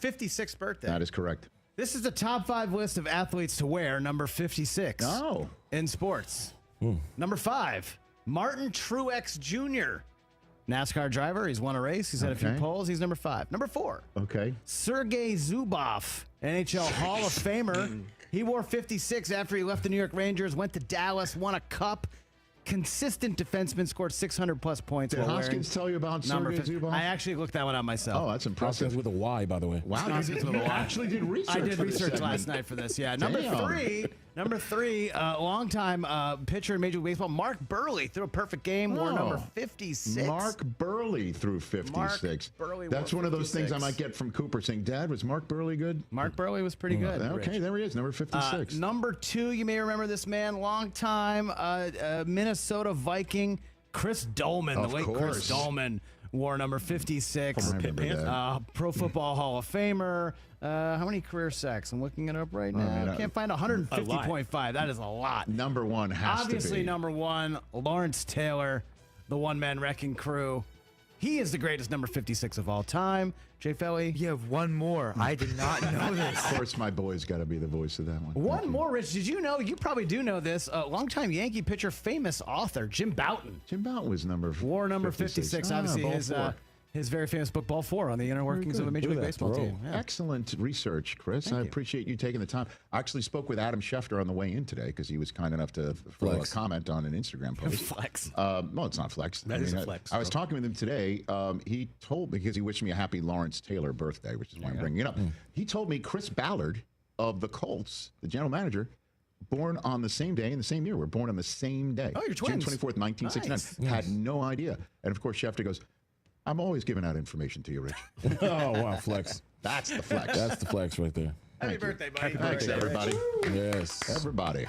56th birthday. That is correct. This is the top 5 list of athletes to wear number 56 in sports. Number 5, Martin Truex Jr., NASCAR driver. He's won a race. He's had a few poles. He's number 5. Number 4. Sergei Zubov, NHL Hall of Famer. He wore 56 after he left the New York Rangers, went to Dallas, won a cup. Consistent defenseman, scored 600-plus points. Did Hoskins tell you about Sergei Zubov? I actually looked that one up myself. Oh, that's impressive. Hoskins with a Y, by the way. Wow, you actually did research. I did research last night for this. Yeah, number three, longtime pitcher in Major League Baseball, Mark Burley threw a perfect game. Wore number 56. Mark Burley threw 56. That's one of those things I might get from Cooper saying, "Dad, was Mark Burley good?" Mark Burley was pretty good. Okay, there he is, number 56. Number 2, you may remember this man, longtime Minnesota Viking, Chris Dolman, the late Chris Dolman. Wore number 56. Pro Football Hall of Famer. How many career sacks? I'm looking it up right now. Can't find 150.5. That is a lot. Number 1 has to be. Obviously, number 1, Lawrence Taylor, the one-man wrecking crew. He is the greatest number 56 of all time. Jay Felly? You have one more. I did not know this. Of course, my boy's got to be the voice of that one. One more, Rich. Did you know? You probably do know this. Longtime Yankee pitcher, famous author, Jim Bouton. Jim Bouton was wore number 56. Obviously, his very famous book, Ball 4, on the inner workings of a Major League Baseball team. Yeah. Excellent research, Chris. I appreciate you taking the time. I actually spoke with Adam Schefter on the way in today because he was kind enough to throw a comment on an Instagram post. Flex. Well, it's not flex. That is a flex. I was talking with him today. He told me, because he wished me a happy Lawrence Taylor birthday, which is why I'm bringing it up. He told me Chris Ballard of the Colts, the general manager, born on the same day in the same year. We're born on the same day. Oh, you're twins. June 24th, 1969. Had no idea. And, of course, Schefter goes, I'm always giving out information to you, Rich. Oh, wow, flex. That's the flex. That's the flex right there. Happy birthday, buddy. Thanks, everybody. Yes. Everybody.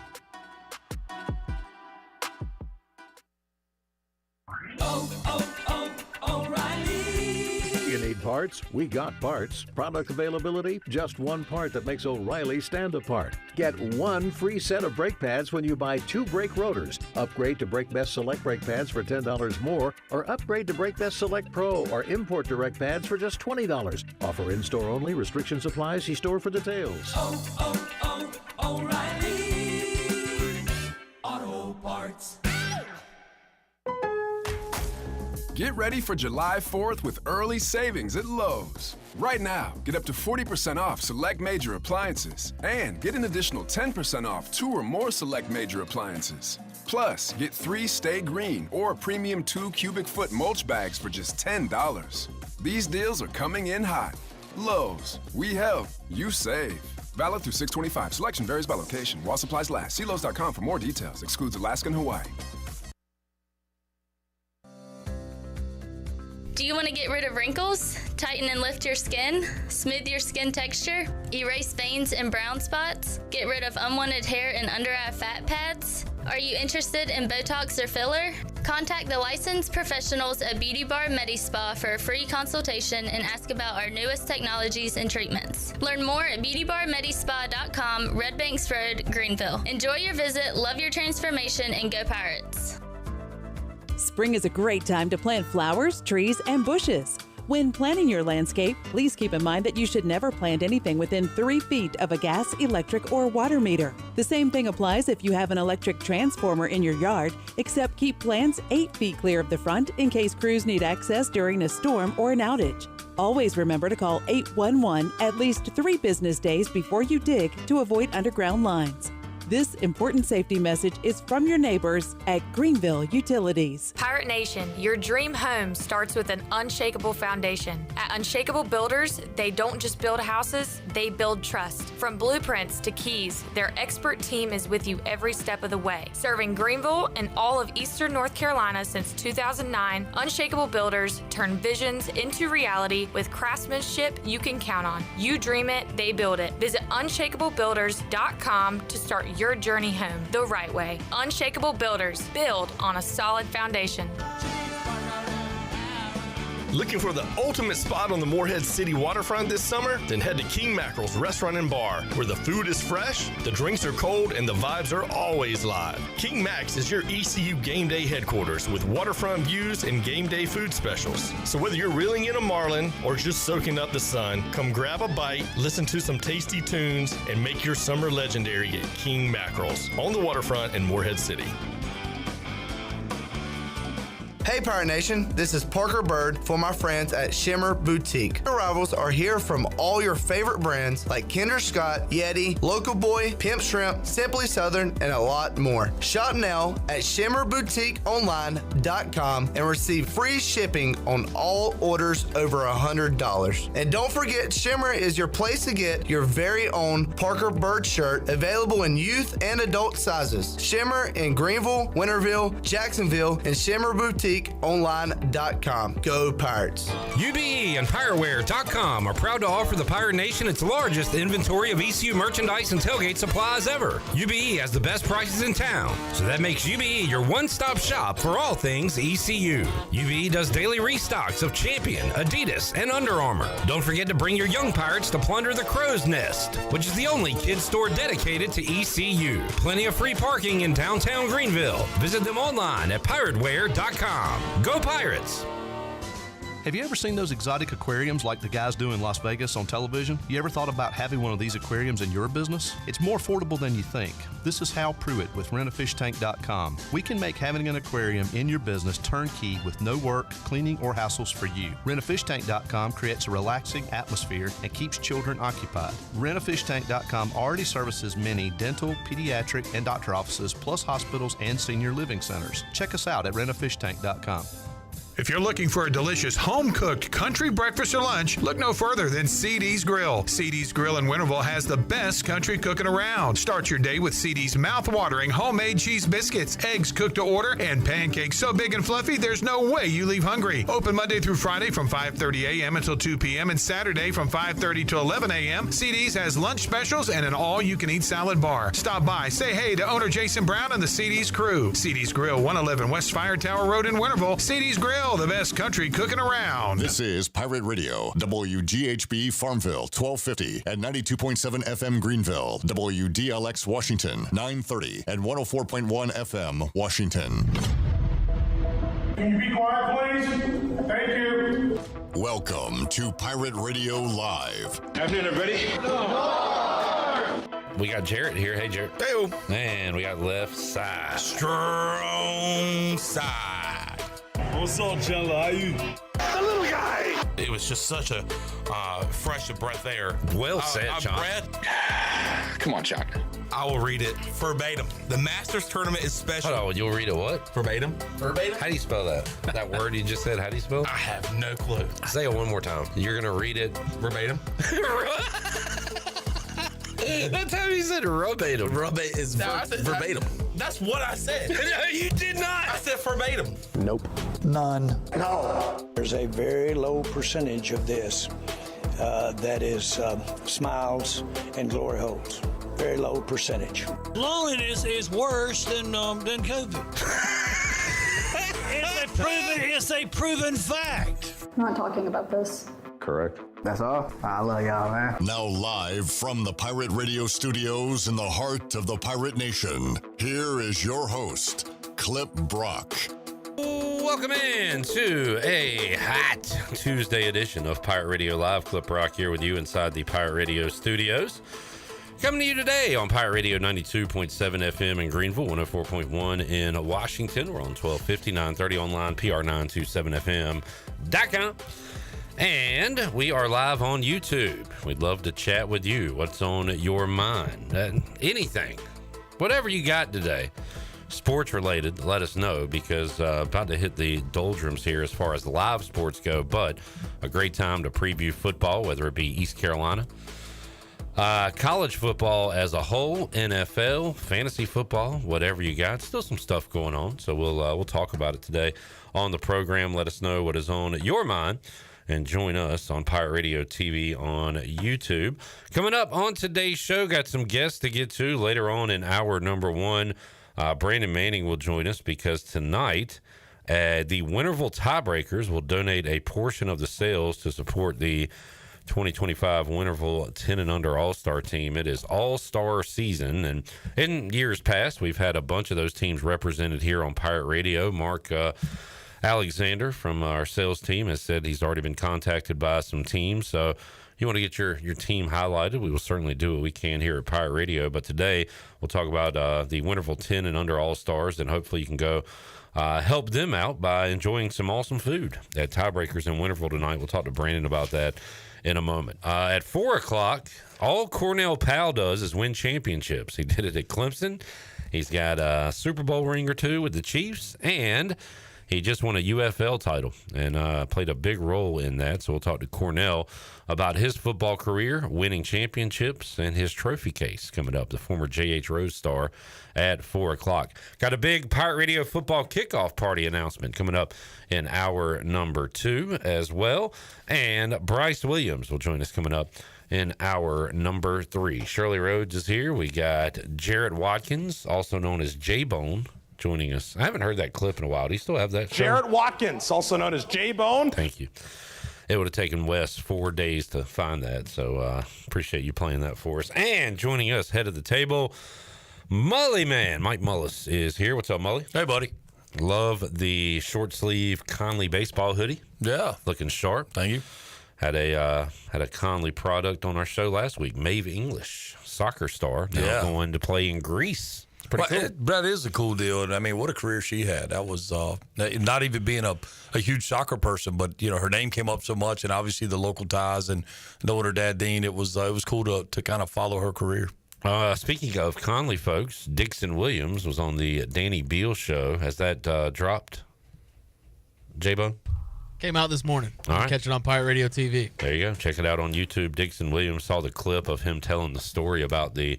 O'Reilly. You need parts? We got parts. Product availability? Just one part that makes O'Reilly stand apart. Get one free set of brake pads when you buy 2 brake rotors. Upgrade to Brake Best Select brake pads for $10 more, or upgrade to Brake Best Select Pro or Import Direct pads for just $20. Offer in-store only. Restrictions apply. See store for details. O'Reilly Auto Parts. Get ready for July 4th with early savings at Lowe's. Right now, get up to 40% off select major appliances and get an additional 10% off 2 or more select major appliances. Plus, get 3 Stay Green or premium 2 cubic foot mulch bags for just $10. These deals are coming in hot. Lowe's, we help, you save. Valid through 6/25. Selection varies by location. While supplies last. See Lowe's.com for more details. Excludes Alaska and Hawaii. Do you want to get rid of wrinkles, tighten and lift your skin, smooth your skin texture, erase veins and brown spots, get rid of unwanted hair and under-eye fat pads? Are you interested in Botox or filler? Contact the licensed professionals at Beauty Bar MediSpa for a free consultation and ask about our newest technologies and treatments. Learn more at beautybarmedispa.com, Red Banks Road, Greenville. Enjoy your visit, love your transformation, and go Pirates. Spring is a great time to plant flowers, trees, and bushes. When planning your landscape, please keep in mind that you should never plant anything within 3 feet of a gas, electric, or water meter. The same thing applies if you have an electric transformer in your yard, except keep plants 8 feet clear of the front in case crews need access during a storm or an outage. Always remember to call 811 at least 3 business days before you dig to avoid underground lines. This important safety message is from your neighbors at Greenville Utilities. Pirate Nation, your dream home starts with an unshakable foundation. At Unshakable Builders, they don't just build houses, they build trust. From blueprints to keys, their expert team is with you every step of the way. Serving Greenville and all of Eastern North Carolina since 2009, Unshakable Builders turn visions into reality with craftsmanship you can count on. You dream it, they build it. Visit unshakablebuilders.com to start your journey home the right way. Unshakable Builders, build on a solid foundation. Looking for the ultimate spot on the Morehead City waterfront this summer? Then head to King Mackerel's Restaurant and Bar, where the food is fresh, the drinks are cold, and the vibes are always live. King Mac's is your ECU game day headquarters with waterfront views and game day food specials. So whether you're reeling in a marlin or just soaking up the sun, come grab a bite, listen to some tasty tunes, and make your summer legendary at King Mackerel's on the waterfront in Morehead City. Hey Pirate Nation, this is Parker Bird for my friends at Shimmer Boutique. Arrivals are here from all your favorite brands like Kinder Scott, Yeti, Local Boy, Pimp Shrimp, Simply Southern, and a lot more. Shop now at shimmerboutiqueonline.com and receive free shipping on all orders over $100. And don't forget, Shimmer is your place to get your very own Parker Bird shirt, available in youth and adult sizes. Shimmer in Greenville, Winterville, Jacksonville, and Shimmer Boutique online.com. Go Pirates. UBE and Pirateware.com are proud to offer the Pirate Nation its largest inventory of ECU merchandise and tailgate supplies ever. UBE has the best prices in town, so that makes UBE your one-stop shop for all things ECU. UBE does daily restocks of Champion, Adidas, and Under Armour. Don't forget to bring your young Pirates to plunder the Crow's Nest, which is the only kids store dedicated to ECU. Plenty of free parking in downtown Greenville. Visit them online at Pirateware.com. Go Pirates! Have you ever seen those exotic aquariums like the guys do in Las Vegas on television? You ever thought about having one of these aquariums in your business? It's more affordable than you think. This is Hal Pruitt with rentafishtank.com. We can make having an aquarium in your business turnkey with no work, cleaning, or hassles for you. Rentafishtank.com creates a relaxing atmosphere and keeps children occupied. Rentafishtank.com already services many dental, pediatric, and doctor offices, plus hospitals and senior living centers. Check us out at rentafishtank.com. If you're looking for a delicious home-cooked country breakfast or lunch, look no further than CD's Grill. CD's Grill in Winterville has the best country cooking around. Start your day with CD's mouth-watering homemade cheese biscuits, eggs cooked to order, and pancakes so big and fluffy there's no way you leave hungry. Open Monday through Friday from 5:30 a.m. until 2 p.m. and Saturday from 5:30 to 11 a.m. CD's has lunch specials and an all-you-can-eat salad bar. Stop by, say hey to owner Jason Brown and the CD's crew. CD's Grill, 111 West Fire Tower Road in Winterville. CD's Grill, the best country cooking around. This is Pirate Radio, WGHB Farmville, 1250 and 92.7 FM Greenville, WDLX Washington, 930 and 104.1 FM Washington. Can you be quiet, please? Thank you. Welcome to Pirate Radio Live. Afternoon, everybody. We got Jarrett here. Hey, Jarrett. Hey. And we got left side. Strong side. What's up, Jello? How you? The little guy. It was just such a fresh of breath air. Well said, Chuck. Come on, Chuck. I will read it verbatim. The Masters tournament is special. Hold on, you'll read it what? Verbatim. How do you spell that? That word you just said, how do you spell it? I have no clue. Say it one more time. You're going to read it verbatim. That's how you said verbatim. Verbatim. That's what I said. No, you did not. I said verbatim. Nope. None. No. There's a very low percentage of this that is smiles and glory holes. Very low percentage. Loneliness is worse than COVID. It's a proven fact. I'm not talking about this. Correct. That's all. I love y'all, man. Now live from the Pirate Radio studios in the heart of the Pirate Nation, here is your host, Clip Brock. Welcome in to a hot Tuesday edition of Pirate Radio Live. Clip Brock here with you inside the Pirate Radio studios. Coming to you today on Pirate Radio 92.7 FM in Greenville, 104.1 in Washington. We're on 1250, 930 online, PR927FM.com. And we are live on YouTube. We'd love to chat with you. What's on your mind? Anything. Whatever you got today. Sports related, let us know, because about to hit the doldrums here as far as live sports go, but a great time to preview football, whether it be East Carolina, college football as a whole, NFL, fantasy football, whatever you got. Still some stuff going on, so we'll talk about it today on the program. Let us know what is on your mind, and join us on Pirate Radio TV on YouTube. Coming up on today's show, got some guests to get to later on in hour number one. Brandon Manning will join us because tonight The Winterville Tiebreakers will donate a portion of the sales to support the 2025 Winterville 10 and under All-Star team. It is All-Star season, and in years past, we've had a bunch of those teams represented here on Pirate Radio. Mark Alexander from our sales team has said he's already been contacted by some teams, so you want to get your team highlighted, we will certainly do what we can here at Pirate Radio. But today, we'll talk about the Winterville 10 and under All-Stars, and hopefully you can go help them out by enjoying some awesome food at Tiebreakers in Winterville tonight. We'll talk to Brandon about that in a moment. At 4 o'clock, all Cornell Powell does is win championships. He did it at Clemson. He's got a Super Bowl ring or two with the Chiefs, and he just won a UFL title and played a big role in that. So we'll talk to Cornell about his football career, winning championships, and his trophy case coming up, the former J.H. Rose star, at 4 o'clock. Got a big Pirate Radio football kickoff party announcement coming up in hour number 2 as well. And Bryce Williams will join us coming up in hour number 3. Shirley Rhodes is here. We got Jarrett Watkins, also known as J-Bone, joining us. I haven't heard that clip in a while. Do you still have that? Jarrett Watkins, also known as J-Bone. Thank you. It would have taken Wes 4 days to find that, so appreciate you playing that for us. And joining us, head of the table, Mully Man. Mike Mullis is here. What's up, Mully? Hey, buddy. Love the short sleeve Conley baseball hoodie. Yeah. Looking sharp. Thank you. Had a Conley product on our show last week. Maeve English, soccer star, now going to play in Greece. Pretty cool. That is a cool deal. And I mean, what a career she had. That was not even being a huge soccer person, but you know, her name came up so much, and obviously the local ties and knowing her dad Dean, it was cool to kind of follow her career. Speaking of Conley folks, Dixon Williams was on the Danny Beal show. Has that dropped, J-Bone? Came out this morning. All right. Catch it on Pirate Radio TV. There you go. Check it out on YouTube. Dixon Williams, saw the clip of him telling the story about the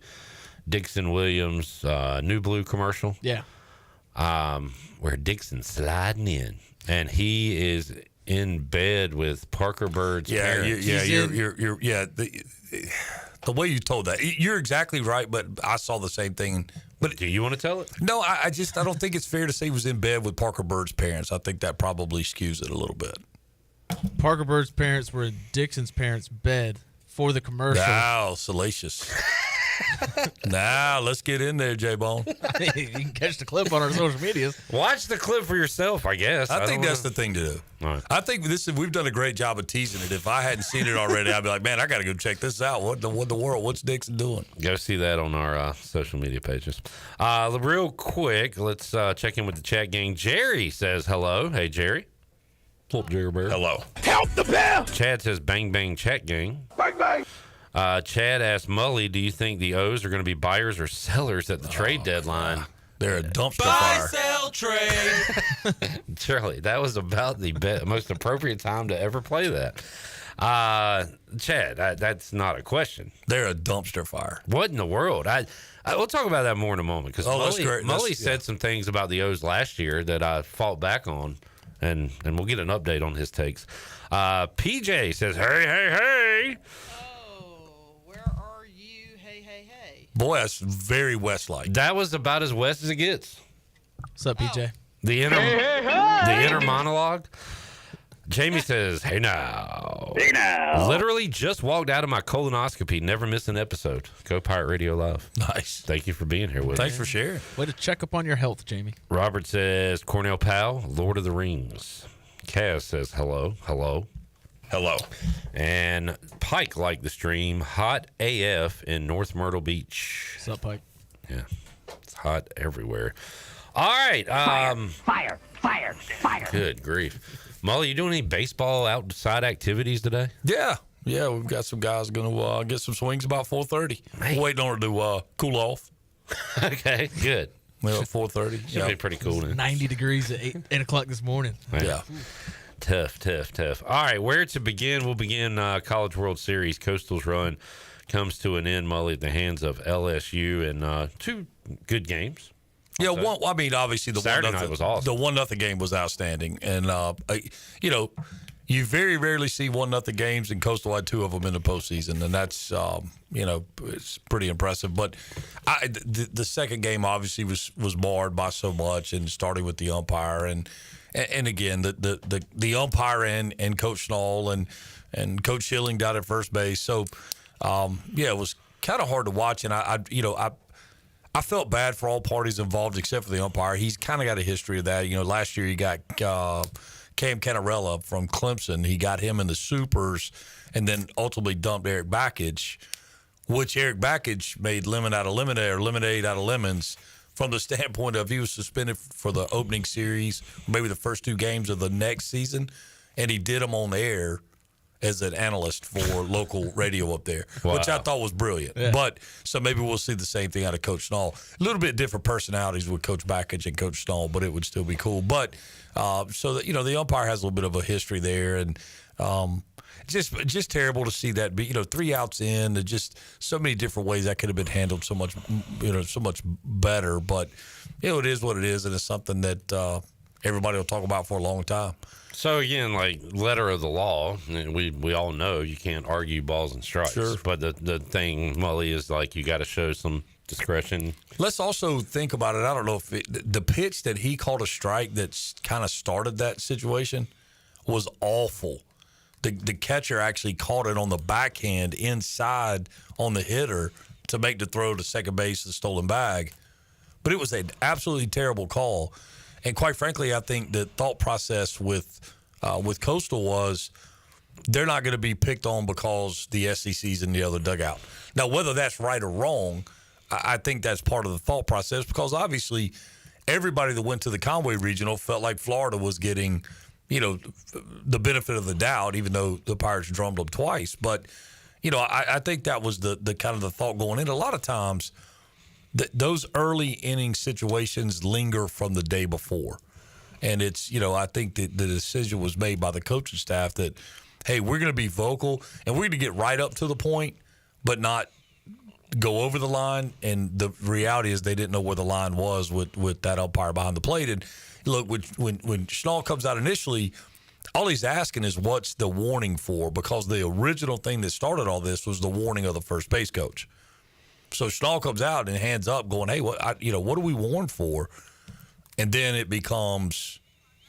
Dixon Williams New Blue commercial. Yeah. Where Dixon's sliding in, and he is in bed with Parker Bird's parents. The way you told that, you're exactly right, but I saw the same thing. But do you want to tell it? No, I don't think it's fair to say he was in bed with Parker Bird's parents. I think that probably skews it a little bit. Parker Bird's parents were in Dixon's parents' bed for the commercial. Wow, salacious. Now, let's get in there, J-Bone. You can catch the clip on our social medias. Watch the clip for yourself, I guess. I think that's the thing to do. Right. I think we've done a great job of teasing it. If I hadn't seen it already, I'd be like, man, I got to go check this out. What the world? What's Dixon doing? Go see that on our social media pages. Real quick, let's check in with the chat gang. Jerry says hello. Hey, Jerry. What's up, Jerry Bear? Hello. Help the bell! Chad says bang, bang, chat gang. Bang, bang. Chad asked Mully, do you think the O's are going to be buyers or sellers at the trade deadline? They're a dumpster Buy, fire. sell, trade. Shirley, that was about the most appropriate time to ever play that. Chad, that's not a question. They're a dumpster fire. What in the world? We'll talk about that more in a moment, because Mully said some things about the O's last year that I fought back on, and we'll get an update on his takes. PJ says, hey. Boy, that's very West-like. That was about as West as it gets. What's up, PJ? The inner monologue. Jamie says, hey now. Hey now. Literally just walked out of my colonoscopy. Never miss an episode. Go Pirate Radio Live. Nice. Thank you for being here with us. Thanks for sharing. Way to check up on your health, Jamie. Robert says, Cornell Powell, Lord of the Rings. Kaz says, hello. And Pike liked the stream. Hot AF in North Myrtle Beach. What's up, Pike? Yeah. It's hot everywhere. All right. Fire. Good grief. Mully, you doing any baseball outside activities today? Yeah, we've got some guys going to get some swings about 4:30. We're waiting on her to cool off. Okay, good. Well, 4:30. Should be pretty cool. 90 degrees at 8 o'clock this morning. Yeah. Tough. All right, where to begin? We'll begin College World Series. Coastal's run comes to an end, Mully, at the hands of LSU, and 2 good games. Yeah, obviously the Saturday night was awesome. The 1-0 game was outstanding, and you very rarely see 1-0 games, and Coastal had 2 of them in the postseason, and that's it's pretty impressive. But the second game obviously was marred by so much, and starting with the umpire, and again the umpire and Coach Schnall and Coach Schilling down at first base. So it was kind of hard to watch, and I felt bad for all parties involved except for the umpire. He's kind of got a history of that. Last year he got Cam Canarella from Clemson. He got him in the supers and then ultimately dumped Eric Backage, which Eric Backage made lemon out of lemonade or lemonade out of lemons from the standpoint of he was suspended for the opening series, maybe the first 2 games of the next season, and he did them on air as an analyst for local radio up there, which I thought was brilliant. Yeah. But so maybe we'll see the same thing out of Coach Schnall. A little bit different personalities with Coach Backage and Coach Schnall, but it would still be cool. But so that the umpire has a little bit of a history there, and just terrible to see that. 3 outs in, and just so many different ways that could have been handled so much better. But it is what it is, and it's something that everybody will talk about for a long time. So again, like letter of the law, we all know you can't argue balls and strikes. Sure. But the thing, Mully, is like you got to show some discretion. Let's also think about it. I don't know if the pitch that he called a strike that kind of started that situation was awful. The catcher actually caught it on the backhand inside on the hitter to make the throw to second base, the stolen bag. But it was an absolutely terrible call. And quite frankly, I think the thought process with Coastal was they're not going to be picked on because the SEC's in the other dugout. Now, whether that's right or wrong, I think that's part of the thought process, because obviously everybody that went to the Conway Regional felt like Florida was getting, the benefit of the doubt, even though the Pirates drummed them twice. But, I think that was the kind of the thought going in. A lot of times those early inning situations linger from the day before. And it's, I think that the decision was made by the coaching staff that, hey, we're going to be vocal and we're going to get right up to the point, but not go over the line. And the reality is they didn't know where the line was with that umpire behind the plate. And look, when Schnall comes out initially, all he's asking is what's the warning for, because the original thing that started all this was the warning of the first base coach. So Schnall comes out and hands up going, hey, what do we warn for? And then it becomes,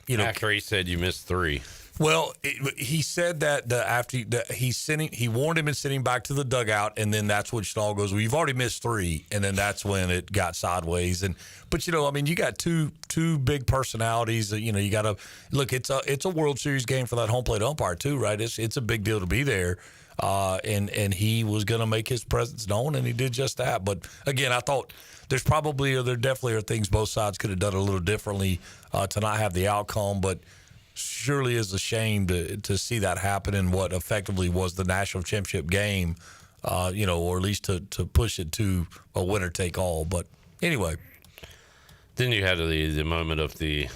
after he said you missed 3. Well, he said that after he warned him and sent him back to the dugout, and then that's when Schnall goes, well, you've already missed 3, and then that's when it got sideways. But you got two big personalities. You got to look. It's a World Series game for that home plate umpire too, right? It's a big deal to be there. And he was going to make his presence known, and he did just that. But again, I thought there definitely are things both sides could have done a little differently to not have the outcome. But surely is a shame to see that happen in what effectively was the national championship game, or at least to push it to a winner take all. But anyway, then you had the moment of the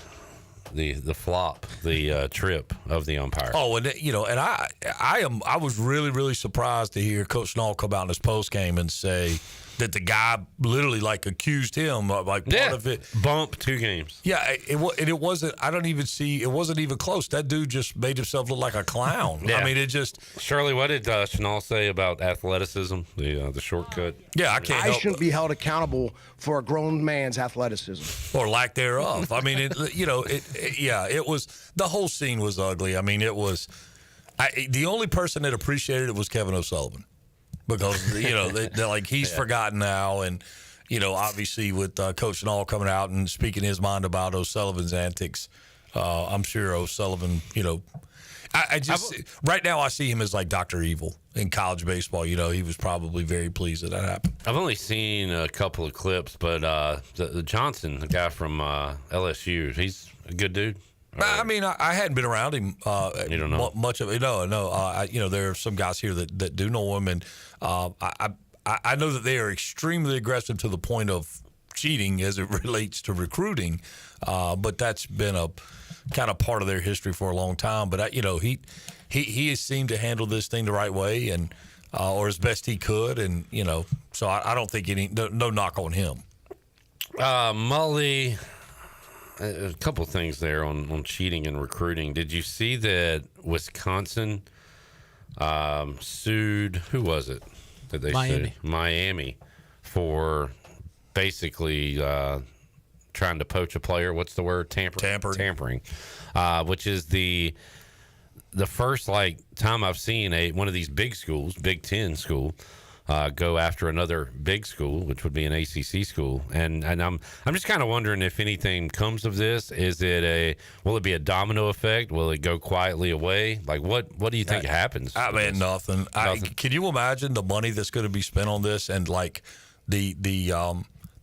flop, the trip of the umpire. Oh, and I was really, really surprised to hear Coach Schnall come out in his post game and say that the guy literally accused him of part of it. Bump 2 games. Yeah, it wasn't. I don't even see. It wasn't even close. That dude just made himself look like a clown. Yeah. I mean, it just. Shirley, what did Schnall say about athleticism? The shortcut. Yeah, I shouldn't be held accountable for a grown man's athleticism or lack thereof. I mean, it was, the whole scene was ugly. I mean, it was. The only person that appreciated it was Kevin O'Sullivan. Because, they're he's forgotten now. And, obviously with Coach Schnall coming out and speaking his mind about O'Sullivan's antics, I'm sure O'Sullivan, right now I see him as like Dr. Evil in college baseball. He was probably very pleased that happened. I've only seen a couple of clips, but the Johnson, the guy from LSU, he's a good dude. I mean, I hadn't been around him. You don't know much of it. No. There are some guys here that do know him, and I know that they are extremely aggressive to the point of cheating as it relates to recruiting. But that's been a kind of part of their history for a long time. But he has seemed to handle this thing the right way, and or as best he could, and so I don't think no knock on him. Mully. a couple things there on cheating and recruiting. Did you see that Wisconsin sued, who was it that they sued? Miami for basically trying to poach a player. What's the word? Tampering. Which is the first time I've seen one of these big schools, Big Ten school, go after another big school, which would be an ACC school, and I'm just kind of wondering if anything comes of this. Will it be a domino effect? Will it go quietly away? Like what do you think happens? I mean, nothing. Can you imagine the money that's going to be spent on this, and like the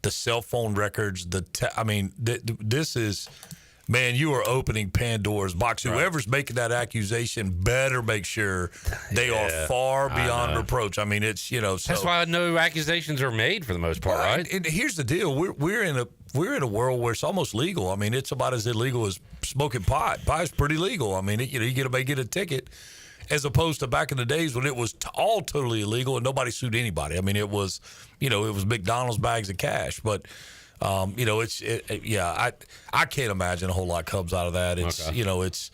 cell phone records? This is. Man, you are opening Pandora's box. Whoever's making that accusation better make sure they are far beyond reproach. I mean, it's that's why no accusations are made for the most part, right? And here's the deal: we're in a world where it's almost legal. I mean, it's about as illegal as smoking pot. Pot is pretty legal. I mean, you get a ticket, as opposed to back in the days when it was all totally illegal and nobody sued anybody. I mean, it was McDonald's bags of cash, but. I can't imagine a whole lot comes out of that. It's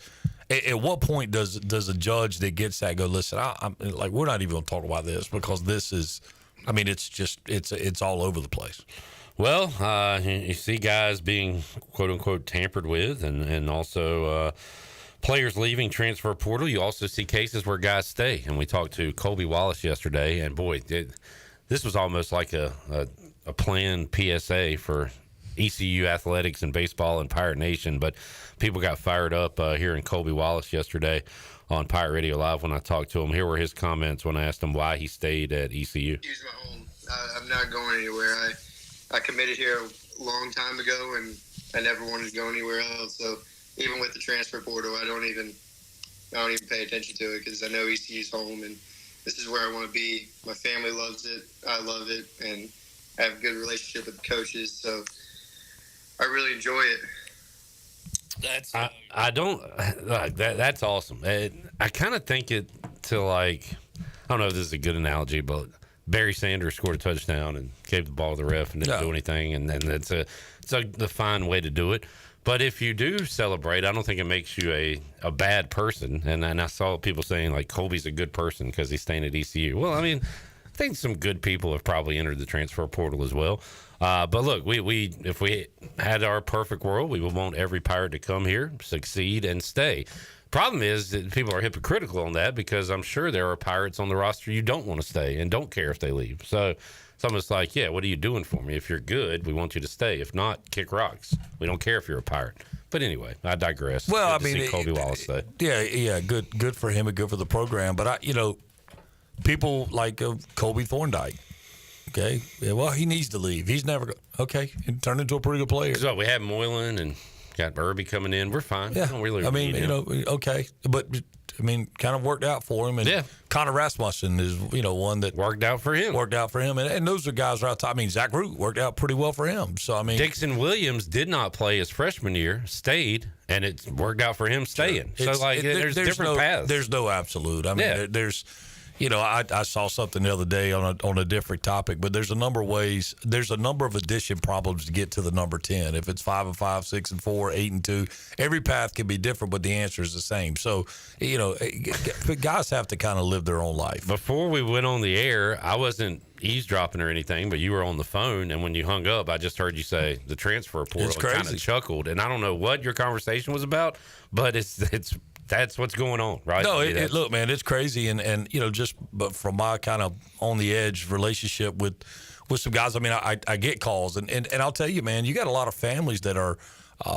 at what point does a judge that gets that go, listen, I'm like, we're not even going to talk about this because this is, I mean, it's all over the place. Well, you see guys being quote unquote tampered with, and also players leaving transfer portal. You also see cases where guys stay, and we talked to Colby Wallace yesterday, and boy, this was almost like a planned PSA for ECU athletics and baseball and Pirate Nation, but people got fired up hearing Colby Wallace yesterday on Pirate Radio Live when I talked to him. Here were his comments when I asked him why he stayed at ECU. Here's my home. I'm not going anywhere. I committed here a long time ago, and I never wanted to go anywhere else. So even with the transfer portal, I don't even pay attention to it because I know ECU's home, and this is where I want to be. My family loves it. I love it, and I have a good relationship with the coaches, so I really enjoy it. That's awesome. I kind of think it to I don't know if this is a good analogy, but Barry Sanders scored a touchdown and gave the ball to the ref and didn't do anything, and then it's the fine way to do it. But if you do celebrate, I don't think it makes you a bad person. And I saw people saying Colby's a good person because he's staying at ECU. Well, I mean, I think some good people have probably entered the transfer portal as well. But look, we if we had our perfect world, we would want every Pirate to come here, succeed, and stay. Problem is that people are hypocritical on that because I'm sure there are Pirates on the roster you don't want to stay and don't care if they leave. So it's almost like, yeah, what are you doing for me? If you're good, we want you to stay. If not, kick rocks. We don't care if you're a Pirate. But anyway, I digress. Well, I mean, Colby Wallace stay. Yeah, good for him and good for the program. But people like Colby Thorndike. Okay, yeah, well, he needs to leave. He's never okay. He turned into a pretty good player. So we have Moylan and got Irby coming in. We're fine. Yeah, don't really. I mean, okay, but I mean, kind of worked out for him. And Connor Rasmussen is one that worked out for him. And those are guys right top. I mean, Zach Root worked out pretty well for him. So I mean, Dixon Williams did not play his freshman year, stayed, and it worked out for him staying. Sure. So there's different paths. There's no absolute. I mean, there's. I saw something the other day on a different topic, but there's a number of ways. There's a number of addition problems to get to the number 10. If it's 5-5, 6-4, 8-2, every path can be different, but the answer is the same. So, guys have to kind of live their own life. Before we went on the air, I wasn't eavesdropping or anything, but you were on the phone, and when you hung up, I just heard you say the transfer portal. It's crazy. I kind of chuckled, and I don't know what your conversation was about, but that's what's going on, right? No, look, man, it's crazy, and but from my kind of on the edge relationship with some guys, I mean, I get calls, and I'll tell you, man, you got a lot of families that are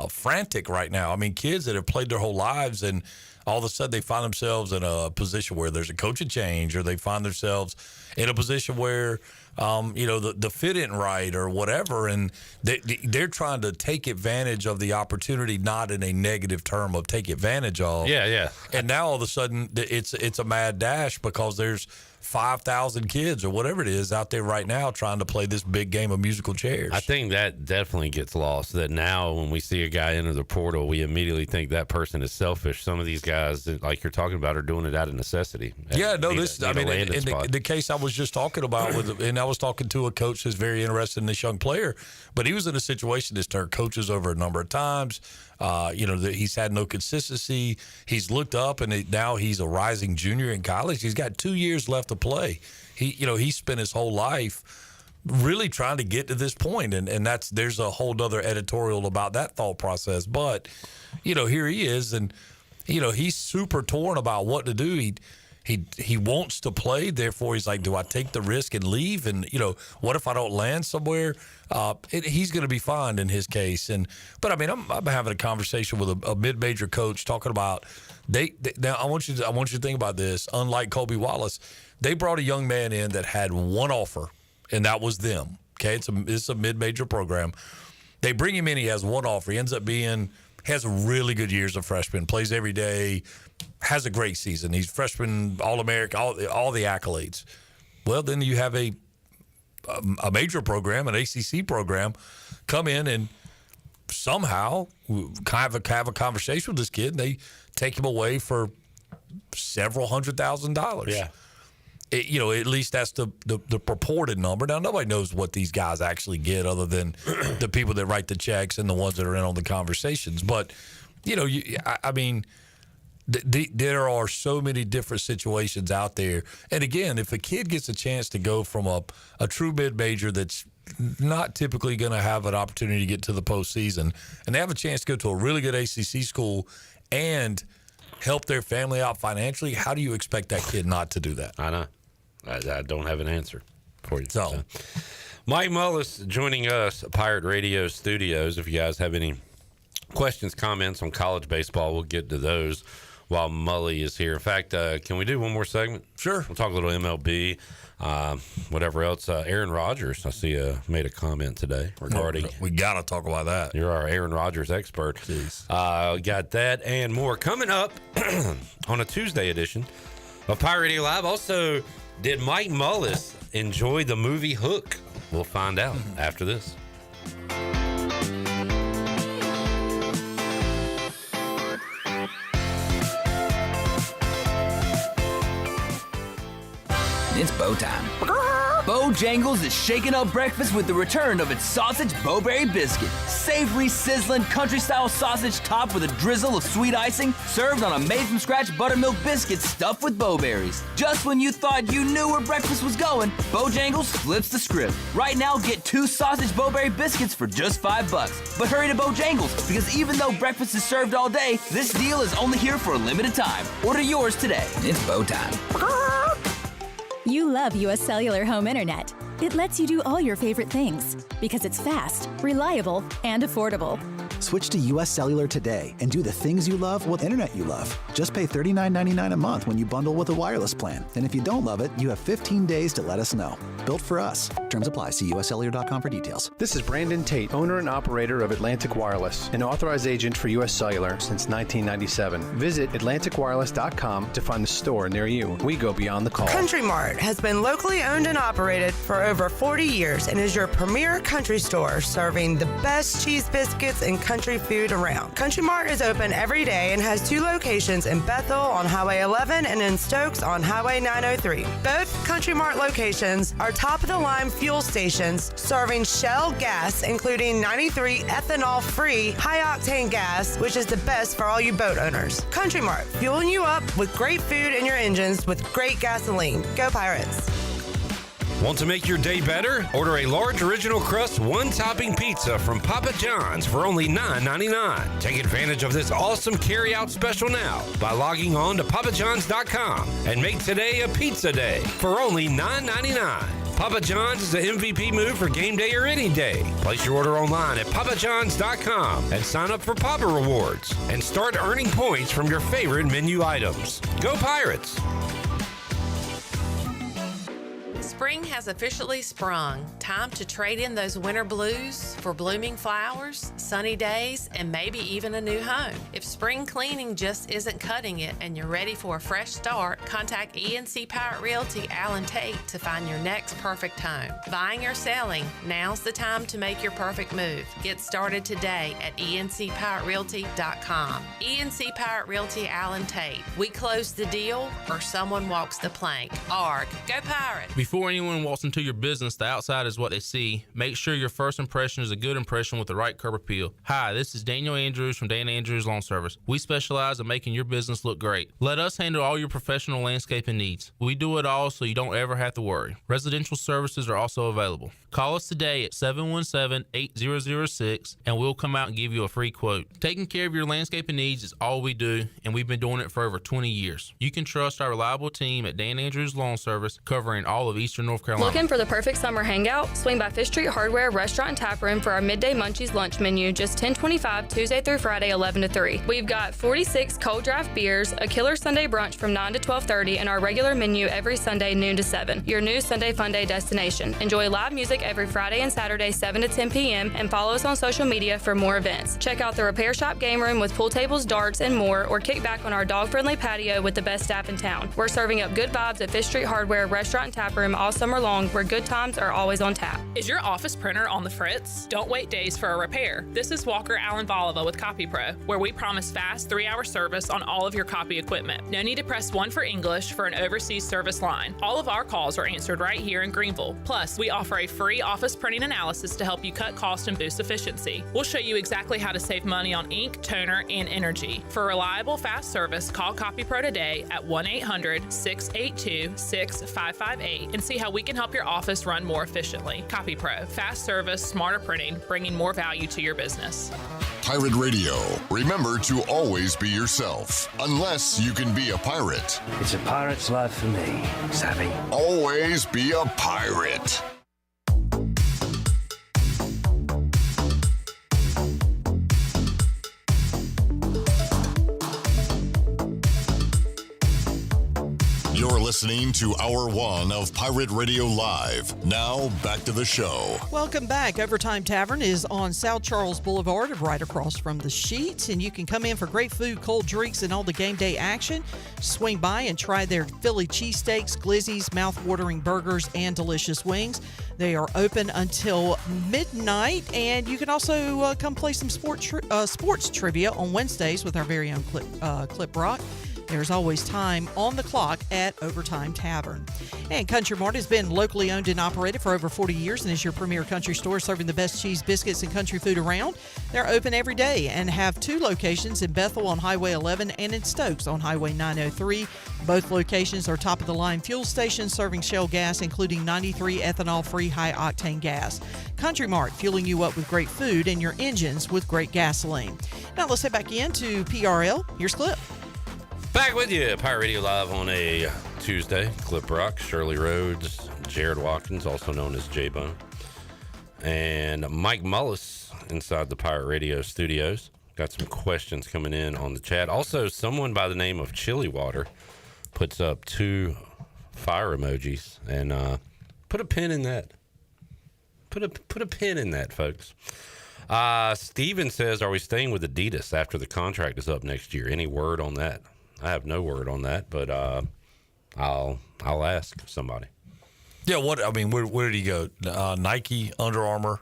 frantic right now. I mean, kids that have played their whole lives, and all of a sudden they find themselves in a position where there's a coaching change, or they find themselves in a position where the fit isn't right or whatever, and they're trying to take advantage of the opportunity, not in a negative term of take advantage of. Yeah. And now all of a sudden it's a mad dash because there's 5,000 kids or whatever it is out there right now trying to play this big game of musical chairs. I think that definitely gets lost. That now when we see a guy enter the portal, we immediately think that person is selfish. Some of these guys, like you're talking about, are doing it out of necessity. Yeah, no, in the case I was just talking about, and I was talking to a coach that's very interested in this young player, but he was in a situation that's turned coaches over a number of times. He's had no consistency. He's looked up, and now he's a rising junior in college. He's got 2 years left to play. He spent his whole life really trying to get to this point, and there's a whole other editorial about that thought process. But here he is, and he's super torn about what to do. He wants to play, therefore he's like, do I take the risk and leave? And what if I don't land somewhere? He's going to be fine in his case. But I mean, I'm having a conversation with a mid-major coach talking about now. I want you to think about this. Unlike Kobe Wallace, they brought a young man in that had one offer, and that was them. Okay, it's a mid-major program. They bring him in. He has one offer. He ends up has really good years as a freshman. Plays every day. Has a great season. He's freshman, All-American, all the accolades. Well, then you have a major program, an ACC program, come in and somehow have a conversation with this kid, and they take him away for several $100,000. Yeah. At least that's the purported number. Now, nobody knows what these guys actually get other than the people that write the checks and the ones that are in on the conversations. But, there are so many different situations out there. And again, if a kid gets a chance to go from a true mid-major that's not typically going to have an opportunity to get to the postseason, and they have a chance to go to a really good ACC school and help their family out financially, how do you expect that kid not to do that? I know. I don't have an answer for you. So, Mike Mullis joining us at Pirate Radio Studios. If you guys have any questions, comments on college baseball, we'll get to those while Mully is here. In fact, can we do one more segment? Sure. We'll talk a little MLB, whatever else. Aaron Rodgers, I see, made a comment today regarding. We got to talk about that. You're our Aaron Rodgers expert. Got that and more coming up on a Tuesday edition of Pirate Radio Live. Also, did Mike Mullis enjoy the movie Hook? We'll find out after this. It's Bo time. Bojangles is shaking up breakfast with the return of its sausage Bowberry biscuit. Savory, sizzling, country-style sausage topped with a drizzle of sweet icing, served on a made-from-scratch buttermilk biscuit stuffed with bowberries. Just when you thought you knew where breakfast was going, Bojangles flips the script. Right now, get 2 sausage Bowberry biscuits for just $5. But hurry to Bojangles, because even though breakfast is served all day, this deal is only here for a limited time. Order yours today. It's Bo time. You love U.S. Cellular Home Internet. It lets you do all your favorite things because it's fast, reliable, and affordable. Switch to U.S. Cellular today and do the things you love with internet you love. Just pay $39.99 a month when you bundle with a wireless plan. And if you don't love it, you have 15 days to let us know. Built for us. Terms apply. See uscellular.com for details. This is Brandon Tate, owner and operator of Atlantic Wireless, an authorized agent for U.S. Cellular since 1997. Visit atlanticwireless.com to find the store near you. We go beyond the call. Country Mart has been locally owned and operated for over 40 years and is your premier country store serving the best cheese biscuits and country food around. Country Mart is open every day and has 2 locations in Bethel on Highway 11 and in Stokes on Highway 903. Both Country Mart locations are top-of-the-line fuel stations serving Shell gas, including 93 ethanol-free high-octane gas, which is the best for all you boat owners. Country Mart, fueling you up with great food in your engines with great gasoline. Go Pirates! Want to make your day better? Order a large original crust, 1-topping pizza from Papa John's for only $9.99. Take advantage of this awesome carry-out special now by logging on to papajohns.com and make today a pizza day for only $9.99. Papa John's is the MVP move for game day or any day. Place your order online at papajohns.com and sign up for Papa Rewards and start earning points from your favorite menu items. Go Pirates! Spring has officially sprung. Time to trade in those winter blues for blooming flowers, sunny days, and maybe even a new home. If spring cleaning just isn't cutting it and you're ready for a fresh start, contact ENC Pirate Realty Alan Tate to find your next perfect home. Buying or selling, now's the time to make your perfect move. Get started today at encpiraterealty.com. ENC Pirate Realty Alan Tate. We close the deal or someone walks the plank. ARG. Go Pirates! Before anyone walks into your business, the outside is what they see. Make sure your first impression is a good impression with the right curb appeal. Hi, this is Daniel Andrews from Dan Andrews Lawn Service. We specialize in making your business look great. Let us handle all your professional landscaping needs. We do it all so you don't ever have to worry. Residential services are also available. Call us today at 717-8006 and we'll come out and give you a free quote. Taking care of your landscaping needs is all we do, and we've been doing it for over 20 years. You can trust our reliable team at Dan Andrews Lawn Service, covering all of Eastern North Carolina. Looking for the perfect summer hangout? Swing by Fish Street Hardware Restaurant and Tap Room for our Midday Munchies lunch menu, just $10.25 Tuesday through Friday, 11 to 3. We've got 46 cold draft beers, a killer Sunday brunch from 9 to 12:30, and our regular menu every Sunday, noon to 7. Your new Sunday Fun Day destination. Enjoy live music every Friday and Saturday, 7 to 10 p.m., and follow us on social media for more events. Check out the Repair Shop game room with pool tables, darts, and more, or kick back on our dog-friendly patio with the best staff in town. We're serving up good vibes at Fish Street Hardware Restaurant and Tap Room all summer long, where good times are always on tap. Is your office printer on the fritz? Don't wait days for a repair. This is Walker Allen Volova with CopyPro, where we promise fast 3-hour service on all of your copy equipment. No need to press 1 for English for an overseas service line. All of our calls are answered right here in Greenville. Plus, we offer a free office printing analysis to help you cut cost and boost efficiency. We'll show you exactly how to save money on ink, toner, and energy. For reliable, fast service, call CopyPro today at 1-800-682-6558 and see how we can help your office run more efficiently. CopyPro, fast service, smarter printing, bringing more value to your business. Pirate Radio. Remember to always be yourself, unless you can be a pirate. It's a pirate's life for me, savvy. Always be a pirate. You're listening to Hour 1 of Pirate Radio Live. Now, back to the show. Welcome back. Overtime Tavern is on South Charles Boulevard, right across from the Sheets, and you can come in for great food, cold drinks, and all the game day action. Swing by and try their Philly cheesesteaks, glizzies, mouth-watering burgers, and delicious wings. They are open until midnight, and you can also come play some sports trivia on Wednesdays with our very own Clip Rock. There's always time on the clock at Overtime Tavern. And Country Mart has been locally owned and operated for over 40 years and is your premier country store serving the best cheese, biscuits, and country food around. They're open every day and have 2 locations in Bethel on Highway 11 and in Stokes on Highway 903. Both locations are top-of-the-line fuel stations serving Shell gas, including 93 ethanol-free high-octane gas. Country Mart, fueling you up with great food and your engines with great gasoline. Now let's head back into PRL. Here's Clip. Back with you, Pirate Radio Live on a Tuesday. Clip Rock, Shirley Rhodes, Jared Watkins, also known as J-Bone, and Mike Mullis inside the Pirate Radio studios. Got some questions coming in on the chat. Also, someone by the name of Chili Water puts up 2 fire emojis, and put a pin in that. Put a pin in that, folks. Steven says, are we staying with Adidas after the contract is up next year? Any word on that? I have no word on that, but I'll ask somebody. Yeah, where did he go? Nike, Under Armour.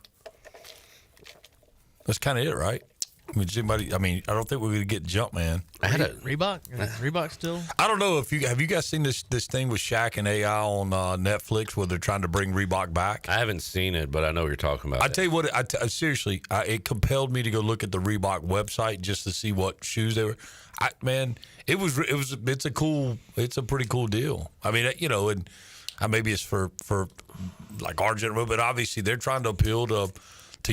That's kind of it, right? I don't think we're going to get Jumpman. Reebok? Reebok still? I don't know if have you guys seen this thing with Shaq and AI on Netflix where they're trying to bring Reebok back? I haven't seen it, but I know what you're talking about. I tell you what, seriously, it compelled me to go look at the Reebok website just to see what shoes they were. It's a pretty cool deal. I mean, and maybe it's for like our generation, but obviously they're trying to appeal to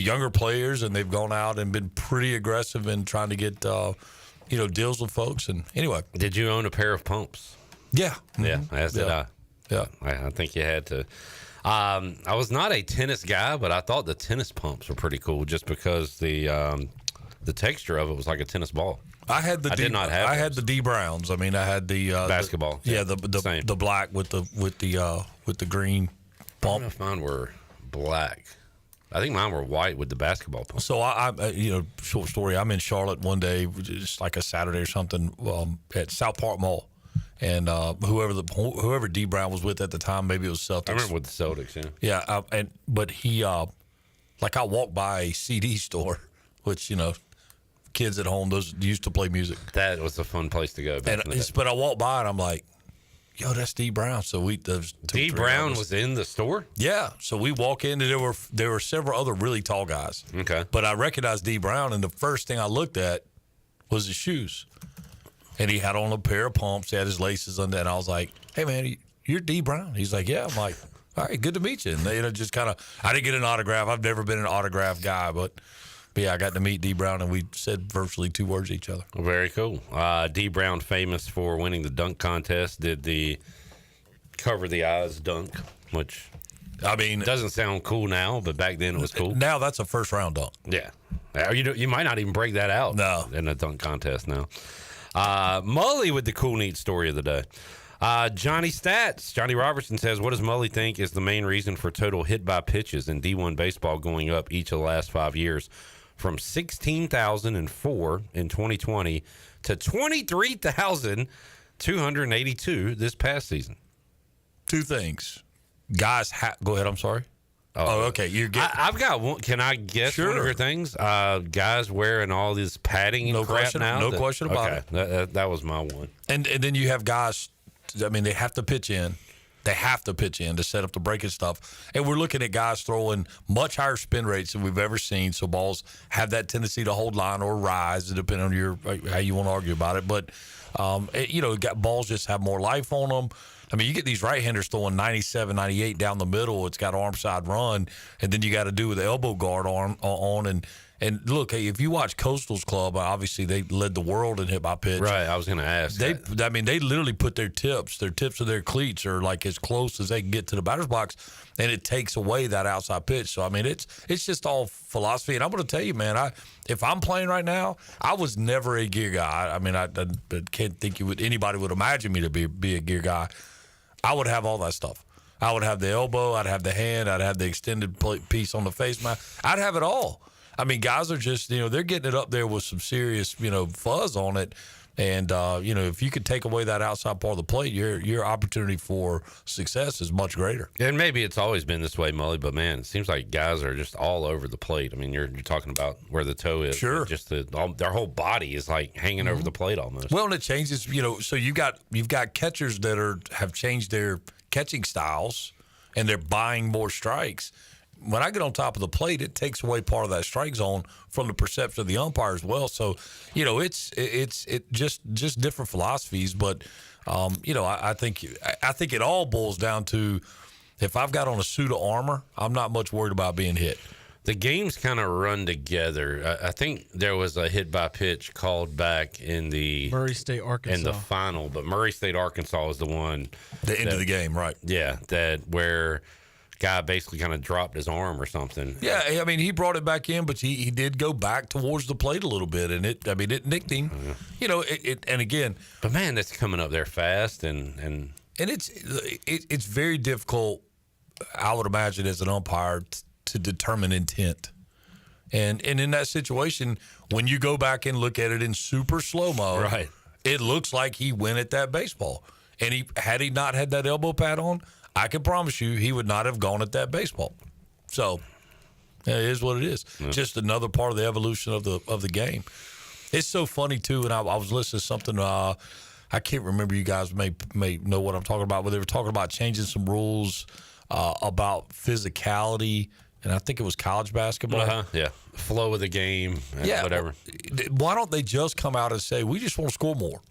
younger players, and they've gone out and been pretty aggressive in trying to get deals with folks. And anyway, did you own a pair of pumps? Yeah, yeah, as did I. Yeah, I think you had to. I was not a tennis guy, but I thought the tennis pumps were pretty cool just because the texture of it was like a tennis ball. I had the D Browns. I mean, I had the basketball. the black with the green I don't know if mine were black. I think mine were white with the basketball pump. So short story. I'm in Charlotte one day, just like a Saturday or something, at South Park Mall, and whoever D Brown was with at the time, maybe it was Celtics. I remember with the Celtics, yeah. Yeah, but he, I walked by a CD store, which kids at home those used to play music. That was a fun place to go. But I walked by and I'm like, yo, that's D Brown. So D Brown was in the store? Yeah. So we walk in and there were several other really tall guys. Okay. But I recognized D Brown, and the first thing I looked at was his shoes. And he had on a pair of pumps, he had his laces on, and I was like, hey man, you're D Brown. He's like, yeah. I'm like, all right, good to meet you. And they just kind of, I didn't get an autograph. I've never been an autograph guy, but yeah, I got to meet D Brown, and we said virtually 2 words to each other. Very cool. D Brown, famous for winning the dunk contest, did the cover the eyes dunk, which doesn't sound cool now, but back then it was cool. Now that's a first round dunk. Yeah, you might not even break that out. No, in a dunk contest now. Mully with the cool, neat story of the day. Johnny Stats. Johnny Robertson says, what does Mully think is the main reason for total hit by pitches in D1 baseball going up each of the last 5 years? From 16,004 in 2020 to 23,282 this past season. 2 things. Guys, go ahead. I'm sorry. Oh, okay. I've got one. Can I guess one of your things? Guys wearing all this padding and crap now? No question about it. That was my one. And then you have guys, they have to pitch in. They have to pitch in to set up the breaking stuff. And we're looking at guys throwing much higher spin rates than we've ever seen. So balls have that tendency to hold line or rise, depending on how you want to argue about it. But, balls just have more life on them. You get these right-handers throwing 97, 98 down the middle. It's got arm side run. And then you got to do with the elbow guard on. And look, hey, if you watch Coastal's club, obviously they led the world in hit by pitch. Right, I was going to ask. They literally put their tips of their cleats are like as close as they can get to the batter's box, and it takes away that outside pitch. So it's just all philosophy. And I'm going to tell you, man, if I'm playing right now, I was never a gear guy. I can't think anybody would imagine me to be a gear guy. I would have all that stuff. I would have the elbow, I'd have the hand, I'd have the extended piece on the face mask. I'd have it all. Guys are just, they're getting it up there with some serious, fuzz on it. And, if you could take away that outside part of the plate, your opportunity for success is much greater. And maybe it's always been this way, Mully, but, man, it seems like guys are just all over the plate. You're talking about where the toe is. Sure. Just their whole body is like hanging over the plate almost. Well, and it changes, so you've got catchers that have changed their catching styles, and they're buying more strikes. When I get on top of the plate, it takes away part of that strike zone from the perception of the umpire as well. So, it's just different philosophies. But, I think it all boils down to if I've got on a suit of armor, I'm not much worried about being hit. The games kind of run together. I think there was a hit by pitch called back in the Murray State, Arkansas, in the final, but Murray State, Arkansas was the one. The end of the game, right? Yeah, where guy basically kind of dropped his arm or something. Yeah, he brought it back in, but he did go back towards the plate a little bit, and it nicked him. And again, but man, that's coming up there fast, and it's very difficult, I would imagine, as an umpire to determine intent. And in that situation, when you go back and look at it in super slow-mo, right, it looks like he went at that baseball. And had he not had that elbow pad on, I can promise you he would not have gone at that baseball. So it is what it is. Yeah. Just another part of the evolution of the game. It's so funny too. And I was listening to something. I can't remember. You guys may know what I'm talking about. But they were talking about changing some rules about physicality, and I think it was college basketball. Yeah, flow of the game. Whatever. Why don't they just come out and say we just want to score more?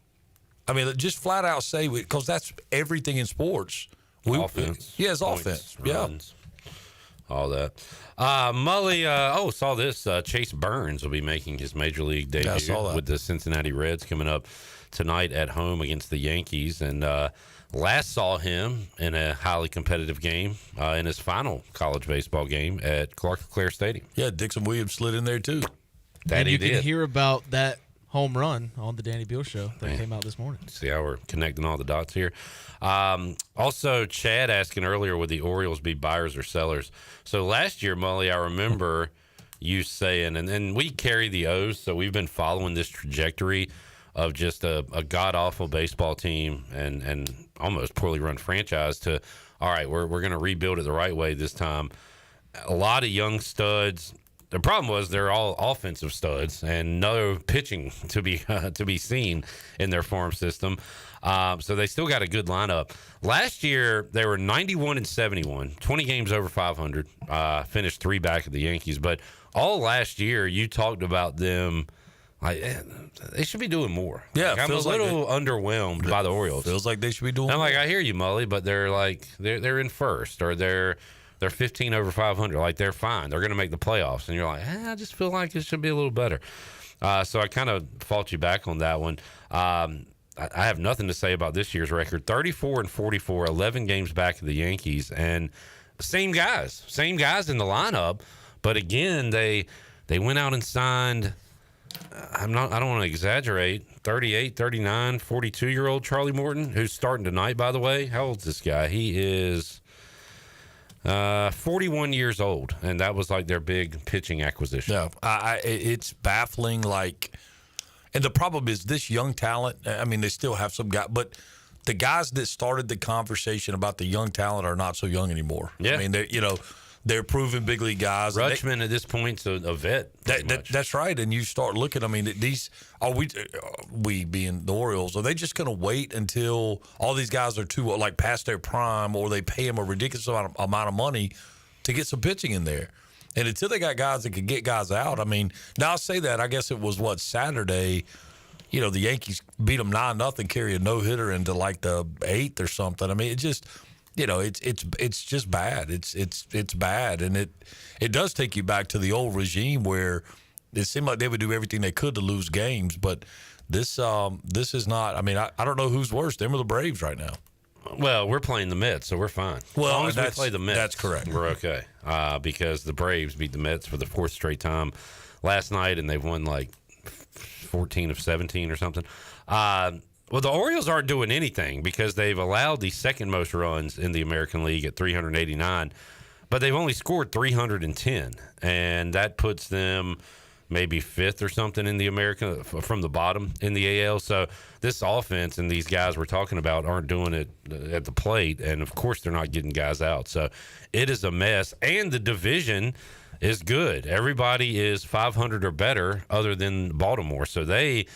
Just flat out say, because that's everything in sports. Offense. Yeah, it's offense. Runs, all that. Mully, saw this. Chase Burns will be making his major league debut with the Cincinnati Reds coming up tonight at home against the Yankees. And last saw him in a highly competitive game in his final college baseball game at Clark LeClaire Stadium. Yeah, Dixon Williams slid in there too. You can hear about that home run on the Danny Beal show that came out this morning. See how we're connecting all the dots here. Also, Chad asking earlier, would the Orioles be buyers or sellers? So last year, Mully, I remember you saying, and we carry the O's, so we've been following this trajectory of just a god-awful baseball team and almost poorly run franchise to, all right, we're going to rebuild it the right way this time. A lot of young studs. The problem was they're all offensive studs and no pitching to be seen in their farm system. So they still got a good lineup. Last year, they were 91-71, 20 games over 500, finished 3 back of the Yankees. But all last year, you talked about them like they should be doing more. Yeah, like, I'm a little underwhelmed by the Orioles. Feels like they should be doing I'm more. like, I hear you, Mully, but they're like they're in first, or they're 15 over 500. Like, they're fine. They're going to make the playoffs. And you're like, I just feel like it should be a little better. So I kind of fault you back on that one. I have nothing to say about this year's record. 34-44, 11 games back of the Yankees. And same guys in the lineup. But again, they went out and signed, I don't want to exaggerate, 38, 39, 42-year-old Charlie Morton, who's starting tonight, by the way. How old is this guy? He is 41 years old, and that was like their big pitching acquisition. Yeah, it's baffling. Like, and the problem is this young talent. I mean, they still have some guys, but the guys that started the conversation about the young talent are not so young anymore. Yeah, I mean, they're proven big league guys. Rutschman at this point's a vet. That's right. And you start looking. I mean, these are we being the Orioles. Are they just going to wait until all these guys are too like past their prime, or they pay them a ridiculous amount of money to get some pitching in there? And until they got guys that could get guys out, I mean, now I say that. I guess it was Saturday. You know, the Yankees beat them 9-0, carry a no hitter into like the 8th or something. I mean, it just. You know, it's just bad. It's bad, and it does take you back to the old regime where it seemed like they would do everything they could to lose games. But this is not. I mean, I don't know who's worse, them or the Braves right now. Well, we're playing the Mets, so we're fine. Well, as long as we play the Mets, that's correct. We're okay because the Braves beat the Mets for the 4th straight time last night, and they've won like 14 of 17 or something. Well, the Orioles aren't doing anything because they've allowed the second most runs in the American League at 389, but they've only scored 310, and that puts them maybe 5th or something in the American from the bottom in the AL. So this offense and these guys we're talking about aren't doing it at the plate, and of course they're not getting guys out. So it is a mess, and the division is good. Everybody is 500 or better other than Baltimore. So they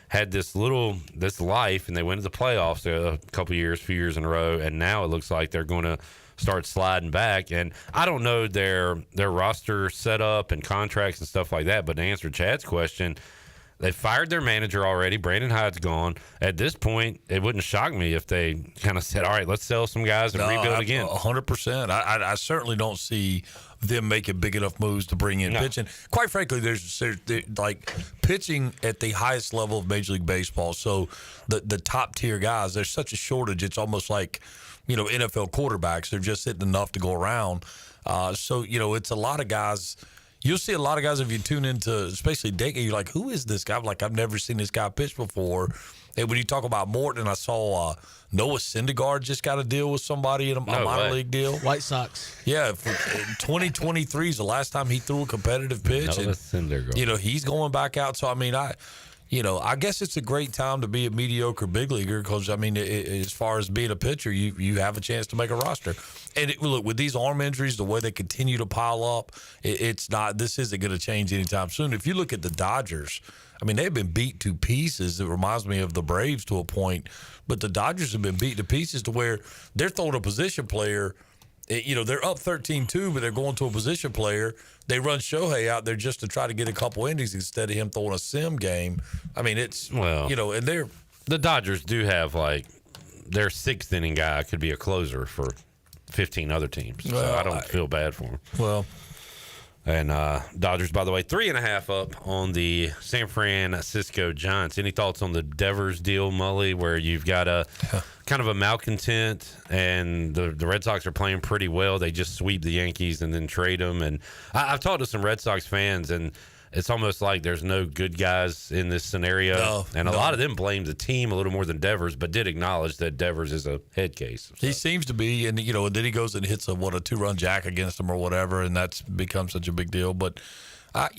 had this life, and they went to the playoffs a few years in a row, and now it looks like they're going to start sliding back. And I don't know their roster setup and contracts and stuff like that, but to answer Chad's question, they fired their manager already. Brandon Hyde's gone. At this point, it wouldn't shock me if they kind of said, all right, let's sell some guys and rebuild again. 100%. I certainly don't see them making big enough moves to bring in pitching. Quite frankly, there's like pitching at the highest level of Major League Baseball. So the top tier guys, there's such a shortage. It's almost like, NFL quarterbacks. They're just hitting enough to go around. So it's a lot of guys. You'll see a lot of guys if you tune into, especially Dake, you're like, who is this guy? Like, I've never seen this guy pitch before. And when you talk about Morton, I saw Noah Syndergaard just got a deal with somebody in a minor league deal. White Sox. Yeah, 2023 is the last time he threw a competitive pitch. Noah Syndergaard. He's going back out. So, I mean, I guess it's a great time to be a mediocre big leaguer because, I mean, as far as being a pitcher, you have a chance to make a roster. And look, with these arm injuries, the way they continue to pile up, this isn't going to change anytime soon. If you look at the Dodgers, I mean, they've been beat to pieces. It reminds me of the Braves to a point. But the Dodgers have been beat to pieces to where they're throwing a position player. They're up 13-2, but they're going to a position player. They run Shohei out there just to try to get a couple innings instead of him throwing a sim game. I mean, and the Dodgers do have like their 6th inning guy could be a closer for 15 other teams. So I don't feel bad for them. Well, and Dodgers, by the way, 3.5 up on the San Francisco Giants. Any thoughts on the Devers deal, Mully, where you've got a kind of a malcontent and the Red Sox are playing pretty well. They just sweep the Yankees and then trade them. And I've talked to some Red Sox fans, and it's almost like there's no good guys in this scenario. A lot of them blame the team a little more than Devers, but did acknowledge that Devers is a head case. So. He seems to be, and then he goes and hits a 2-run jack against them or whatever, and that's become such a big deal. But what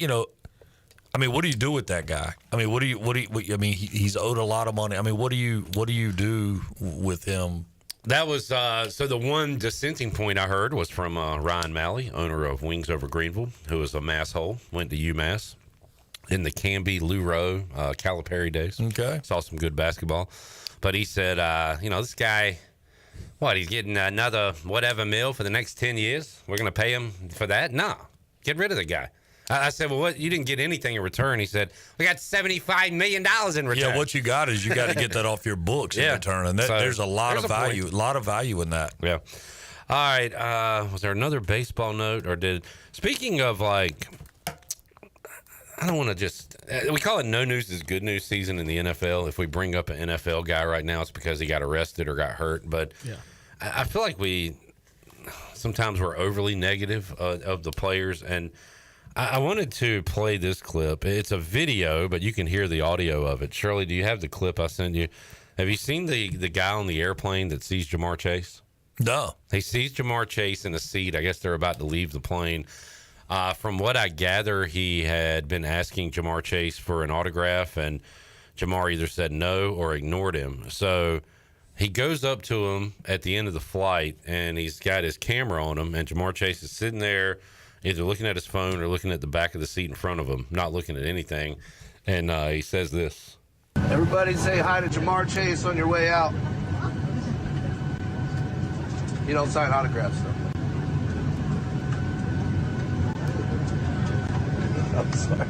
do you do with that guy? I mean, he's owed a lot of money. I mean, what do you do with him? That was so the one dissenting point I heard was from Ryan Mully, owner of Wings Over Greenville, who was a Masshole, went to UMass in the Canby, Lou Rowe, Calipari days. Okay. Saw some good basketball. But he said, this guy, he's getting another whatever mil for the next 10 years? We're going to pay him for that? No. Get rid of the guy. I said, well, what? You didn't get anything in return. He said, we got $75 million in return. Yeah, what you got is you got to get that off your books in return. And there's a lot of value, in that. Yeah. All right. Was there another baseball note? Speaking of, I don't want to we call it no news is good news season in the NFL. If we bring up an NFL guy right now, it's because he got arrested or got hurt. But I feel like sometimes we're overly negative of the players. And I wanted to play this clip. It's a video, but you can hear the audio of it. Shirley, do you have the clip I sent you? Have you seen the guy on the airplane that sees Jamar Chase? No. He sees Jamar Chase in a seat. I guess they're about to leave the plane. From what I gather, he had been asking Jamar Chase for an autograph, and Jamar either said no or ignored him. So he goes up to him at the end of the flight, and he's got his camera on him, and Jamar Chase is sitting there either looking at his phone or looking at the back of the seat in front of him, not looking at anything. And he says this. Everybody say hi to Jamar Chase on your way out. You don't sign autographs, though. I'm sorry.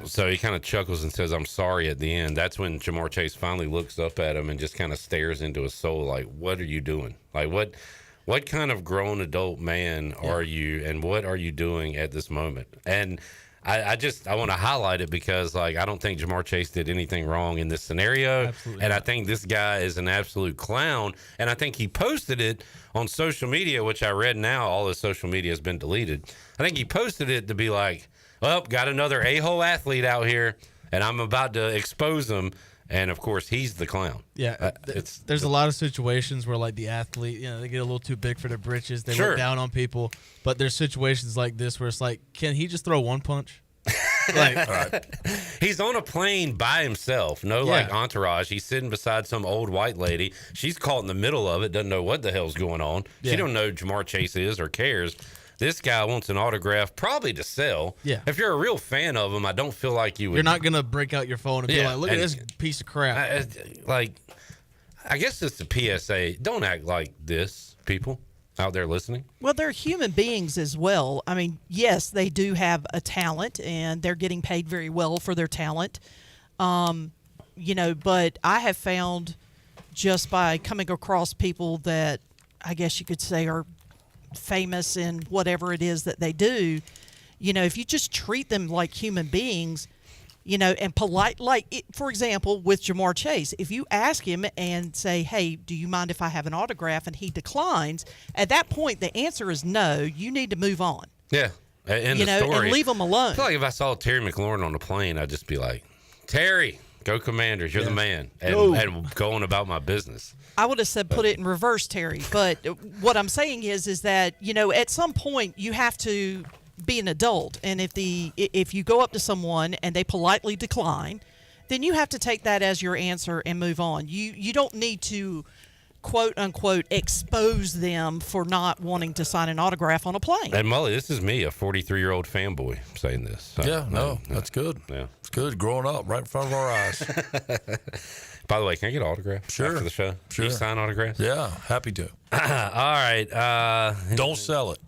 So he kind of chuckles and says, I'm sorry at the end. That's when Jamar Chase finally looks up at him and just kind of stares into his soul like, what are you doing? Like, what kind of grown adult man are you, and what are you doing at this moment? And I want to highlight it because, I don't think Jamar Chase did anything wrong in this scenario. Absolutely and not. I think this guy is an absolute clown. And I think he posted it on social media, which I read now all his social media has been deleted. I think he posted it to be like, well, got another a-hole athlete out here, and I'm about to expose him. And, of course, he's the clown. Yeah, there's a lot of situations where, the athlete, they get a little too big for their britches. They look down on people. But there's situations like this where it's like, can he just throw one punch? He's on a plane by himself. No, entourage. He's sitting beside some old white lady. She's caught in the middle of it, doesn't know what the hell's going on. Yeah. She don't know who Jamar Chase is or cares. This guy wants an autograph, probably to sell. Yeah. If you're a real fan of him, I don't feel like you would. You're not going to break out your phone and be like, look at this piece of crap. I guess it's the PSA. Don't act like this, people out there listening. Well, they're human beings as well. I mean, yes, they do have a talent, and they're getting paid very well for their talent. But I have found just by coming across people that I guess you could say are famous in whatever it is that they do, if you just treat them like human beings, and polite, for example, with Jamar Chase, if you ask him and say, hey, do you mind if I have an autograph? And he declines, at that point, the answer is no. You need to move on. Yeah. And leave him alone. I feel like if I saw Terry McLaurin on the plane, I'd just be like, Terry, go Commanders. You're the man. And going about my business. I would have said put it in reverse, Terry. But what I'm saying is that, at some point you have to be an adult. And if you go up to someone and they politely decline, then you have to take that as your answer and move on. You don't need to, quote unquote, expose them for not wanting to sign an autograph on a plane. And Mully, this is me, a 43-year-old fanboy, saying this. So, that's good. Yeah, it's good. Growing up right in front of our eyes. By the way, can I get an autograph after the show? Sure. Can you sign autographs? Yeah, happy to. All right. Don't sell it.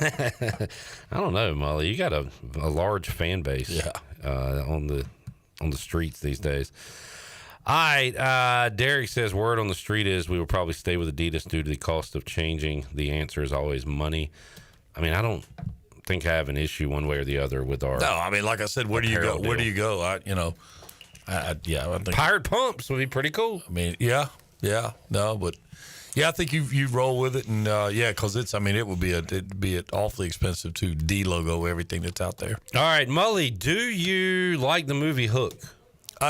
I don't know, Mully. You got a large fan base on the streets these days. All right. Derek says, word on the street is we will probably stay with Adidas due to the cost of changing. The answer is always money. I mean, I don't think I have an issue one way or the other with our. No, I mean, like I said, where do you go? Deal. Where do you go? I think Pirate Pumps would be pretty cool. I mean, yeah. Yeah, no, but yeah, I think you roll with it, and because it'd be awfully expensive to de-logo everything that's out there. All right, Mully, do you like the movie Hook?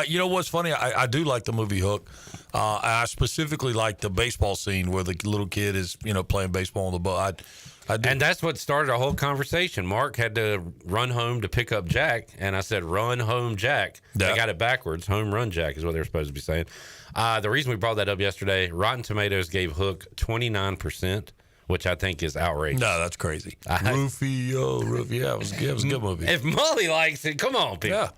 You know what's funny? I do like the movie Hook. I specifically like the baseball scene where the little kid is playing baseball on the boat. And that's what started our whole conversation. Mark had to run home to pick up Jack, and I said, "Run home, Jack." They got it backwards. Home run, Jack is what they're supposed to be saying. The reason we brought that up yesterday, Rotten Tomatoes gave Hook 29%, which I think is outrageous. No, that's crazy. Rufio. Yeah, it was a good movie. If Mully likes it, come on, people. Yeah.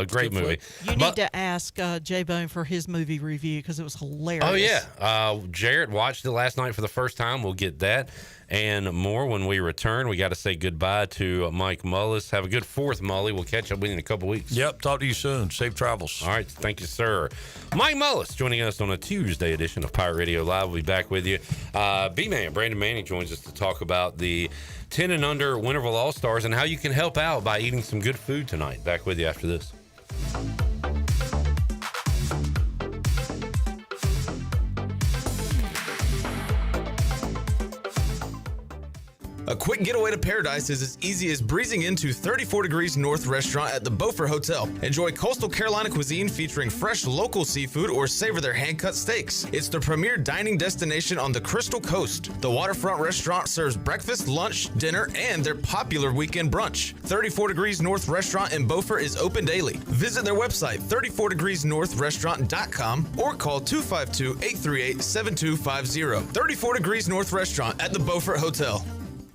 Great movie. You need to ask J-Bone for his movie review because it was hilarious. Oh, yeah. Jarrett watched it last night for the first time. We'll get that and more when we return. We got to say goodbye to Mike Mullis. Have a good 4th, Mully. We'll catch up with you in a couple weeks. Yep. Talk to you soon. Safe travels. All right. Thank you, sir. Mike Mullis joining us on a Tuesday edition of Pirate Radio Live. We'll be back with you. B-Man, Brandon Manning joins us to talk about the 10 and under Winterville All-Stars and how you can help out by eating some good food tonight. Back with you after this. A quick getaway to paradise is as easy as breezing into 34 Degrees North restaurant at the Beaufort Hotel. Enjoy coastal Carolina cuisine featuring fresh local seafood or savor their hand-cut steaks. It's the premier dining destination on the Crystal Coast. The waterfront restaurant serves breakfast, lunch, dinner, and their popular weekend brunch. 34 Degrees North restaurant in Beaufort is open daily. Visit their website, 34degreesnorthrestaurant.com, or call 252-838-7250. 34 Degrees North restaurant at the Beaufort Hotel.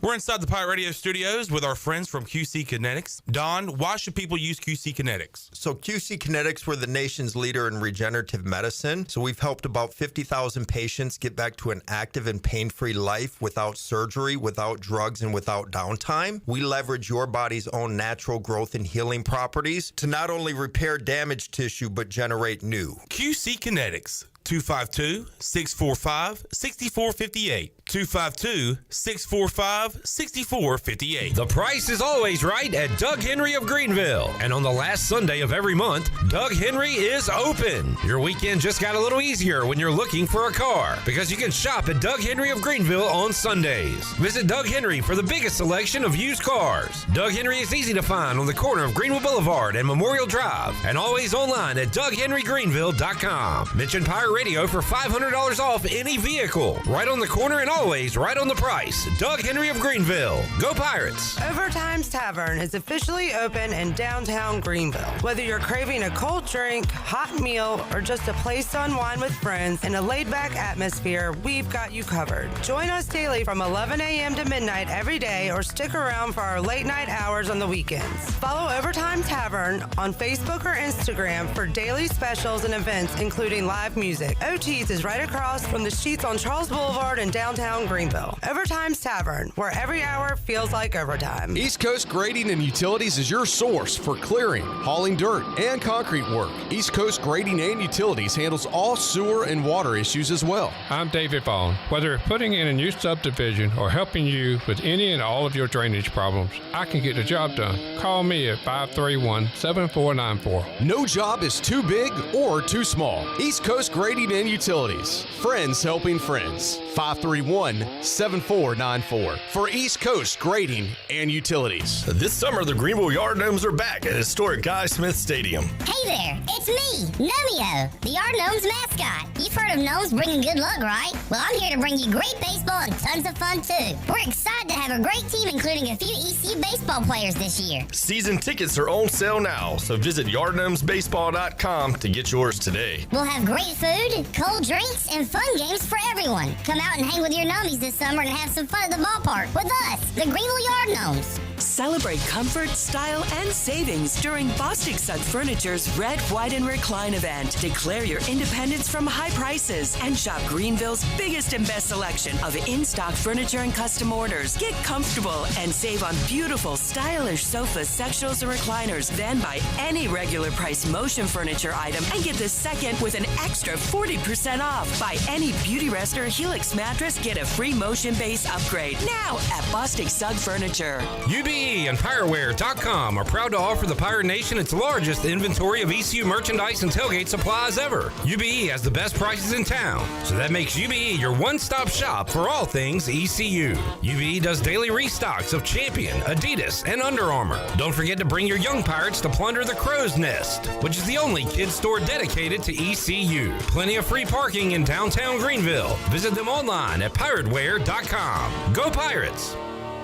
We're inside the Pirate Radio studios with our friends from QC Kinetics. Don, why should people use QC Kinetics? So QC Kinetics, we're the nation's leader in regenerative medicine. So we've helped about 50,000 patients get back to an active and pain-free life without surgery, without drugs, and without downtime. We leverage your body's own natural growth and healing properties to not only repair damaged tissue, but generate new. QC Kinetics, 252-645-6458. 252-645-6458. The price is always right at Doug Henry of Greenville. And on the last Sunday of every month, Doug Henry is open. Your weekend just got a little easier when you're looking for a car because you can shop at Doug Henry of Greenville on Sundays. Visit Doug Henry for the biggest selection of used cars. Doug Henry is easy to find on the corner of Greenville Boulevard and Memorial Drive and always online at DougHenryGreenville.com. Mention Pirate Radio for $500 off any vehicle. Right on the corner and always right on the price. Doug Henry of Greenville. Go Pirates. Overtime's Tavern is officially open in downtown Greenville. Whether you're craving a cold drink, hot meal, or just a place to unwind with friends in a laid-back atmosphere, we've got you covered. Join us daily from 11 a.m. to midnight every day or stick around for our late-night hours on the weekends. Follow Overtime Tavern on Facebook or Instagram for daily specials and events, including live music. OT's is right across from the Sheets on Charles Boulevard in downtown Greenville. Overtime's Tavern, where every hour feels like overtime. East Coast Grading and Utilities is your source for clearing, hauling dirt, and concrete work. East Coast Grading and Utilities handles all sewer and water issues as well. I'm David Vaughn. Whether putting in a new subdivision or helping you with any and all of your drainage problems, I can get the job done. Call me at 531-7494. No job is too big or too small. East Coast Grading and Utilities. Friends helping friends. 531-7494 for East Coast Grading and Utilities. This summer, the Greenville Yard Gnomes are back at historic Guy Smith Stadium. Hey there, it's me, Nomeo, the Yard Gnomes mascot. You've heard of gnomes bringing good luck, right? Well, I'm here to bring you great baseball and tons of fun, too. We're excited to have a great team, including a few ECU baseball players this year. Season tickets are on sale now, so visit yardgnomesbaseball.com to get yours today. We'll have great food, cold drinks, and fun games for everyone. Come out and hang with your gnomies this summer and have some fun at the ballpark with us, the Greenville Yard Gnomes. Celebrate comfort, style, and savings during Bostic Suggs Furniture's Red, White, and Recline event. Declare your independence from high prices and shop Greenville's biggest and best selection of in-stock furniture and custom orders. Get comfortable and save on beautiful, stylish sofas, sectionals, and recliners. Then buy any regular price motion furniture item and get the second with an extra 40% off. Buy any Beauty Rest or Helix mattress, get Get a free motion base upgrade now at Bostic Sugg Furniture. UBE and PirateWear.com are proud to offer the Pirate Nation its largest inventory of ECU merchandise and tailgate supplies ever. UBE has the best prices in town, so that makes UBE your one-stop shop for all things ECU. UBE does daily restocks of Champion, Adidas, and Under Armour. Don't forget to bring your young Pirates to plunder the Crow's Nest, which is the only kids store dedicated to ECU. Plenty of free parking in downtown Greenville. Visit them online at PirateWear.com. Go Pirates!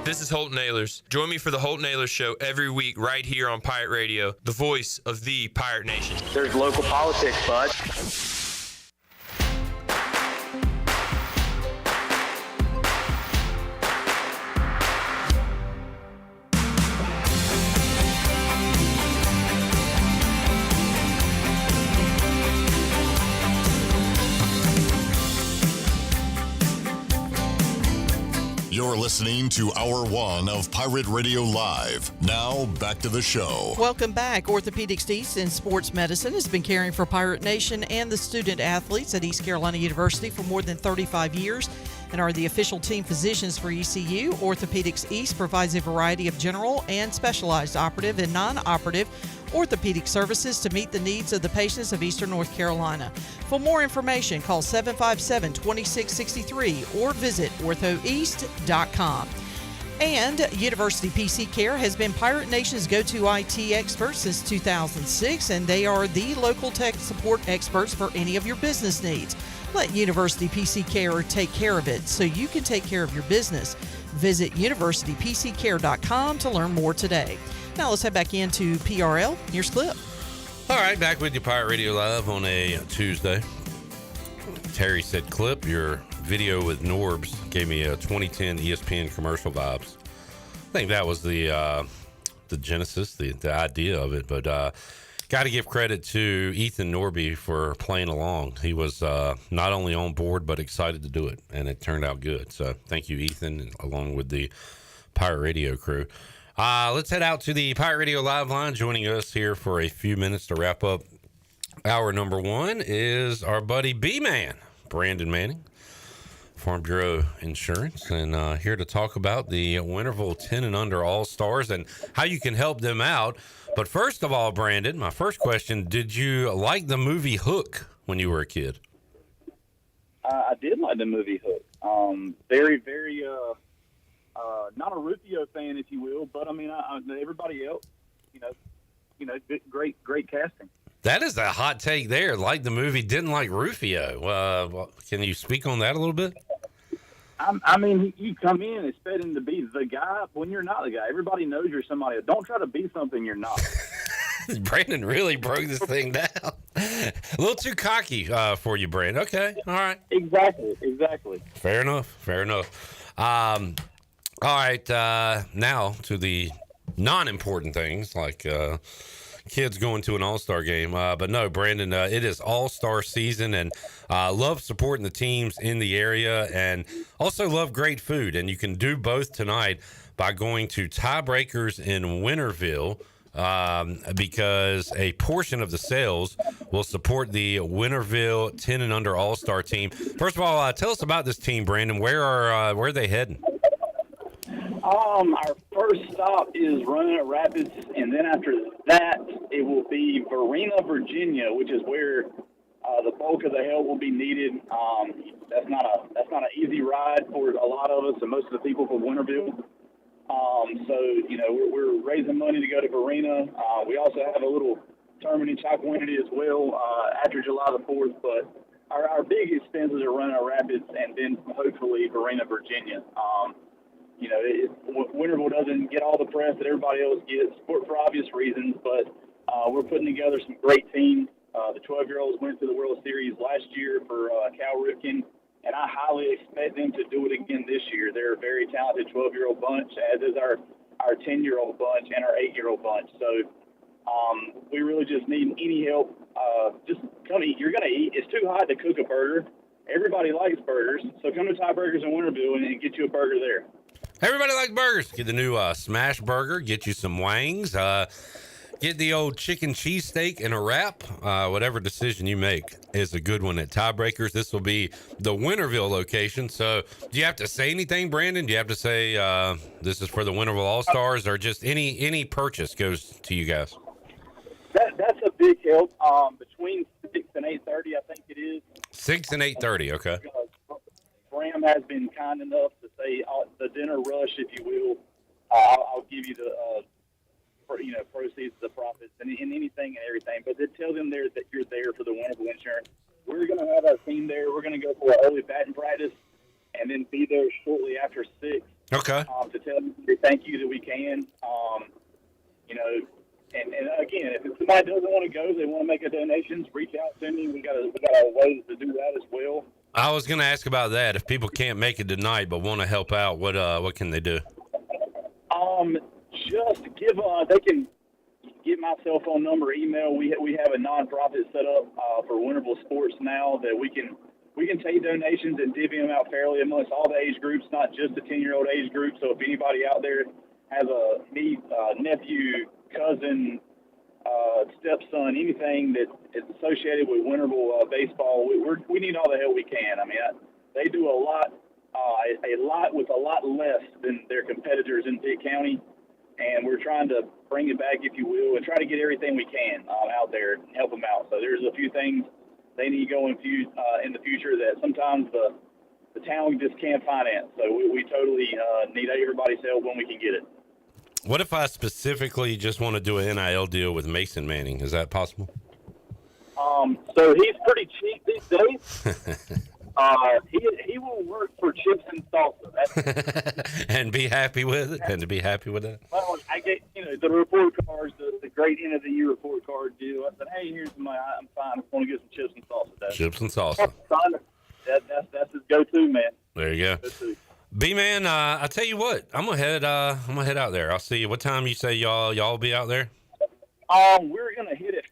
This is Holt Nailers. Join me for the Holt Nailers Show every week right here on Pirate Radio, the voice of the Pirate Nation. There's local politics, bud. You're listening to Hour 1 of Pirate Radio Live. Now, back to the show. Welcome back. Orthopedics East in Sports Medicine has been caring for Pirate Nation and the student athletes at East Carolina University for more than 35 years and are the official team physicians for ECU. Orthopedics East provides a variety of general and specialized operative and non-operative orthopedic services to meet the needs of the patients of Eastern North Carolina. For more information, call 757-2663 or visit orthoeast.com. And University PC Care has been Pirate Nation's go-to IT expert since 2006, and they are the local tech support experts for any of your business needs. Let University PC Care take care of it so you can take care of your business. Visit universitypccare.com to learn more today. Now let's head back into PRL. Here's Clip. All right, back with you, Pirate Radio Live on a Tuesday. Terry said, Clip, your video with Norbs gave me a 2010 ESPN commercial vibes. I think that was the genesis, the idea of it. But got to give credit to Ethan Norby for playing along. He was not only on board, but excited to do it, and it turned out good. So thank you, Ethan, along with the Pirate Radio crew. Let's head out to the Pirate Radio Live line. Joining us here for a few minutes to wrap up hour number 1 is our buddy B-Man, Brandon Manning, Farm Bureau Insurance, and here to talk about the Winterville 10 and Under All-Stars and how you can help them out. But first of all, Brandon, my first question, did you like the movie Hook when you were a kid? I did like the movie Hook. Very, very... not a Rufio fan, if you will, but I mean, everybody else, great casting. That is a hot take there. Like the movie, didn't like Rufio. Can you speak on that a little bit? I mean, you come in expecting to be the guy when you're not the guy. Everybody knows you're somebody. Don't try to be something you're not. Brandon really broke this thing down. A little too cocky for you, Brandon. Okay, all right. Exactly. Fair enough. All right, now to the non-important things like kids going to an all-star game. But no, Brandon, it is all-star season, and love supporting the teams in the area and also love great food. And you can do both tonight by going to Tiebreakers in Winterville because a portion of the sales will support the Winterville 10 and Under All-Star team. First of all, tell us about this team, Brandon. Where are they heading? Our first stop is Roanoke Rapids, and then after that, it will be Verena, Virginia, which is where the bulk of the help will be needed. That's not an easy ride for a lot of us and most of the people from Winterville. We're raising money to go to Verena. We also have a little tournament in Chalkawinity as well after July the 4th, but our big expenses are Roanoke Rapids and then hopefully Verena, Virginia. Winterville doesn't get all the press that everybody else gets for obvious reasons, but we're putting together some great teams. The 12-year-olds went to the World Series last year for Cal Ripken, and I highly expect them to do it again this year. They're a very talented 12-year-old bunch, as is our 10-year-old bunch and our 8-year-old bunch. So we really just need any help. Just come eat. You're going to eat. It's too hot to cook a burger. Everybody likes burgers, so come to Tiebreakers in Winterville and get you a burger there. Everybody likes burgers. Get the new Smash Burger. Get you some wangs. Get the old chicken cheesesteak and a wrap. Whatever decision you make is a good one at Tiebreakers. This will be the Winterville location. So do you have to say anything, Brandon? Do you have to say this is for the Winterville All-Stars, or just any purchase goes to you guys? That's a big help. Between 6 and 8:30, I think it is. 6 and 8:30, okay. Bram has been kind enough to say the dinner rush, if you will. I'll give you the proceeds of the profits and anything and everything. But then tell them there that you're there for the Winterville Insurance. We're going to have our team there. We're going to go for an early batting practice and then be there shortly after 6. Okay. To tell them thank you that we can. And again, if somebody doesn't want to go, they want to make a donation, reach out to me. We got ways to do that as well. I was going to ask about that. If people can't make it tonight but want to help out, what can they do? Just give. They can get my cell phone number, email. We have a nonprofit set up for Winterville Sports now that we can take donations and divvy them out fairly amongst all the age groups, not just the 10-year-old age group. So if anybody out there has a niece, nephew, cousin, stepson, anything that is associated with Winterville baseball, we need all the help we can. I mean, they do a lot with a lot less than their competitors in Pitt County, and we're trying to bring it back, if you will, and try to get everything we can out there and help them out. So there's a few things they need going in the future that sometimes the town just can't finance. So we totally need everybody's help when we can get it. What if I specifically just want to do an NIL deal with Mason Manning? Is that possible? So he's pretty cheap these days. He will work for chips and salsa. And be happy with it? And to be happy with that? Well, I get, the report cards, the great end of the year report card deal. I said, hey, here's I'm fine. I just want to get some chips and salsa. Chips and salsa. That's his go-to, man. There you go. B-Man, I tell you what, I'm gonna head out there. I'll see you. What time you say y'all be out there? We're gonna hit at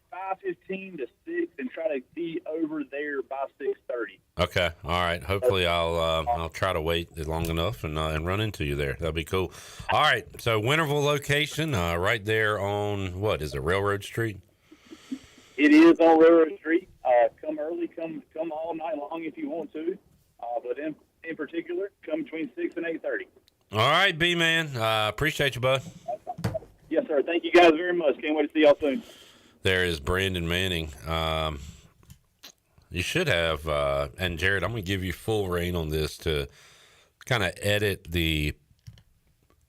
5:15 to 6 and try to be over there by 6:30. Okay, all right. Hopefully, I'll try to wait long enough and run into you there. That'd be cool. All right, so Winterville location, right there on what is it, Railroad Street? It is on Railroad Street. Come early, come all night long if you want to, but in particular, come between 6 and 8:30. All right, B-Man. Appreciate you, bud. Yes, sir. Thank you guys very much. Can't wait to see y'all soon. There is Brandon Manning. You should have, and Jared, I'm going to give you full reign on this to kind of edit the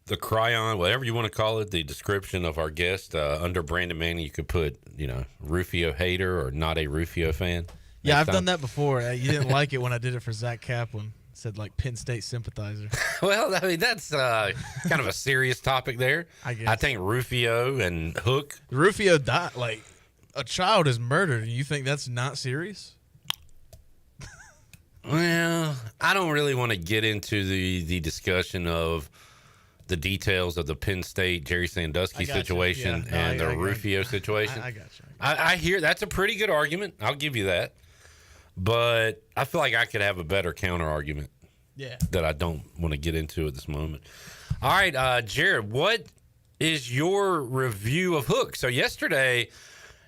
cryon, whatever you want to call it, the description of our guest under Brandon Manning. You could put, Rufio hater or not a Rufio fan. Yeah, I've done that before. You didn't like it when I did it for Zach Kaplan. Said like Penn State sympathizer. Well, I mean, that's kind of a serious topic there. I guess. I think Rufio and Hook. Rufio died. Like, a child is murdered, and you think that's not serious? Well, I don't really want to get into the discussion of the details of the Penn State Jerry Sandusky situation and the Rufio situation. I got you. I hear that's a pretty good argument. I'll give you that. But I feel like I could have a better counter argument that I don't want to get into at this moment. All right, Jared, what is your review of Hook? So yesterday,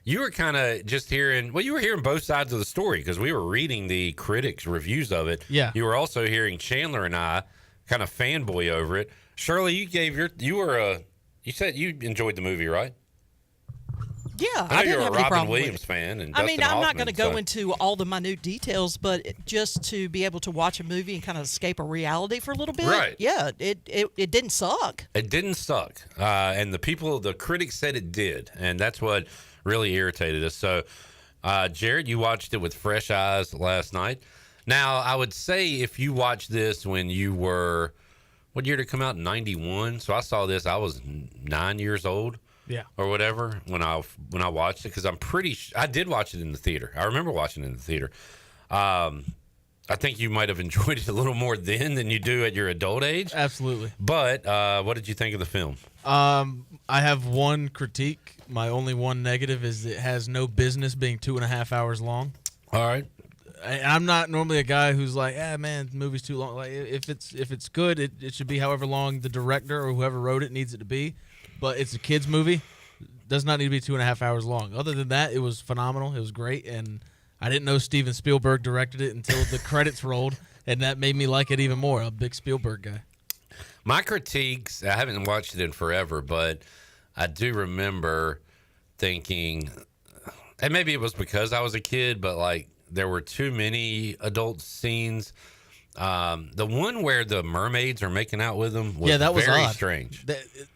you were kind of just hearing, you were hearing both sides of the story because we were reading the critics' reviews of it. Yeah. You were also hearing Chandler and I kind of fanboy over it. Shirley, you said you enjoyed the movie, right? Yeah, I know didn't you're have a any Robin problem Williams with it. fan. And I mean, Dustin I'm not Hoffman, going to go into all the minute details, but just to be able to watch a movie and kind of escape a reality for a little bit. Right. Yeah, it didn't suck. It didn't suck. And the critics said it did. And that's what really irritated us. So, Jared, you watched it with fresh eyes last night. Now, I would say if you watched this when you were, what year did it come out? 91. So I saw this, I was 9 years old. Yeah. Or whatever when I watched it, because I did watch it in the theater. I remember watching it in the theater. I think you might have enjoyed it a little more then than you do at your adult age. Absolutely. But what did you think of the film? I have one critique. My only one negative is it has no business being 2.5 hours long. All right. I'm not normally a guy who's like, man, the movie's too long. Like, if it's good, it should be however long the director or whoever wrote it needs it to be. But it's a kids movie. does not need to be 2.5 hours long. Other than that, it was phenomenal. It was great, and I didn't know Steven Spielberg directed it until the credits rolled, and that made me like it even more. I'm a big Spielberg guy. My critiques, I haven't watched it in forever, but I do remember thinking, and maybe it was because I was a kid, but like there were too many adult scenes. The one where the mermaids are making out with them was, that was very odd. strange.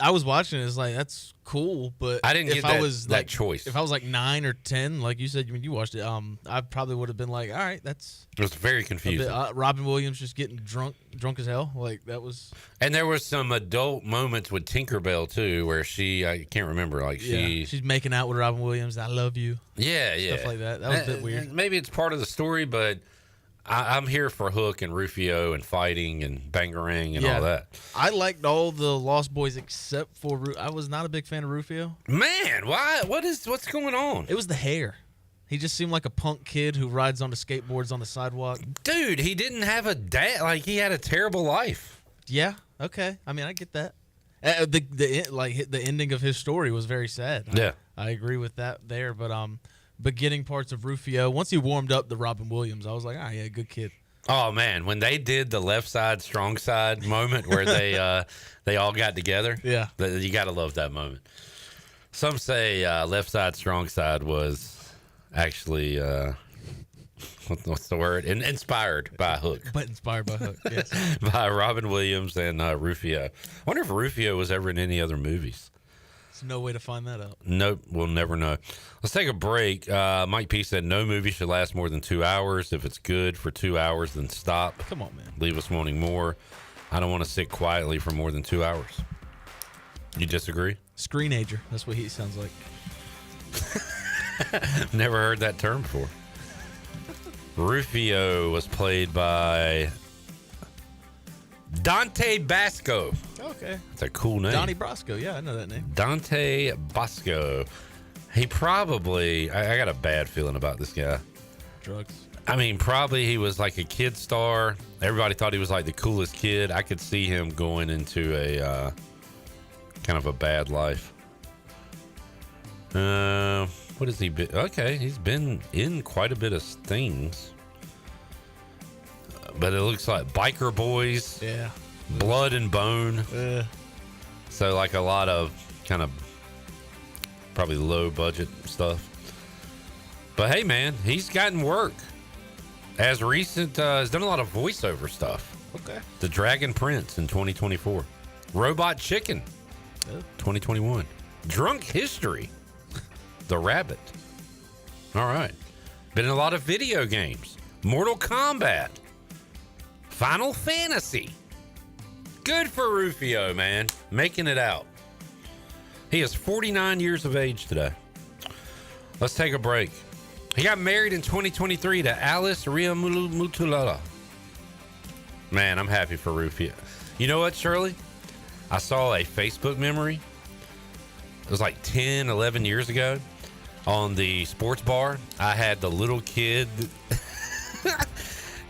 I was watching it. It's like, that's cool, but I didn't get that choice. If I was like 9 or 10, like you said, when you watched it, I probably would have been like, all right, that's. It was very confusing. Robin Williams just getting drunk as hell. Like, that was. And there was some adult moments with Tinkerbell too, where I can't remember, like she's making out with Robin Williams. I love you. Yeah. Stuff like that. That was a bit weird. Maybe it's part of the story, but I'm here for Hook and Rufio and fighting and Bangarang and all that. I liked all the Lost Boys except for I was not a big fan of Rufio. Man, why? What's going on? It was the hair. He just seemed like a punk kid who rides on the skateboards on the sidewalk. Dude, he didn't have a dad. Like, he had a terrible life. Yeah. Okay. I mean, I get that. The ending of his story was very sad. Yeah. I agree with that there, but beginning parts of Rufio, once he warmed up to Robin Williams, I was like, yeah, good kid. Oh man, when they did the left side, strong side moment where they all got together, you got to love that moment. Some say left side, strong side was actually what's the word? Inspired by Hook. But inspired by Hook, yes. By Robin Williams and Rufio. I wonder if Rufio was ever in any other movies. No way to find that out. Nope, we'll never know. Let's take a break. Mike P said no movie should last more than 2 hours. If it's good for 2 hours, then stop. Come on, man. Leave us wanting more. I don't want to sit quietly for more than 2 hours. You disagree? Screenager. That's what he sounds like. Never heard that term before. Rufio was played by Dante Basco. Okay. That's a cool name. Donnie Brasco. Yeah, I know that name. Dante Basco. He probably, I got a bad feeling about this guy. Drugs. I mean, probably he was like a kid star. Everybody thought he was like the coolest kid. I could see him going into a kind of a bad life. What has he been? Okay, he's been in quite a bit of things. But it looks like Biker Boys. Yeah. Blood and Bone. Yeah. So like a lot of kind of probably low budget stuff. But hey, man, he's gotten work. As recent, has done a lot of voiceover stuff. Okay. The Dragon Prince in 2024. Robot Chicken, 2021. Drunk History. The Rabbit. All right. Been in a lot of video games. Mortal Kombat. Final Fantasy. Good for Rufio, man. Making it out. He is 49 years of age today. Let's take a break. He got married in 2023 to Alice Ria Mutulala. Man, I'm happy for Rufio. You know what, Shirley? I saw a Facebook memory. It was like 10, 11 years ago on the sports bar. I had the little kid,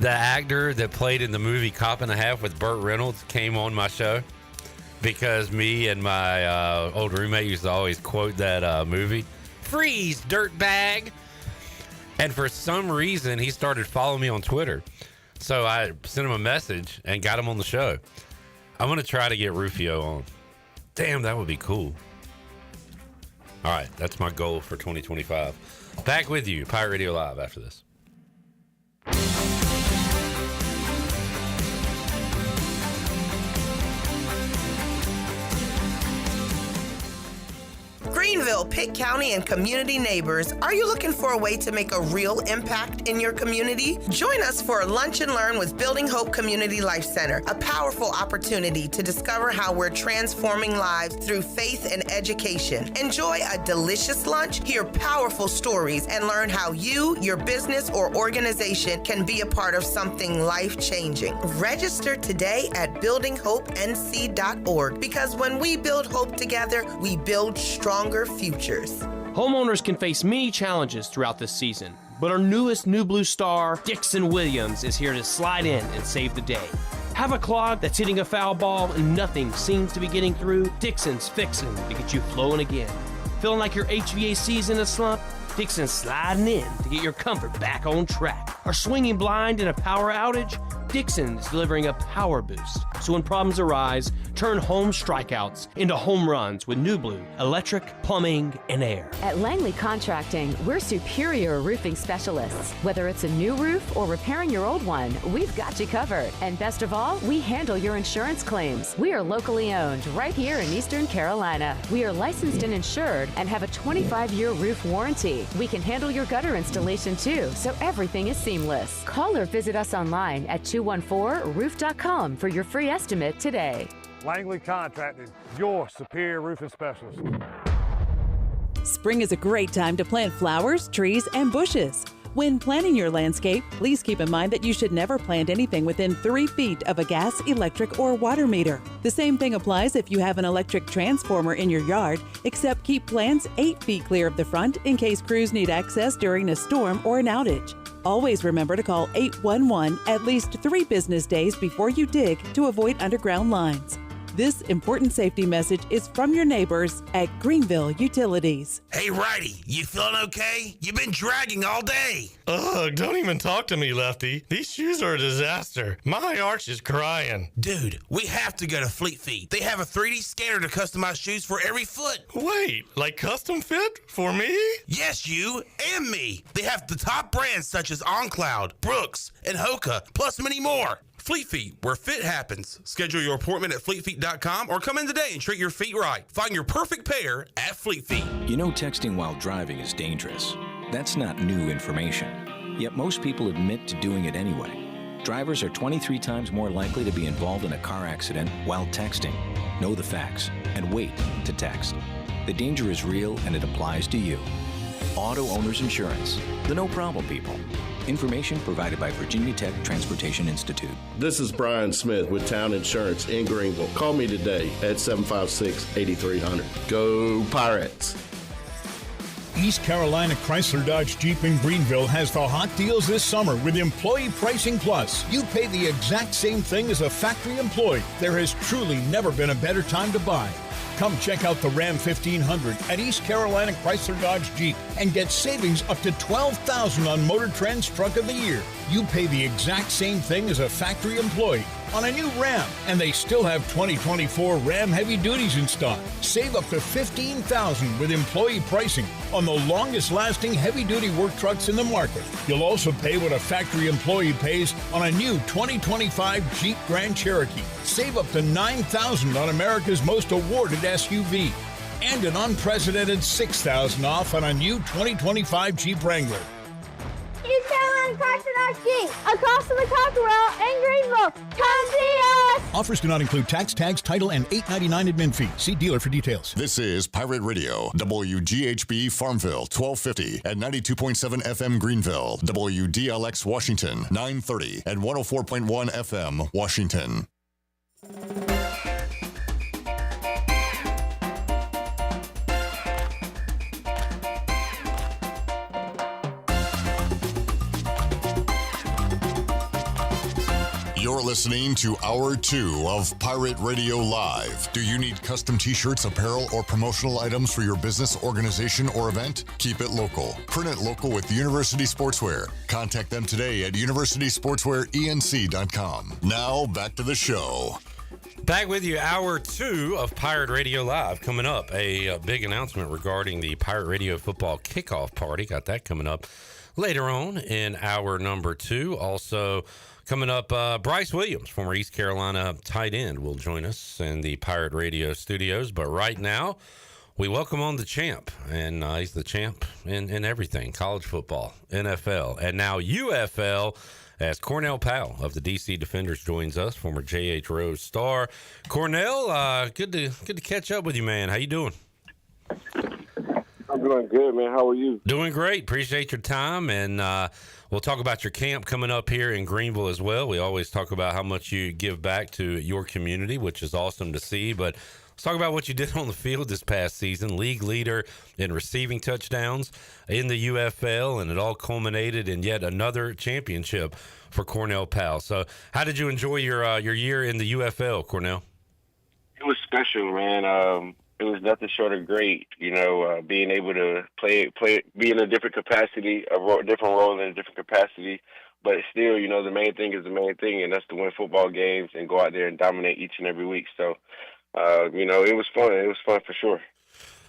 the actor that played in the movie Cop and a Half with Burt Reynolds came on my show because me and my old roommate used to always quote that movie. Freeze, dirtbag. And for some reason, he started following me on Twitter. So I sent him a message and got him on the show. I'm going to try to get Rufio on. Damn, that would be cool. All right, that's my goal for 2025. Back with you, Pirate Radio Live, after this. Greenville, Pitt County, and community neighbors, are you looking for a way to make a real impact in your community? Join us for a Lunch and Learn with Building Hope Community Life Center, a powerful opportunity to discover how we're transforming lives through faith and education. Enjoy a delicious lunch, hear powerful stories, and learn how you, your business, or organization can be a part of something life-changing. Register today at buildinghopennc.org, because when we build hope together, we build stronger futures. Homeowners can face many challenges throughout this season, but our newest New Blue star, Dixon Williams, is here to slide in and save the day. Have a clog that's hitting a foul ball and nothing seems to be getting through? Dixon's fixing to get you flowing again. Feeling like your HVAC's in a slump? Dixon's sliding in to get your comfort back on track. Are swinging blind in a power outage? Dixon is delivering a power boost. So when problems arise, turn home strikeouts into home runs with New Blue, electric, plumbing, and air. At Langley Contracting, we're superior roofing specialists. Whether it's a new roof or repairing your old one, we've got you covered. And best of all, we handle your insurance claims. We are locally owned right here in Eastern Carolina. We are licensed and insured and have a 25-year roof warranty. We can handle your gutter installation too, so everything is seamless. Call or visit us online at 214roof.com for your free estimate today. Langley Contracting, your superior roofing specialist. Spring is a great time to plant flowers, trees, and bushes. When planning your landscape, please keep in mind that you should never plant anything within 3 feet of a gas, electric, or water meter. The same thing applies if you have an electric transformer in your yard, except keep plants 8 feet clear of the front in case crews need access during a storm or an outage. Always remember to call 811 at least 3 business days before you dig to avoid underground lines. This important safety message is from your neighbors at Greenville Utilities. Hey, Righty, you feeling okay? You've been dragging all day. Ugh, don't even talk to me, Lefty. These shoes are a disaster. My arch is crying. Dude, we have to go to Fleet Feet. They have a 3D scanner to customize shoes for every foot. Wait, like custom fit? For me? Yes, you and me. They have the top brands such as OnCloud, Brooks, and Hoka, plus many more. Fleet Feet, where fit happens. Schedule your appointment at fleetfeet.com or come in today and treat your feet right. Find your perfect pair at Fleet Feet. You know texting while driving is dangerous. That's not new information. Yet most people admit to doing it anyway. Drivers are 23 times more likely to be involved in a car accident while texting. Know the facts and wait to text. The danger is real and it applies to you. Auto Owners Insurance, the no problem people. Information provided by Virginia Tech Transportation Institute. This is Brian Smith with Town Insurance in Greenville. Call me today at 756-8300. Go Pirates! East Carolina Chrysler Dodge Jeep in Greenville has the hot deals this summer with Employee Pricing Plus. You pay the exact same thing as a factory employee. There has truly never been a better time to buy. Come check out the Ram 1500 at East Carolina Chrysler Dodge Jeep and get savings up to $12,000 on Motor Trend's Truck of the Year. You pay the exact same thing as a factory employee on a new Ram, and they still have 2024 Ram Heavy Duties in stock. Save up to $15,000 with employee pricing on the longest-lasting heavy-duty work trucks in the market. You'll also pay what a factory employee pays on a new 2025 Jeep Grand Cherokee. Save up to $9,000 on America's most awarded SUV. And an unprecedented $6,000 off on a new 2025 Jeep Wrangler. East Carolina Chrysler Dodge Jeep, across from the Cockerell in Greenville. Come see us! Offers do not include tax, tags, title, and $8.99 admin fee. See dealer for details. This is Pirate Radio, WGHB Farmville, 1250 at 92.7 FM Greenville, WDLX Washington, 930 and 104.1 FM Washington. You're listening to Hour 2 of Pirate Radio Live. Do you need custom t-shirts, apparel, or promotional items for your business, organization, or event? Keep it local. Print it local with University Sportswear. Contact them today at universitysportswearenc.com. Now, back to the show. Back with you, Hour 2 of Pirate Radio Live. Coming up, a big announcement regarding the Pirate Radio football kickoff party. Got that coming up later on in hour number 2. Also coming up, Bryce Williams, former East Carolina tight end, will join us in the Pirate Radio studios. But right now, we welcome on the champ. And he's the champ in everything, college football, NFL, and now UFL, as Cornell Powell of the DC Defenders joins us, former J.H. Rose star. Cornell, good to catch up with you, man. How you doing? I'm doing good, man. How are you? Doing great. Appreciate your time, and we'll talk about your camp coming up here in Greenville as well. We always talk about how much you give back to your community, which is awesome to see, but let's talk about what you did on the field this past season. League leader in receiving touchdowns in the UFL, and it all culminated in yet another championship for Cornell Powell. So how did you enjoy your year in the UFL, Cornell? It was special, man. nothing short of great. Being able to be in a different capacity, different role in a different capacity. But still, the main thing is the main thing, and that's to win football games and go out there and dominate each and every week. So, it was fun. It was fun for sure.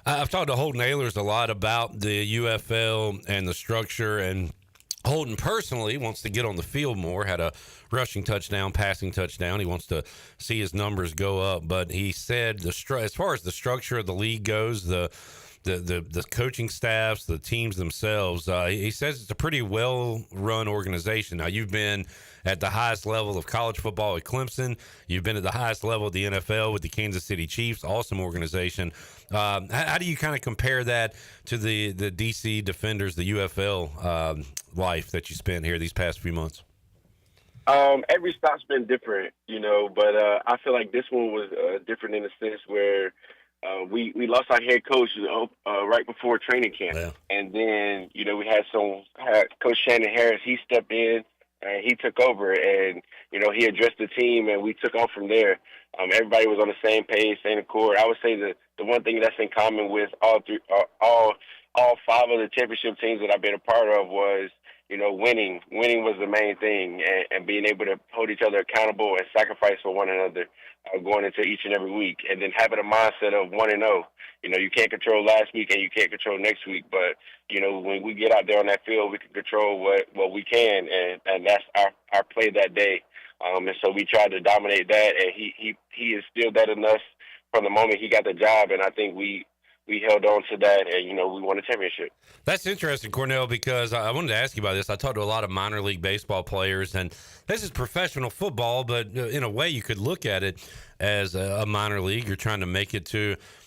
I've talked to Holton Ahlers a lot about the UFL and the structure, and Holton personally wants to get on the field more. Had a rushing touchdown, passing touchdown. He wants to see his numbers go up. But he said as far as the structure of the league goes, the coaching staffs, the teams themselves, he says it's a pretty well-run organization. Now, you've been at the highest level of college football at Clemson. You've been at the highest level of the NFL with the Kansas City Chiefs. Awesome organization. How do you kind of compare that to the DC Defenders, the UFL life that you spent here these past few months? Every stop's been different, but I feel like this one was different in the sense where we lost our head coach right before training camp. Yeah. And then, we had Coach Shannon Harris. He stepped in and he took over, and, he addressed the team, and we took off from there. Everybody was on the same page, same accord. I would say the one thing that's in common with all five of the championship teams that I've been a part of was, winning. Winning was the main thing, and being able to hold each other accountable and sacrifice for one another going into each and every week, and then having a mindset of 1-0. You can't control last week and you can't control next week, but when we get out there on that field, we can control what we can, and that's our play that day. And so we tried to dominate that, and he instilled that in us from the moment he got the job, and I think we held on to that, and, we won a championship. That's interesting, Cornell, because I wanted to ask you about this. I talked to a lot of minor league baseball players, and this is professional football, but in a way you could look at it as a minor league. You're trying to make it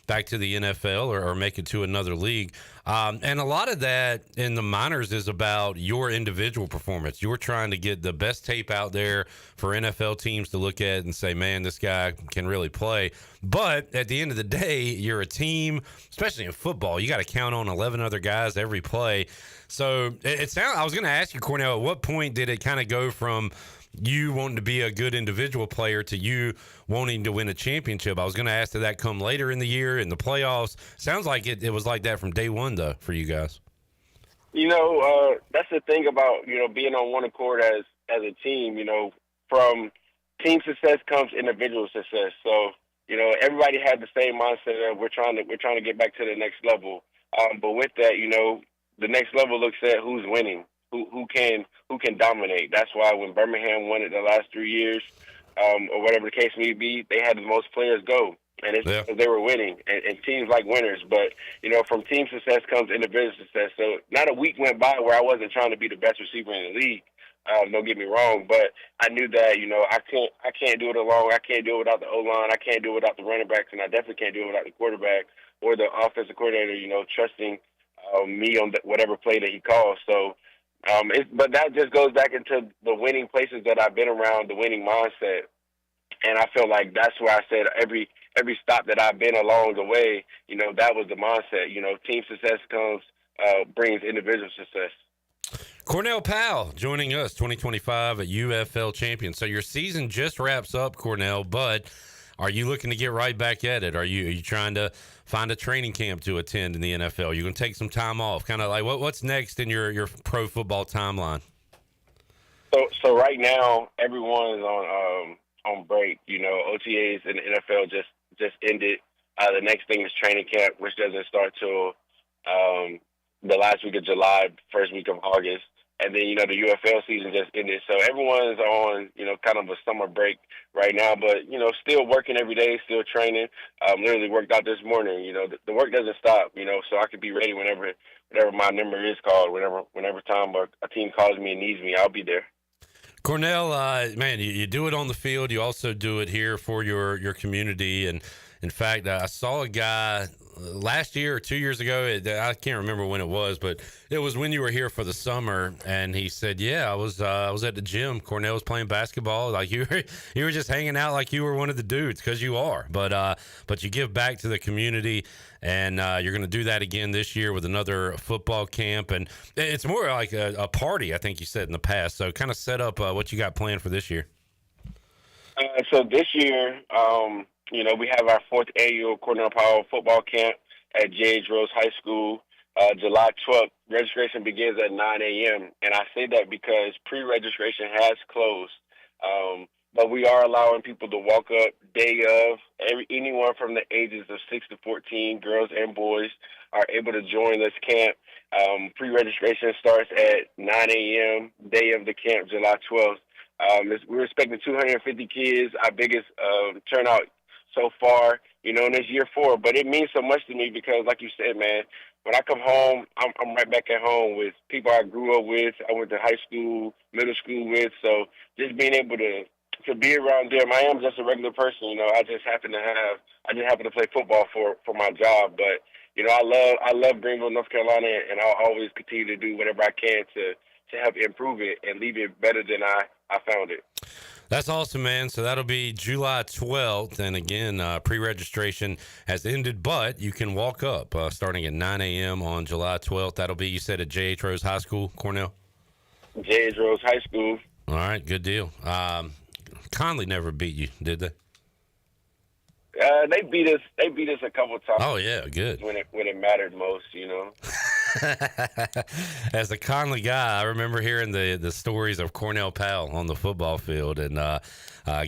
back to the NFL or make it to another league. And a lot of that in the minors is about your individual performance. You're trying to get the best tape out there for NFL teams to look at and say, man, this guy can really play. But at the end of the day, you're a team, especially in football. You got to count on 11 other guys every play. So I was going to ask you, Cornell, at what point did it kind of go from you wanting to be a good individual player to you wanting to win a championship? I was going to ask, did that come later in the year in the playoffs? Sounds like it was like that from day one, though, for you guys. That's the thing about, being on one accord as a team. From team success comes individual success. So, everybody had the same mindset of we're trying to get back to the next level. But with that, the next level looks at who's winning. Who can dominate. That's why when Birmingham won it the last 3 years, or whatever the case may be, they had the most players go, and it's because they were winning, and teams like winners. But from team success comes individual success. So not a week went by where I wasn't trying to be the best receiver in the league. Don't get me wrong, but I knew that I can't do it alone. I can't do it without the O-line. I can't do it without the running backs, and I definitely can't do it without the quarterback or the offensive coordinator. Trusting me on whatever play that he calls. So. But that just goes back into the winning places that I've been around, the winning mindset. And I feel like that's where I said every stop that I've been along the way, that was the mindset. Team success brings individual success. Cornell Powell joining us, 2025 at UFL champion. So your season just wraps up, Cornell, but are you looking to get right back at it? Are you trying to find a training camp to attend in the NFL? You're going to take some time off. Kind of like what's next in your pro football timeline? So right now everyone is on break. OTAs in the NFL just ended. The next thing is training camp, which doesn't start till the last week of July, first week of August. And then, the UFL season just ended. So everyone's on, kind of a summer break right now, but, still working every day, still training. Literally worked out this morning. The work doesn't stop, so I could be ready whenever my number is called, whenever time a team calls me and needs me, I'll be there. Cornell, man, you do it on the field. You also do it here for your community. And in fact, I saw a guy last year or 2 years ago. I can't remember when it was, but it was when you were here for the summer. And he said, "Yeah, I was at the gym. Cornell was playing basketball. Like you were just hanging out like you were one of the dudes, because you are. But you give back to the community, and you're going to do that again this year with another football camp. And it's more like a party, I think you said in the past. So kind of set up what you got planned for this year." So this year, We have our 4th annual Cornell Powell football camp at J.H. Rose High School, July 12th. Registration begins at 9 a.m. And I say that because pre-registration has closed. But we are allowing people to walk up day of. Anyone from the ages of 6 to 14, girls and boys, are able to join this camp. Pre-registration starts at 9 a.m., day of the camp, July 12th. We're expecting 250 kids, our biggest turnout so far, and it's year 4. But it means so much to me because, like you said, man, when I come home, I'm right back at home with people I grew up with, I went to high school, middle school with. So just being able to be around them. I am just a regular person, I just happen to play football for my job. But I love Greenville, North Carolina, and I'll always continue to do whatever I can to help improve it and leave it better than I found it. That's awesome, man. So that'll be July 12th. And again, pre-registration has ended, but you can walk up starting at 9 a.m. on July 12th. That'll be, you said, at J.H. Rose High School, Cornell? J.H. Rose High School. All right, good deal. Conley never beat you, did they? They beat us. They beat us a couple times. Oh yeah, good. When it mattered most, As a Conley guy, I remember hearing the stories of Cornell Powell on the football field and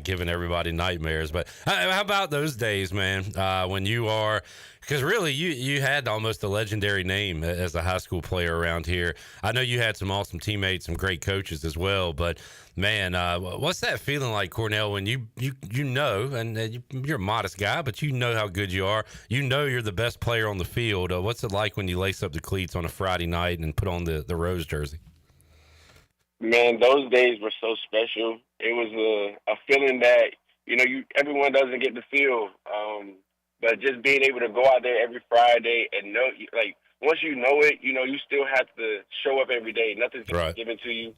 giving everybody nightmares. But how about those days, man? When you are, because really you had almost a legendary name as a high school player around here. I know you had some awesome teammates, some great coaches as well. But man, what's that feeling like, Cornell, when you know, and you're a modest guy, but you know how good you are. You know you're the best player on the field. What's it like when you lace up the cleats on a Friday night and put on the Rose jersey? Man, those days were so special. It was a feeling that, everyone doesn't get to feel. But just being able to go out there every Friday and know, once you know it, you still have to show up every day. Nothing's right. given to you.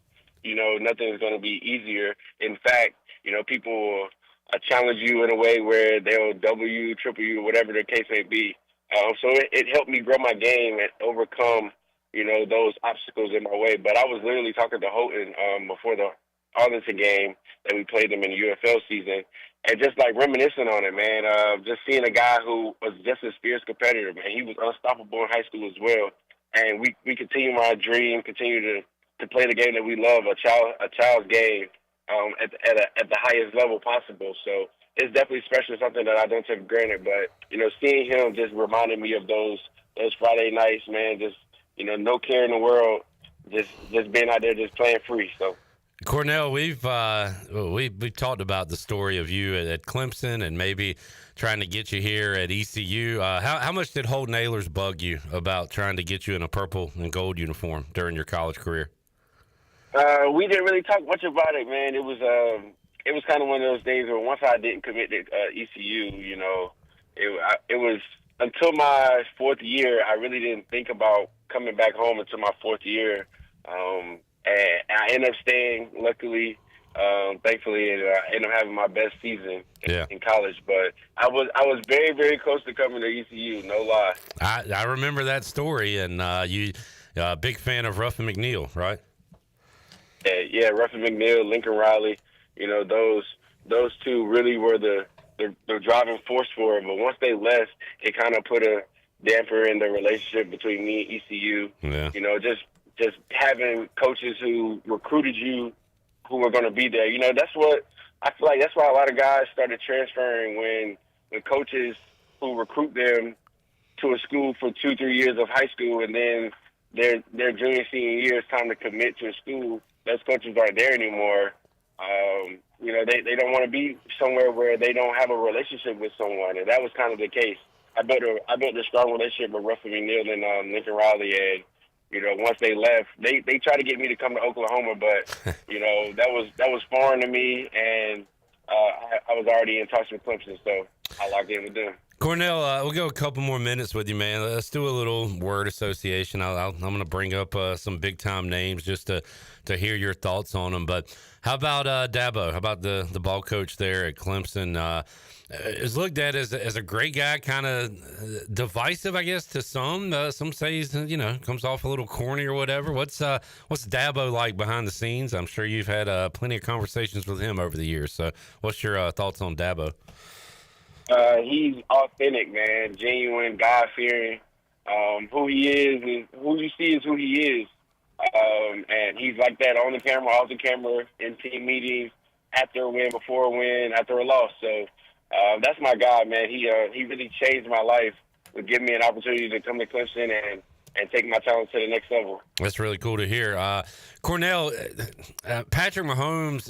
Nothing is going to be easier. In fact, people will challenge you in a way where they'll double you, triple you, whatever the case may be. So it helped me grow my game and overcome, those obstacles in my way. But I was literally talking to Houghton before the Arlington game that we played them in the UFL season, and just reminiscing on it, man. Just seeing a guy who was just a fierce competitor, man. He was unstoppable in high school as well, and we continue my dream, continue to play the game that we love, a child's game, at the highest level possible. So it's definitely special, something that I don't take for granted. But seeing him just reminded me of those Friday nights, man. Just no care in the world, just being out there, just playing free. So. Cornell, we've talked about the story of you at Clemson and maybe trying to get you here at ECU. How much did Holton Ahlers bug you about trying to get you in a purple and gold uniform during your college career? We didn't really talk much about it, man. It was kind of one of those days where once I didn't commit to ECU, it was until my 4th year. I really didn't think about coming back home until my 4th year. And I ended up staying, luckily, thankfully, and I ended up having my best season in college. But I was very, very close to coming to ECU, no lie. I remember that story, and you big fan of Ruffin McNeil, right? Yeah, Ruffin McNeil, Lincoln Riley, those two really were the driving force for it. But once they left, it kind of put a damper in the relationship between me and ECU. Yeah. Just having coaches who recruited you, who were going to be there. That's what I feel like. That's why a lot of guys started transferring when coaches who recruit them to a school for 2-3 years of high school, and then their junior, senior year, it's time to commit to a school. Those coaches aren't there anymore. They don't want to be somewhere where they don't have a relationship with someone, and that was kind of the case. I built a strong relationship with Ruffin McNeil and Lincoln Riley, and once they left, they tried to get me to come to Oklahoma, but that was foreign to me, and I was already in touch with Clemson, so I locked in with them. Cornell, we'll go a couple more minutes with you, man. Let's do a little word association. I'm going to bring up some big time names just to hear your thoughts on them. But how about Dabo? How about the ball coach there at Clemson? Is looked at as a great guy, kind of divisive, I guess, to some. Some say he's, comes off a little corny or whatever. What's Dabo like behind the scenes? I'm sure you've had plenty of conversations with him over the years. So what's your thoughts on Dabo? He's authentic, man. Genuine, God-fearing. Who he is who you see is who he is. And he's like that on the camera, off the camera, in team meetings, after a win, before a win, after a loss. So that's my guy, man. He really changed my life with giving me an opportunity to come to Clemson and take my talent to the next level. That's really cool to hear. Cornell, Patrick Mahomes,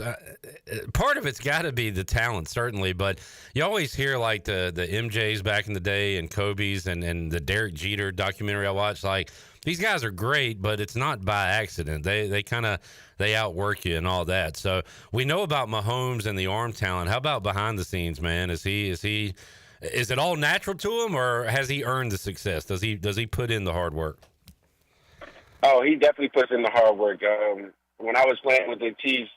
part of it's got to be the talent, certainly, but you always hear like the MJs back in the day and Kobe's and the Derek Jeter documentary I watched, like, these guys are great, but it's not by accident. They outwork you and all that. So we know about Mahomes and the arm talent. How about behind the scenes, man? Is it all natural to him, or has he earned the success? Does he put in the hard work? Oh, he definitely puts in the hard work. When I was playing with the Chiefs,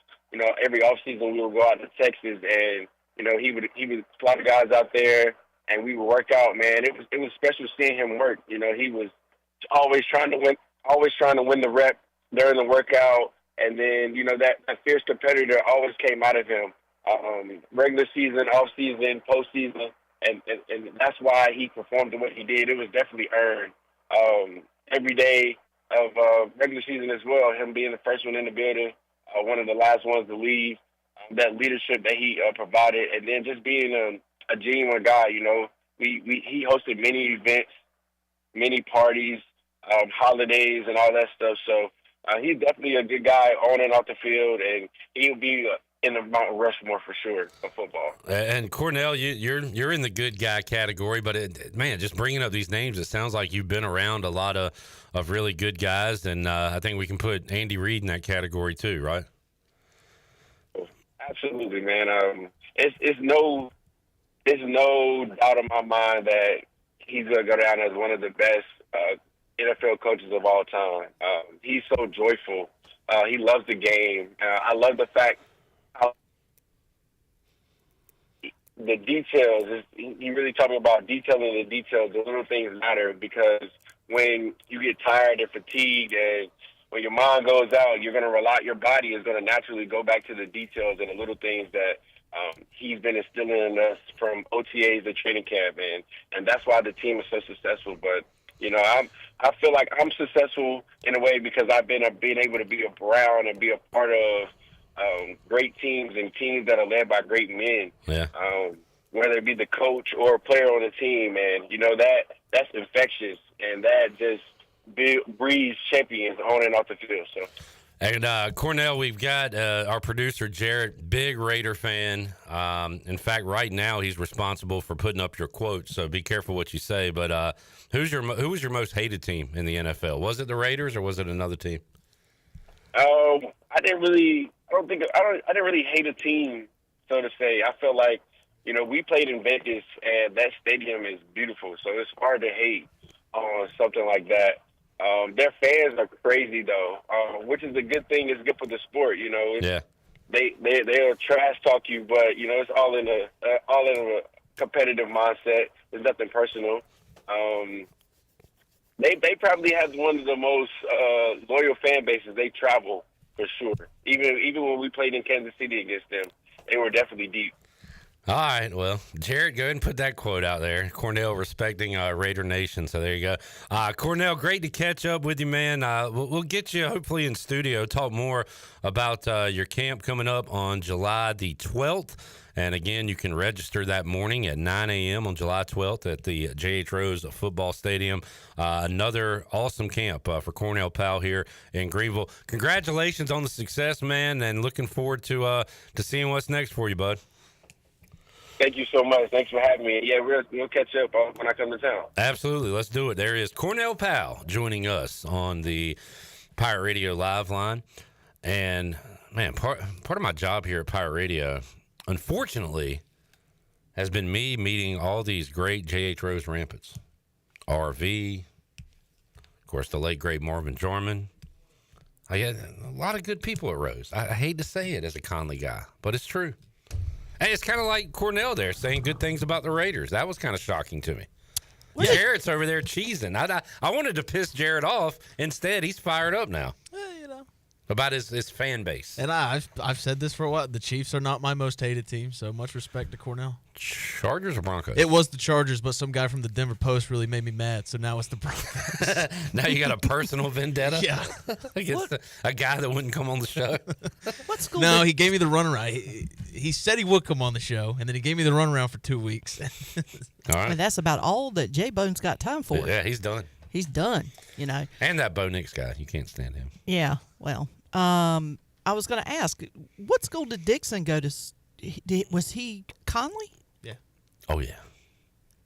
every offseason we would go out to Texas, and he would fly the guys out there, and we would work out. Man, it was special seeing him work. He was always trying to win the rep during the workout, and then that fierce competitor always came out of him. Regular season, off season, postseason. And that's why he performed the way he did. It was definitely earned. Every day of regular season as well, him being the first one in the building, one of the last ones to leave, that leadership that he provided, and then just being a genuine guy. He hosted many events, many parties, holidays, and all that stuff. So he's definitely a good guy on and off the field, and he'll be in the Mount Rushmore for sure of football. And Cornell, you're in the good guy category, but just bringing up these names, it sounds like you've been around a lot of really good guys, and I think we can put Andy Reid in that category too, right? Absolutely, man. It's no doubt in my mind that he's gonna go down as one of the best NFL coaches of all time. He's so joyful. He loves the game. I love the fact the details. He really talking about detailing the details. The little things matter, because when you get tired and fatigued, and when your mind goes out, your body is going to naturally go back to the details and the little things that he's been instilling in us from OTAs to training camp, and that's why the team is so successful. But I feel like I'm successful in a way because I've been able to be around and be a part of great teams and teams that are led by great men. Yeah. Whether it be the coach or a player on the team, and that's infectious, and that just breeds champions on and off the field. So. And Cornell, we've got our producer Jarrett, big Raider fan. In fact, right now he's responsible for putting up your quotes, so be careful what you say. But who was your most hated team in the NFL? Was it the Raiders or was it another team? I didn't really hate a team, so to say. I feel like we played in Vegas, and that stadium is beautiful, so it's hard to hate on something like that. Their fans are crazy though, which is a good thing. It's good for the sport, Yeah. They'll trash talk you, but it's all in a competitive mindset. There's nothing personal. They probably have one of the most loyal fan bases. They travel for sure. Even when we played in Kansas City against them, they were definitely deep. All right, well, Jared, go ahead and put that quote out there. Cornell respecting Raider Nation, so there you go. Cornell, great to catch up with you, man. We'll get you hopefully in studio, talk more about your camp coming up on July the 12th. And again, you can register that morning at 9 a.m. on July 12th at the J.H. Rose Football Stadium. Another awesome camp for Cornell Powell here in Greenville. Congratulations on the success, man, and looking forward to seeing what's next for you, bud. Thank you so much. Thanks for having me. Yeah, we'll catch up when I come to town. Absolutely. Let's do it. There is Cornell Powell joining us on the Pirate Radio Live line. And, man, part of my job here at Pirate Radio, unfortunately, has been me meeting all these great J.H. Rose Rampants. RV, of course, the late, great Marvin Jarman. I had a lot of good people at Rose. I hate to say it as a Conley guy, but it's true. Hey, it's kind of like Cornell there saying good things about the Raiders. That was kind of shocking to me. What? Jarrett's over there cheesing. I wanted to piss Jarrett off. Instead, he's fired up now. about his fan base. And I've said this for a while. The Chiefs are not my most hated team, so much respect to Cornell. Chargers or Broncos? It was the Chargers, but some guy from the Denver Post really made me mad, so now it's the Broncos. Now you got a personal vendetta? Yeah. Against a guy that wouldn't come on the show? What school? No, he gave me the runaround. He said he would come on the show, and then he gave me the runaround for 2 weeks. All right. And that's about all that J-Bone's got time for. Yeah, he's done. He's done, you know. And that Bo Nix guy. You can't stand him. Yeah, well, I was going to ask, what school did Dixon go to? Was he Conley? Yeah. Oh, yeah.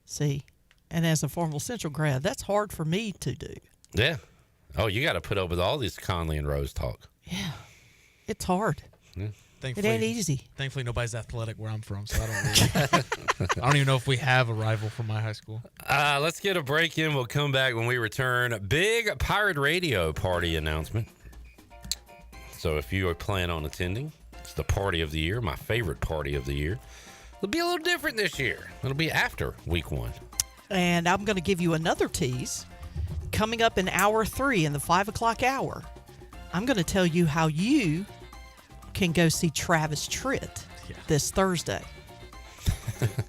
See, and as a former Central grad, that's hard for me to do. Yeah. Oh, you got to put up with all these Conley and Rose talk. Yeah. It's hard. Yeah. It ain't easy. Thankfully, nobody's athletic where I'm from, so I don't really. I don't even know if we have a rival from my high school. Let's get a break in. We'll come back when we return. Big Pirate Radio party announcement. So if you are planning on attending, it's the party of the year, my favorite party of the year. It'll be a little different this year. It'll be after week 1. And I'm going to give you another tease. Coming up in hour 3 in the 5 o'clock hour, I'm going to tell you how you can go see Travis Tritt this Thursday.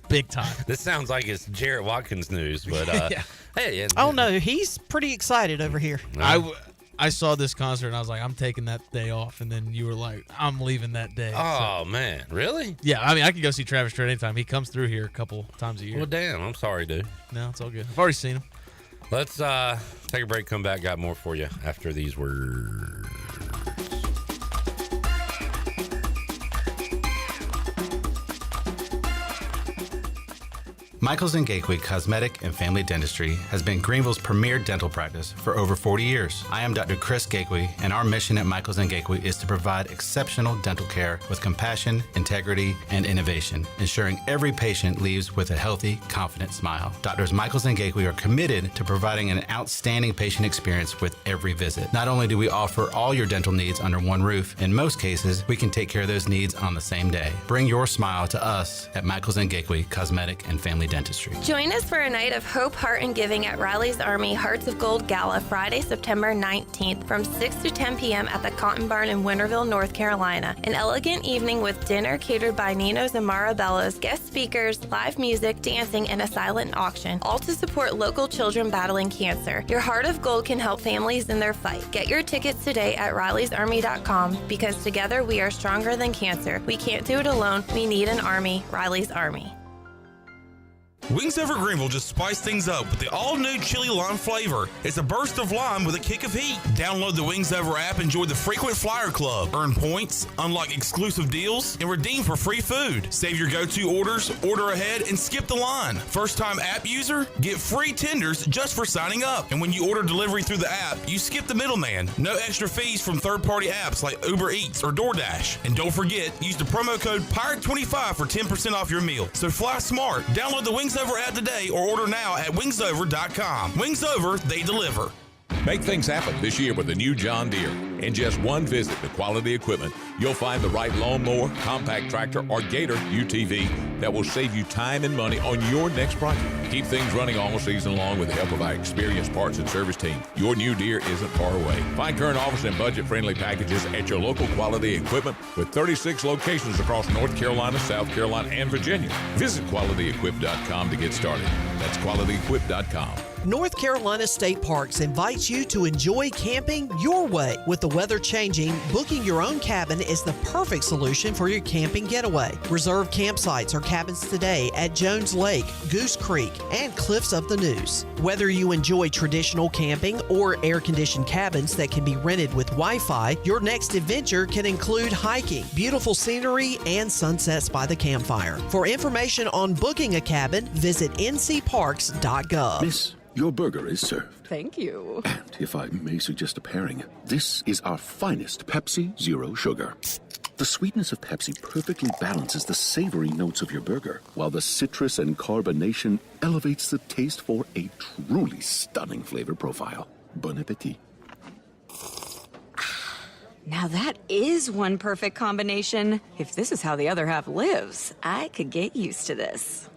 Big time. This sounds like it's Jarrett Watkins news, but Yeah. hey. Oh, no, he's pretty excited over here. I saw this concert, and I was like, I'm taking that day off. And then you were like, I'm leaving that day. Oh, man. Really? Yeah, I mean, I could go see Travis Tritt anytime. He comes through here a couple times a year. Well, damn. I'm sorry, dude. No, it's all good. I've already seen him. Let's take a break, come back. Got more for you after these words. Michaels & Gateway Cosmetic and Family Dentistry has been Greenville's premier dental practice for over 40 years. I am Dr. Chris Gateway, and our mission at Michaels & Gateway is to provide exceptional dental care with compassion, integrity, and innovation, ensuring every patient leaves with a healthy, confident smile. Doctors Michaels & Gateway are committed to providing an outstanding patient experience with every visit. Not only do we offer all your dental needs under one roof, in most cases, we can take care of those needs on the same day. Bring your smile to us at Michaels & Gateway Cosmetic and Family Dentistry. Join us for a night of hope, heart, and giving at Riley's Army Hearts of Gold Gala Friday, September 19th from 6 to 10 p.m. at the Cotton Barn in Winterville, North Carolina. An elegant evening with dinner catered by Nino's and Marabello's, guest speakers, live music, dancing, and a silent auction, all to support local children battling cancer. Your Heart of Gold can help families in their fight. Get your tickets today at RileysArmy.com because together we are stronger than cancer. We can't do it alone. We need an army. Riley's Army. Wings Over Greenville just spiced things up with the all-new chili lime flavor. It's a burst of lime with a kick of heat. Download the Wings Over app, enjoy the Frequent Flyer Club, earn points, unlock exclusive deals, and redeem for free food. Save your go-to orders, order ahead, and skip the line. First-time app user? Get free tenders just for signing up. And when you order delivery through the app, you skip the middleman. No extra fees from third-party apps like Uber Eats or DoorDash. And don't forget, use the promo code PIRATE25 for 10% off your meal. So fly smart. Download the Wings Over app today or order now at wingsover.com. Wings Over, they deliver. Make things happen this year with the new John Deere. In just one visit to Quality Equipment, you'll find the right lawnmower, compact tractor, or Gator UTV that will save you time and money on your next project. Keep things running all season long with the help of our experienced parts and service team. Your new Deere isn't far away. Find current offers and budget-friendly packages at your local Quality Equipment with 36 locations across North Carolina, South Carolina, and Virginia. Visit QualityEquip.com to get started. That's QualityEquip.com. North Carolina State Parks invites you to enjoy camping your way. With the weather changing, booking your own cabin is the perfect solution for your camping getaway. Reserve campsites or cabins today at Jones Lake, Goose Creek, and Cliffs of the Neuse. Whether you enjoy traditional camping or air-conditioned cabins that can be rented with Wi-Fi, your next adventure can include hiking, beautiful scenery, and sunsets by the campfire. For information on booking a cabin, visit ncparks.gov. Miss, your burger is served. Thank you. And if I may suggest a pairing, this is our finest Pepsi Zero Sugar. The sweetness of Pepsi perfectly balances the savory notes of your burger, while the citrus and carbonation elevates the taste for a truly stunning flavor profile. Bon appetit. Now that is one perfect combination. If this is how the other half lives, I could get used to this.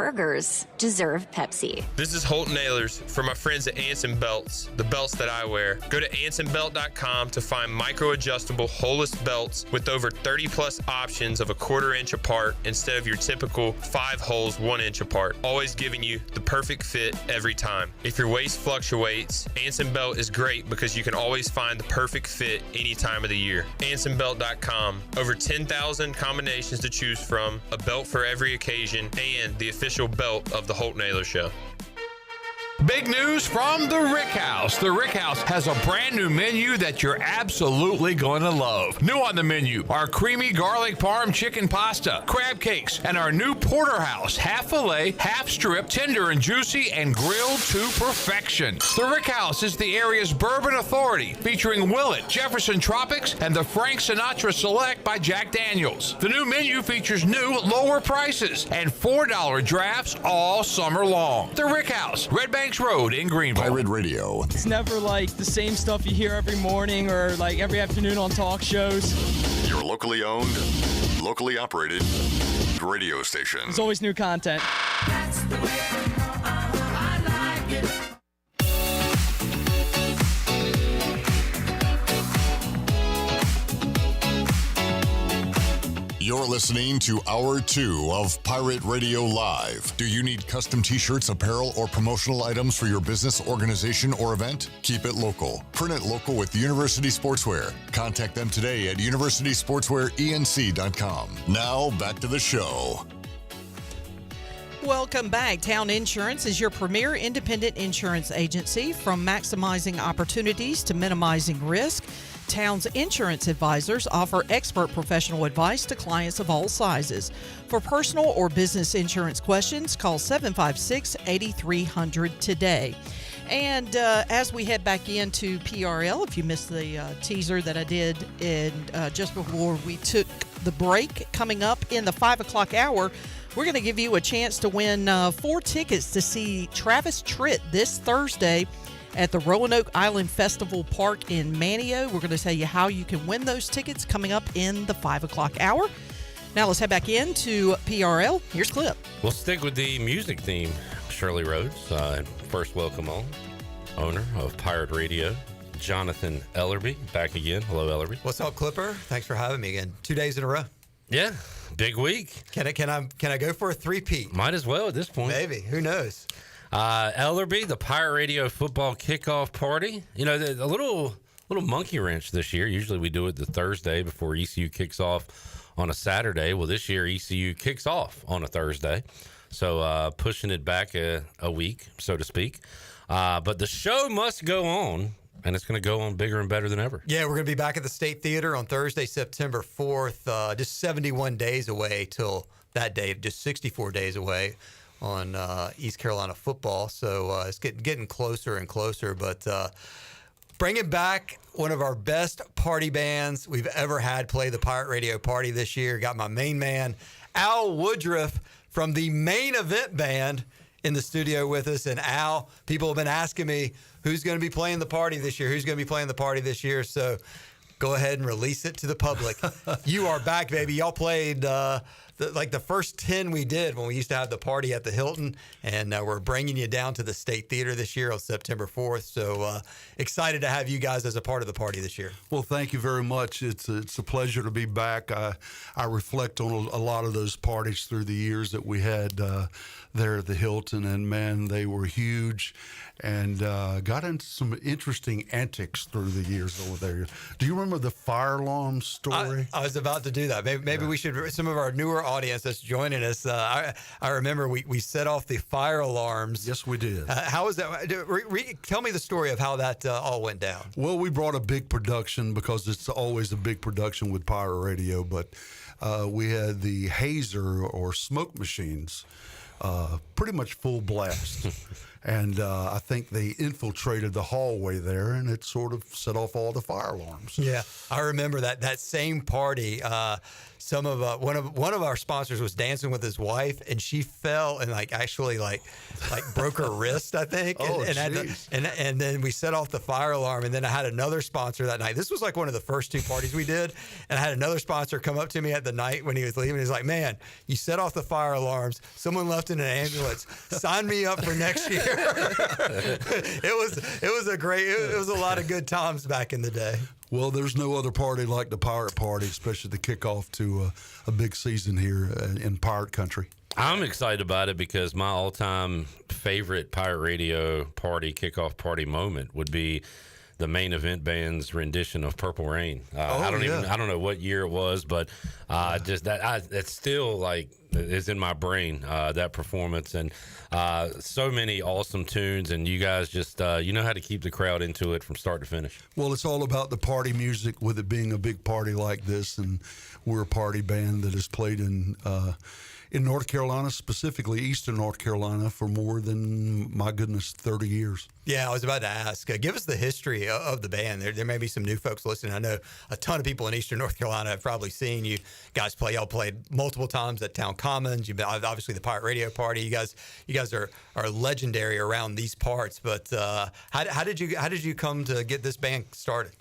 burgers deserve Pepsi. This is Holt Nailers for my friends at Anson Belts, the belts that I wear. Go to AnsonBelt.com to find micro-adjustable holeless belts with over 30-plus options of a 1/4 inch apart instead of your typical 5 holes 1 inch apart, always giving you the perfect fit every time. If your waist fluctuates, Anson Belt is great because you can always find the perfect fit any time of the year. AnsonBelt.com. Over 10,000 combinations to choose from, a belt for every occasion, and the official belt of the Holt Naylor Show. Big news from the Rick House. The Rick House has a brand new menu that you're absolutely going to love. New on the menu are creamy garlic parm chicken pasta, crab cakes, and our new porterhouse, half filet, half strip, tender and juicy, and grilled to perfection. The Rick House is the area's bourbon authority, featuring Willet, Jefferson Tropics, and the Frank Sinatra Select by Jack Daniels. The new menu features new, lower prices and $4 drafts all summer long. The Rick House, Red Bank Road in Greenville. Pirate Radio. It's never like the same stuff you hear every morning or like every afternoon on talk shows. Your locally owned, locally operated radio station. There's always new content. That's the way I like it. You're listening to Hour 2 of Pirate Radio Live. Do you need custom t-shirts, apparel, or promotional items for your business, organization, or event? Keep it local. Print it local with University Sportswear. Contact them today at universitysportswearenc.com. Now, back to the show. Welcome back. Town Insurance is your premier independent insurance agency. From maximizing opportunities to minimizing risk, Town's insurance advisors offer expert professional advice to clients of all sizes. For personal or business insurance questions, call 756-8300 today. And as we head back into PRL, if you missed the teaser that I did just before we took the break, coming up in the 5 o'clock hour, we're going to give you a chance to win 4 tickets to see Travis Tritt this Thursday at the Roanoke Island Festival Park in Manteo. We're going to tell you how you can win those tickets coming up in the 5 o'clock hour. Now let's head back into PRL. Here's Clip. We'll stick with the music theme. Shirley Rhodes, first welcome on, owner of Pirate Radio, Jonathan Ellerby, back again. Hello, Ellerby. What's up, Clipper? Thanks for having me again. 2 days in a row. Yeah, big week. Can I go for a three-peat? Might as well at this point. Maybe. Who knows? Ellerby, the Pirate Radio football kickoff party. You know, a little monkey wrench this year. Usually we do it the Thursday before ECU kicks off on a Saturday. Well, this year ECU kicks off on a Thursday. So pushing it back a week, so to speak. But the show must go on, and it's going to go on bigger and better than ever. Yeah, we're going to be back at the State Theater on Thursday, September 4th. Just 71 days away till that day, just 64 days away on East Carolina football. So it's getting closer and closer. But bringing back one of our best party bands we've ever had play the Pirate Radio party this year. Got my main man, Al Woodruff, from the Main Event Band in the studio with us. And Al, people have been asking me, who's going to be playing the party this year? Who's going to be playing the party this year? So go ahead and release it to the public. You are back, baby. Y'all played the first 10 we did when we used to have the party at the Hilton, and we're bringing you down to the State Theater this year on September 4th. So excited to have you guys as a part of the party this year. Well, thank you very much. It's a pleasure to be back. I reflect on a lot of those parties through the years that we had there at the Hilton, and man, they were huge, and got into some interesting antics through the years over there. Do you remember the fire alarm story? I was about to do that. Maybe we should, some of our newer audience that's joining us, I remember we set off the fire alarms. Yes, we did. How was that? Tell me the story of how that all went down. Well, we brought a big production because it's always a big production with Pirate Radio, but we had the hazer or smoke machines pretty much full blast. And I think they infiltrated the hallway there, and it sort of set off all the fire alarms. Yeah, I remember that same party. Some of one of our sponsors was dancing with his wife, and she fell and actually broke her wrist, I think. And then we set off the fire alarm, and then I had another sponsor that night. This was one of the first 2 parties we did, and I had another sponsor come up to me at the night when he was leaving. He's like, "Man, you set off the fire alarms. Someone left in an ambulance. Sign me up for next year." It was a lot of good times back in the day. Well, there's no other party like the Pirate Party, especially the kickoff to a big season here in Pirate Country. I'm excited about it because my all-time favorite Pirate Radio party, kickoff party moment would be the main event band's rendition of Purple Rain. I don't know what year it was, but it's still is in my brain, that performance, and so many awesome tunes, and you guys just you know how to keep the crowd into it from start to finish. Well, it's all about the party music, with it being a big party like this, and we're a party band that has played in North Carolina, specifically Eastern North Carolina, for more than, my goodness, 30 years. Yeah, I was about to ask. Give us the history of the band. There may be some new folks listening. I know a ton of people in Eastern North Carolina have probably seen you guys play. Y'all played multiple times at Town Commons. You've been obviously the Pirate Radio Party. You guys are legendary around these parts. But how did you come to get this band started?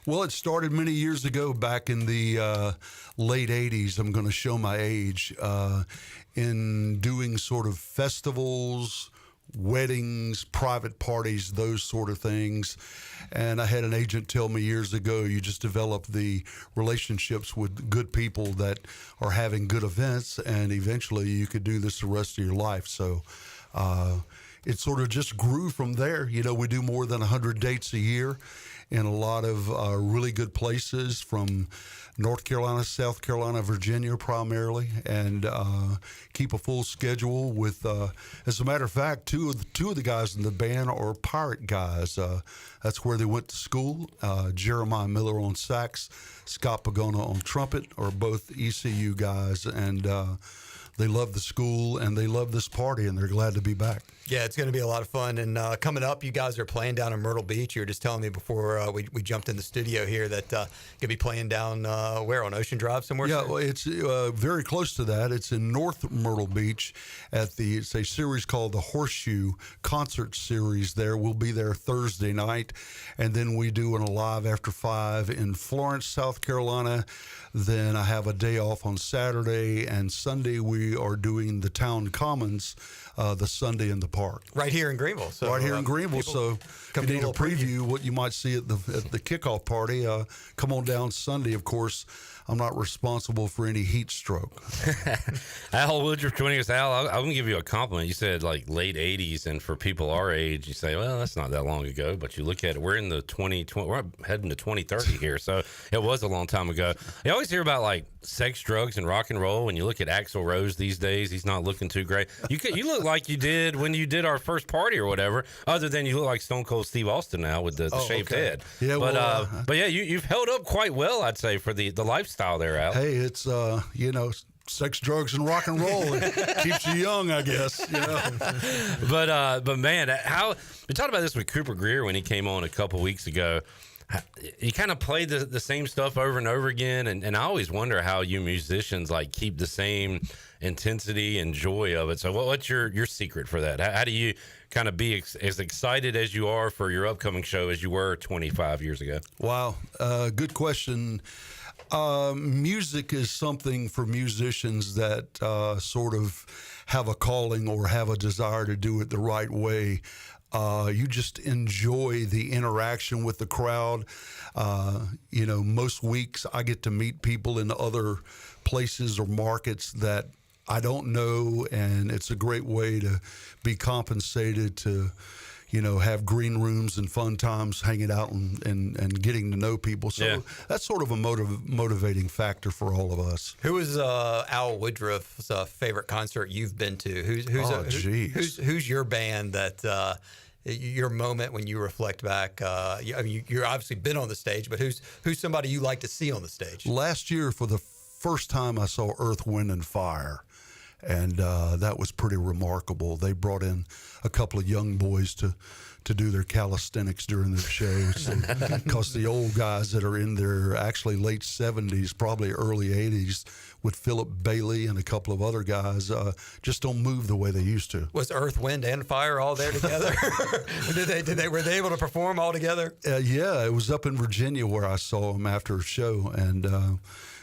Well, it started many years ago, back in the late 80s. I'm going to show my age, in doing sort of festivals, weddings, private parties, those sort of things. And I had an agent tell me years ago, you just develop the relationships with good people that are having good events, and eventually you could do this the rest of your life. So it sort of just grew from there. We do more than 100 dates a year in a lot of really good places, from North Carolina, South Carolina, Virginia primarily, and keep a full schedule with, as a matter of fact, two of the guys in the band are Pirate guys. That's where they went to school. Jeremiah Miller on sax, Scott Pagona on trumpet, are both ECU guys, and they love the school and they love this party, and they're glad to be back. Yeah, it's going to be a lot of fun. And coming up, you guys are playing down in Myrtle Beach. You were just telling me before we jumped in the studio here that you're going to be playing down where, on Ocean Drive somewhere? Yeah, well, it's very close to that. It's in North Myrtle Beach it's a series called the Horseshoe Concert Series there. We'll be there Thursday night, and then we do an Alive After 5 in Florence, South Carolina. Then I have a day off on Saturday, and Sunday we are doing the Town Commons the Sunday in the park. Right here in Greenville. So, right here in Greenville. So if you need a preview what you might see at the kickoff party, come on down Sunday. Of course, I'm not responsible for any heat stroke. Al Woodruff joining us. Al, I'm going to give you a compliment. You said late 80s, and for people our age, you say, well, that's not that long ago. But you look at it, we're in the 2020, we're heading to 2030 here. So it was a long time ago. You always hear about sex, drugs, and rock and roll. When you look at Axl Rose these days, he's not looking too great. You look like you did when you did our first party or whatever, other than you look like Stone Cold Steve Austin now with the shaved head. Yeah, but yeah, you've held up quite well, I'd say, for the lifestyle there, Al. Hey, it's sex, drugs, and rock and roll. It keeps you young, I guess. But man, we talked about this with Cooper Greer when he came on a couple weeks ago. He kind of played the same stuff over and over again, and I always wonder how you musicians keep the same intensity and joy of it. So what's your secret for that? How do you kind of be as excited as you are for your upcoming show as you were 25 years ago? Wow, good question. Music is something for musicians that sort of have a calling or have a desire to do it the right way. You just enjoy the interaction with the crowd. Most weeks I get to meet people in other places or markets that I don't know, and it's a great way to be compensated to, have green rooms and fun times hanging out and getting to know people. So that's sort of a motivating factor for all of us. Who is Al Woodruff's favorite concert you've been to? Who's your band that your moment when you reflect back? You're obviously been on the stage, but who's somebody you like to see on the stage? Last year, for the first time, I saw Earth, Wind, and Fire. and that was pretty remarkable. They brought in a couple of young boys to do their calisthenics during their shows, because the old guys that are in their actually late 70s, probably early 80s, with Philip Bailey and a couple of other guys, just don't move the way they used to. Was Earth, Wind, and Fire all there together? Were they able to perform all together? Yeah, it was up in Virginia where I saw them after a show, and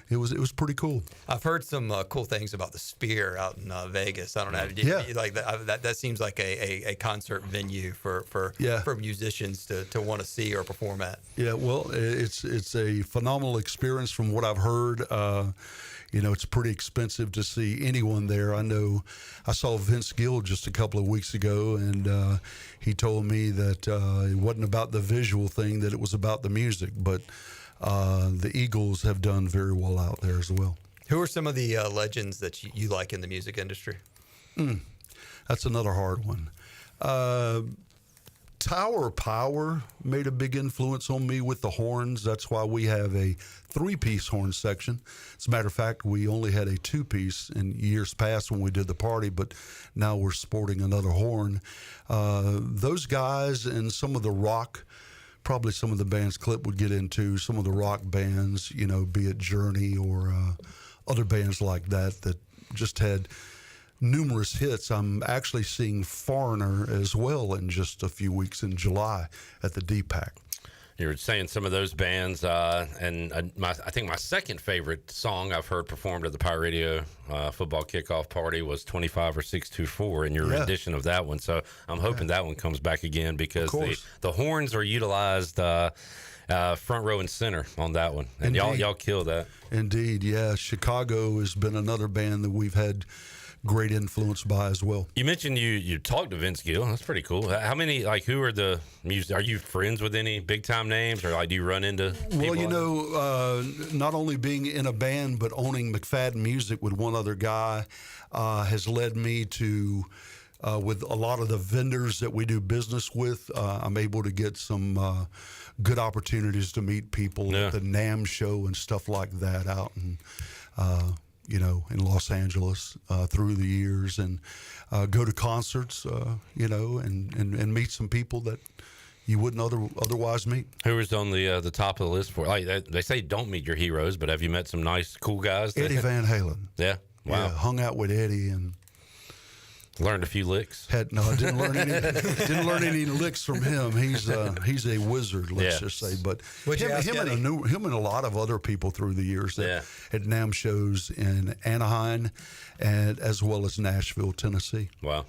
it was pretty cool. I've heard some cool things about the Sphere out in Vegas. I don't know. Like that seems like a concert venue for musicians to want to see or perform at. Yeah, well, it's a phenomenal experience from what I've heard. It's pretty expensive to see anyone there. I know I saw Vince Gill just a couple of weeks ago, and he told me that it wasn't about the visual thing, that it was about the music. But the Eagles have done very well out there as well. Who are some of the legends that you like in the music industry? That's another hard one. Tower Power made a big influence on me with the horns. That's why we have a 3-piece horn section. As a matter of fact, we only had a 2-piece in years past when we did the party, but now we're sporting another horn. Those guys and some of the rock, probably some of the bands Clip would get into, some of the rock bands, be it Journey or other bands like that just had numerous hits. I'm actually seeing Foreigner as well in just a few weeks in July at the DPAC. You were saying some of those bands, and I think my second favorite song I've heard performed at the Pirate Radio football kickoff party was 25 or 624, and your rendition of that one. So I'm hoping that one comes back again, because the horns are utilized front row and center on that one, and y'all kill that. Indeed, yeah. Chicago has been another band that we've had great influence by as well. You mentioned you talked to Vince Gill. That's pretty cool. How many, who are the music? Are you friends with any big time names, or do you run into people? Well, not only being in a band but owning McFadden Music with one other guy has led me to with a lot of the vendors that we do business with. I'm able to get some good opportunities to meet people at the NAMM show and stuff like that out in in Los Angeles through the years, and go to concerts, and meet some people that you wouldn't otherwise meet. Who was on the top of the list for? They say don't meet your heroes, but have you met some nice, cool guys? Eddie Van Halen. Yeah. Wow. Yeah, hung out with Eddie and learned a few licks. I didn't learn any licks from him. He's a wizard, let's just say. But him and a lot of other people through the years at NAMM shows in Anaheim, and as well as Nashville, Tennessee. Wow.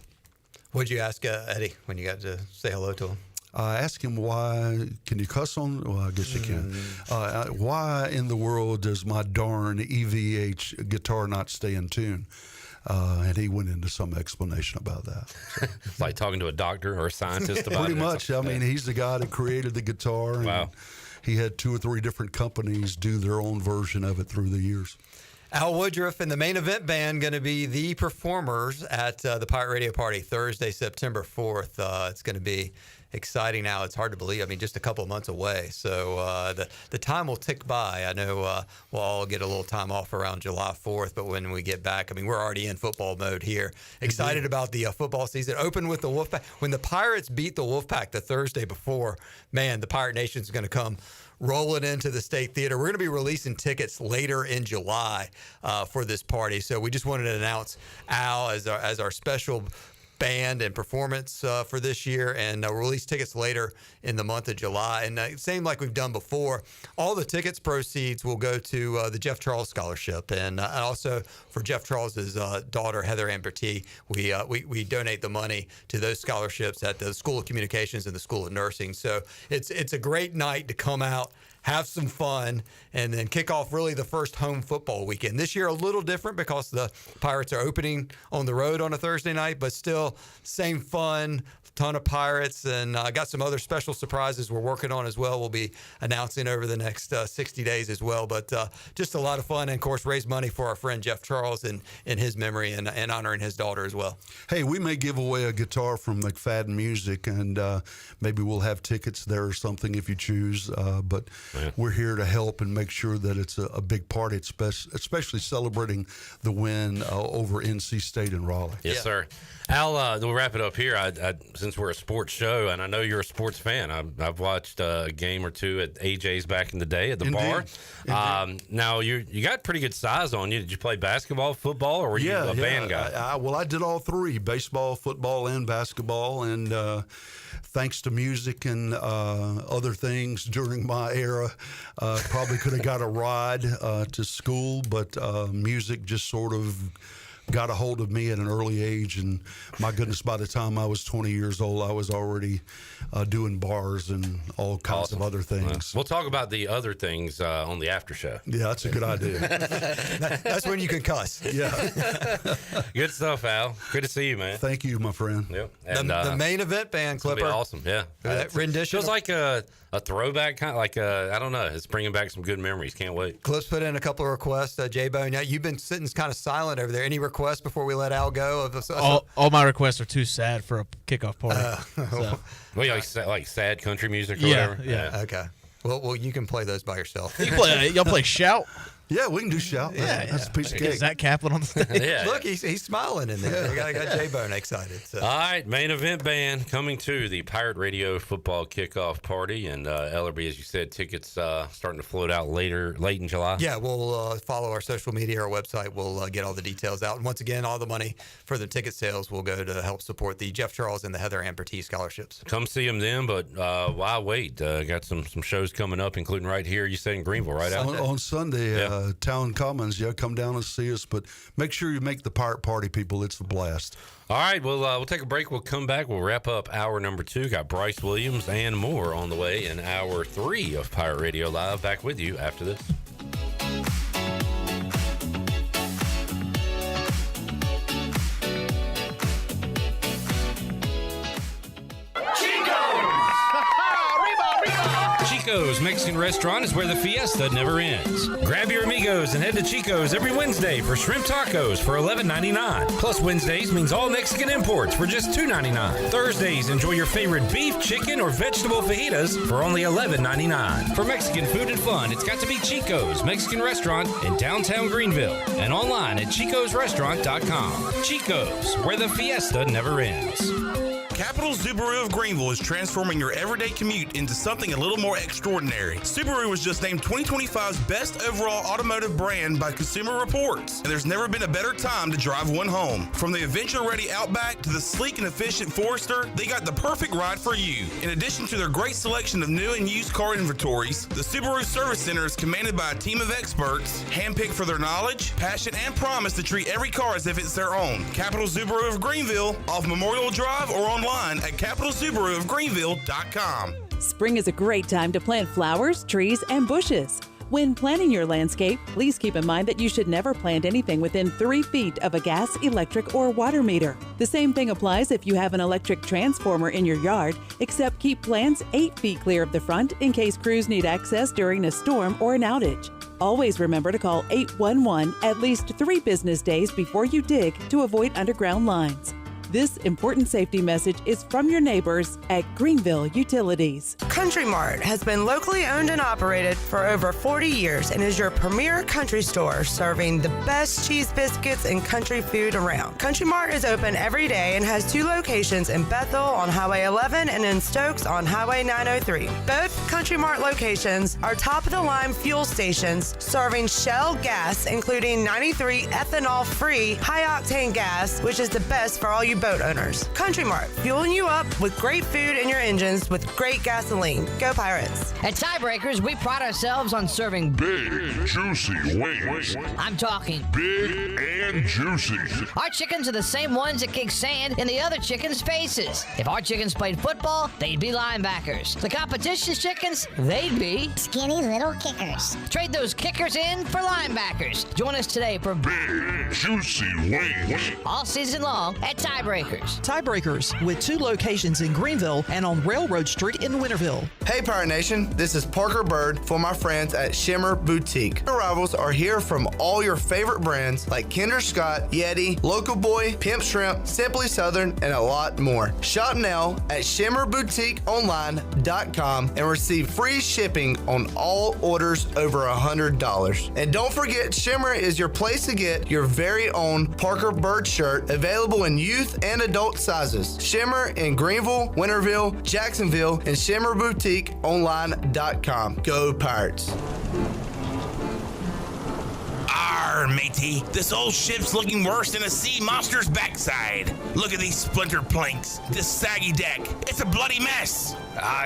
What'd you ask Eddie when you got to say hello to him? I asked him why. Can you cuss on? Well, I guess you can. Why in the world does my darn EVH guitar not stay in tune? And he went into some explanation about that. So. It's like talking to a doctor or a scientist about Pretty much. I mean, he's the guy that created the guitar. And wow. He had 2 or 3 different companies do their own version of it through the years. Al Woodruff and the Main Event Band going to be the performers at the Pirate Radio Party Thursday, September 4th. It's going to be exciting now. It's hard to believe. I mean, just a couple of months away. So the time will tick by. I know we'll all get a little time off around July 4th, but when we get back, I mean, we're already in football mode here. Excited about the football season. Open with the Wolfpack. When the Pirates beat the Wolfpack the Thursday before, man, the Pirate Nation's going to come rolling into the State Theater. We're going to be releasing tickets later in July for this party. So we just wanted to announce Al as our special band and performance for this year, and release tickets later in the month of July. And same like we've done before, all the tickets proceeds will go to the Jeff Charles Scholarship, and also for Jeff Charles's daughter Heather Ambertee, we donate the money to those scholarships at the School of Communications and the School of Nursing. So it's a great night to come out, have some fun, and then kick off really the first home football weekend. This year a little different because the Pirates are opening on the road on a Thursday night, but still still same fun. Ton of Pirates, and got some other special surprises we're working on as well. We'll be announcing over the next 60 days as well. But just a lot of fun, and of course, raise money for our friend Jeff Charles in his memory and honoring his daughter as well. Hey, we may give away a guitar from McFadden Music, and maybe we'll have tickets there or something if you choose. But we're here to help and make sure that it's a big party, especially celebrating the win over NC State and Raleigh. Yes, sir. Al, we'll wrap it up here. Since we're a sports show, and I know you're a sports fan, I've watched a game or two at AJ's back in the day at the bar. Now, you got pretty good size on you. Did you play basketball, football, or were you a band guy? I did all three, baseball, football, and basketball, and thanks to music and other things during my era, probably could have got a ride to school, but music just sort of got a hold of me at an early age, and my goodness, by the time I was 20 years old, I was already doing bars and all kinds of other things. We'll talk about the other things on the after show. Yeah, that's a good idea. That's when you can cuss. Yeah. Good stuff, Al. Good to see you, man. Thank you, my friend. Yep. And, the main event band, Clipper. Awesome, yeah. Rendition. Feels like a throwback, kind of like I don't know. It's bringing back some good memories. Can't wait. Cliff's put in a couple of requests. J-Bone, now you've been sitting kind of silent over there. Any requests before we let Al go? All my requests are too sad for a kickoff party. Well, like sad country music or whatever? Yeah. Okay. Well, you can play those by yourself. Y'all play Shout? Yeah, we can do Shout. That's a piece of cake. Is that Kaplan on the stage? Look, he's smiling in there. I got J-Bone excited. So. All right, main event band coming to the Pirate Radio football kickoff party. And Ellerby, as you said, tickets starting to float out late in July. Yeah, we'll follow our social media, our website. We'll get all the details out. And once again, all the money for the ticket sales will go to help support the Jeff Charles and the Heather Ampertee scholarships. Come see them then, but why wait? Got some shows coming up, including right here, you said in Greenville, right? On Sunday, Town Commons, come down and see us, but make sure you make the Pirate Party, people. It's a blast. All right, we'll take a break. We'll come back. We'll wrap up hour number 2. Got Bryce Williams and more on the way in hour 3 of Pirate Radio Live. Back with you after this. Chico's Mexican Restaurant is where the fiesta never ends. Grab your amigos and head to Chico's every Wednesday for shrimp tacos for $11.99. Plus Wednesdays means all Mexican imports for just $2.99. Thursdays, enjoy your favorite beef, chicken, or vegetable fajitas for only $11.99. For Mexican food and fun, it's got to be Chico's Mexican Restaurant in downtown Greenville and online at chicosrestaurant.com. Chico's, where the fiesta never ends. Capital Subaru of Greenville is transforming your everyday commute into something a little more extraordinary. Subaru was just named 2025's best overall automotive brand by Consumer Reports, and there's never been a better time to drive one home. From the adventure-ready Outback to the sleek and efficient Forester, they got the perfect ride for you. In addition to their great selection of new and used car inventories, the Subaru Service Center is commanded by a team of experts, handpicked for their knowledge, passion, and promise to treat every car as if it's their own. Capital Subaru of Greenville, off Memorial Drive or online at capitalsubaruofgreenville.com. Spring is a great time to plant flowers, trees, and bushes. When planning your landscape, please keep in mind that you should never plant anything within 3 feet of a gas, electric, or water meter. The same thing applies if you have an electric transformer in your yard, except keep plants 8 feet clear of the front in case crews need access during a storm or an outage. Always remember to call 811 at least 3 business days before you dig to avoid underground lines. This important safety message is from your neighbors at Greenville Utilities. Country Mart has been locally owned and operated for over 40 years and is your premier country store serving the best cheese biscuits and country food around. Country Mart is open every day and has 2 locations in Bethel on Highway 11 and in Stokes on Highway 903. Both Country Mart locations are top-of-the-line fuel stations serving Shell gas, including 93 ethanol-free high-octane gas, which is the best for all you boat owners. Country Mart, fueling you up with great food in your engines with great gasoline. Go Pirates. At Tiebreakers, we pride ourselves on serving big, juicy wings. I'm talking big and juicy. Our chickens are the same ones that kick sand in the other chickens' faces. If our chickens played football, they'd be linebackers. The competition's chickens hands, they'd be skinny little kickers. Trade those kickers in for linebackers. Join us today for Big Juicy Wings. all season long at Tiebreakers. Tiebreakers, with 2 locations in Greenville and on Railroad Street in Winterville. Hey Pirate Nation, this is Parker Bird for my friends at Shimmer Boutique. Arrivals are here from all your favorite brands like Kinder Scott, Yeti, Local Boy, Pimp Shrimp, Simply Southern, and a lot more. Shop now at shimmerboutiqueonline.com and receive free shipping on all orders over $100. And don't forget, Shimmer is your place to get your very own Parker Bird shirt, available in youth and adult sizes. Shimmer in Greenville, Winterville, Jacksonville, and shimmerboutiqueonline.com. Go Pirates! Arr, matey, this old ship's looking worse than a sea monster's backside. Look at these splintered planks, this saggy deck. It's a bloody mess.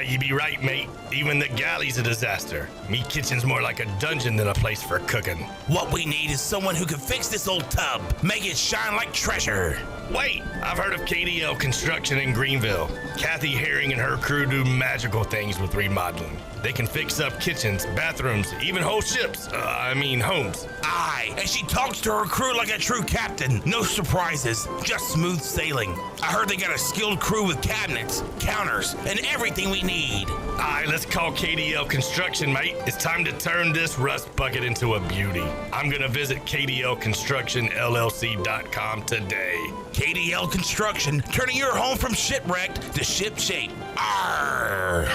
You be right, mate. Even the galley's a disaster. Me kitchen's more like a dungeon than a place for cooking. What we need is someone who can fix this old tub, make it shine like treasure. Wait, I've heard of KDL Construction in Greenville. Kathy Herring and her crew do magical things with remodeling. They can fix up kitchens, bathrooms, even whole ships. Homes. Aye, and she talks to her crew like a true captain. No surprises, just smooth sailing. I heard they got a skilled crew with cabinets, counters, and everything we need. Aye, let's call KDL Construction, mate. It's time to turn this rust bucket into a beauty. I'm gonna visit KDLConstructionLLC.com today. KDL Construction, turning your home from shipwrecked to ship shape. Arr!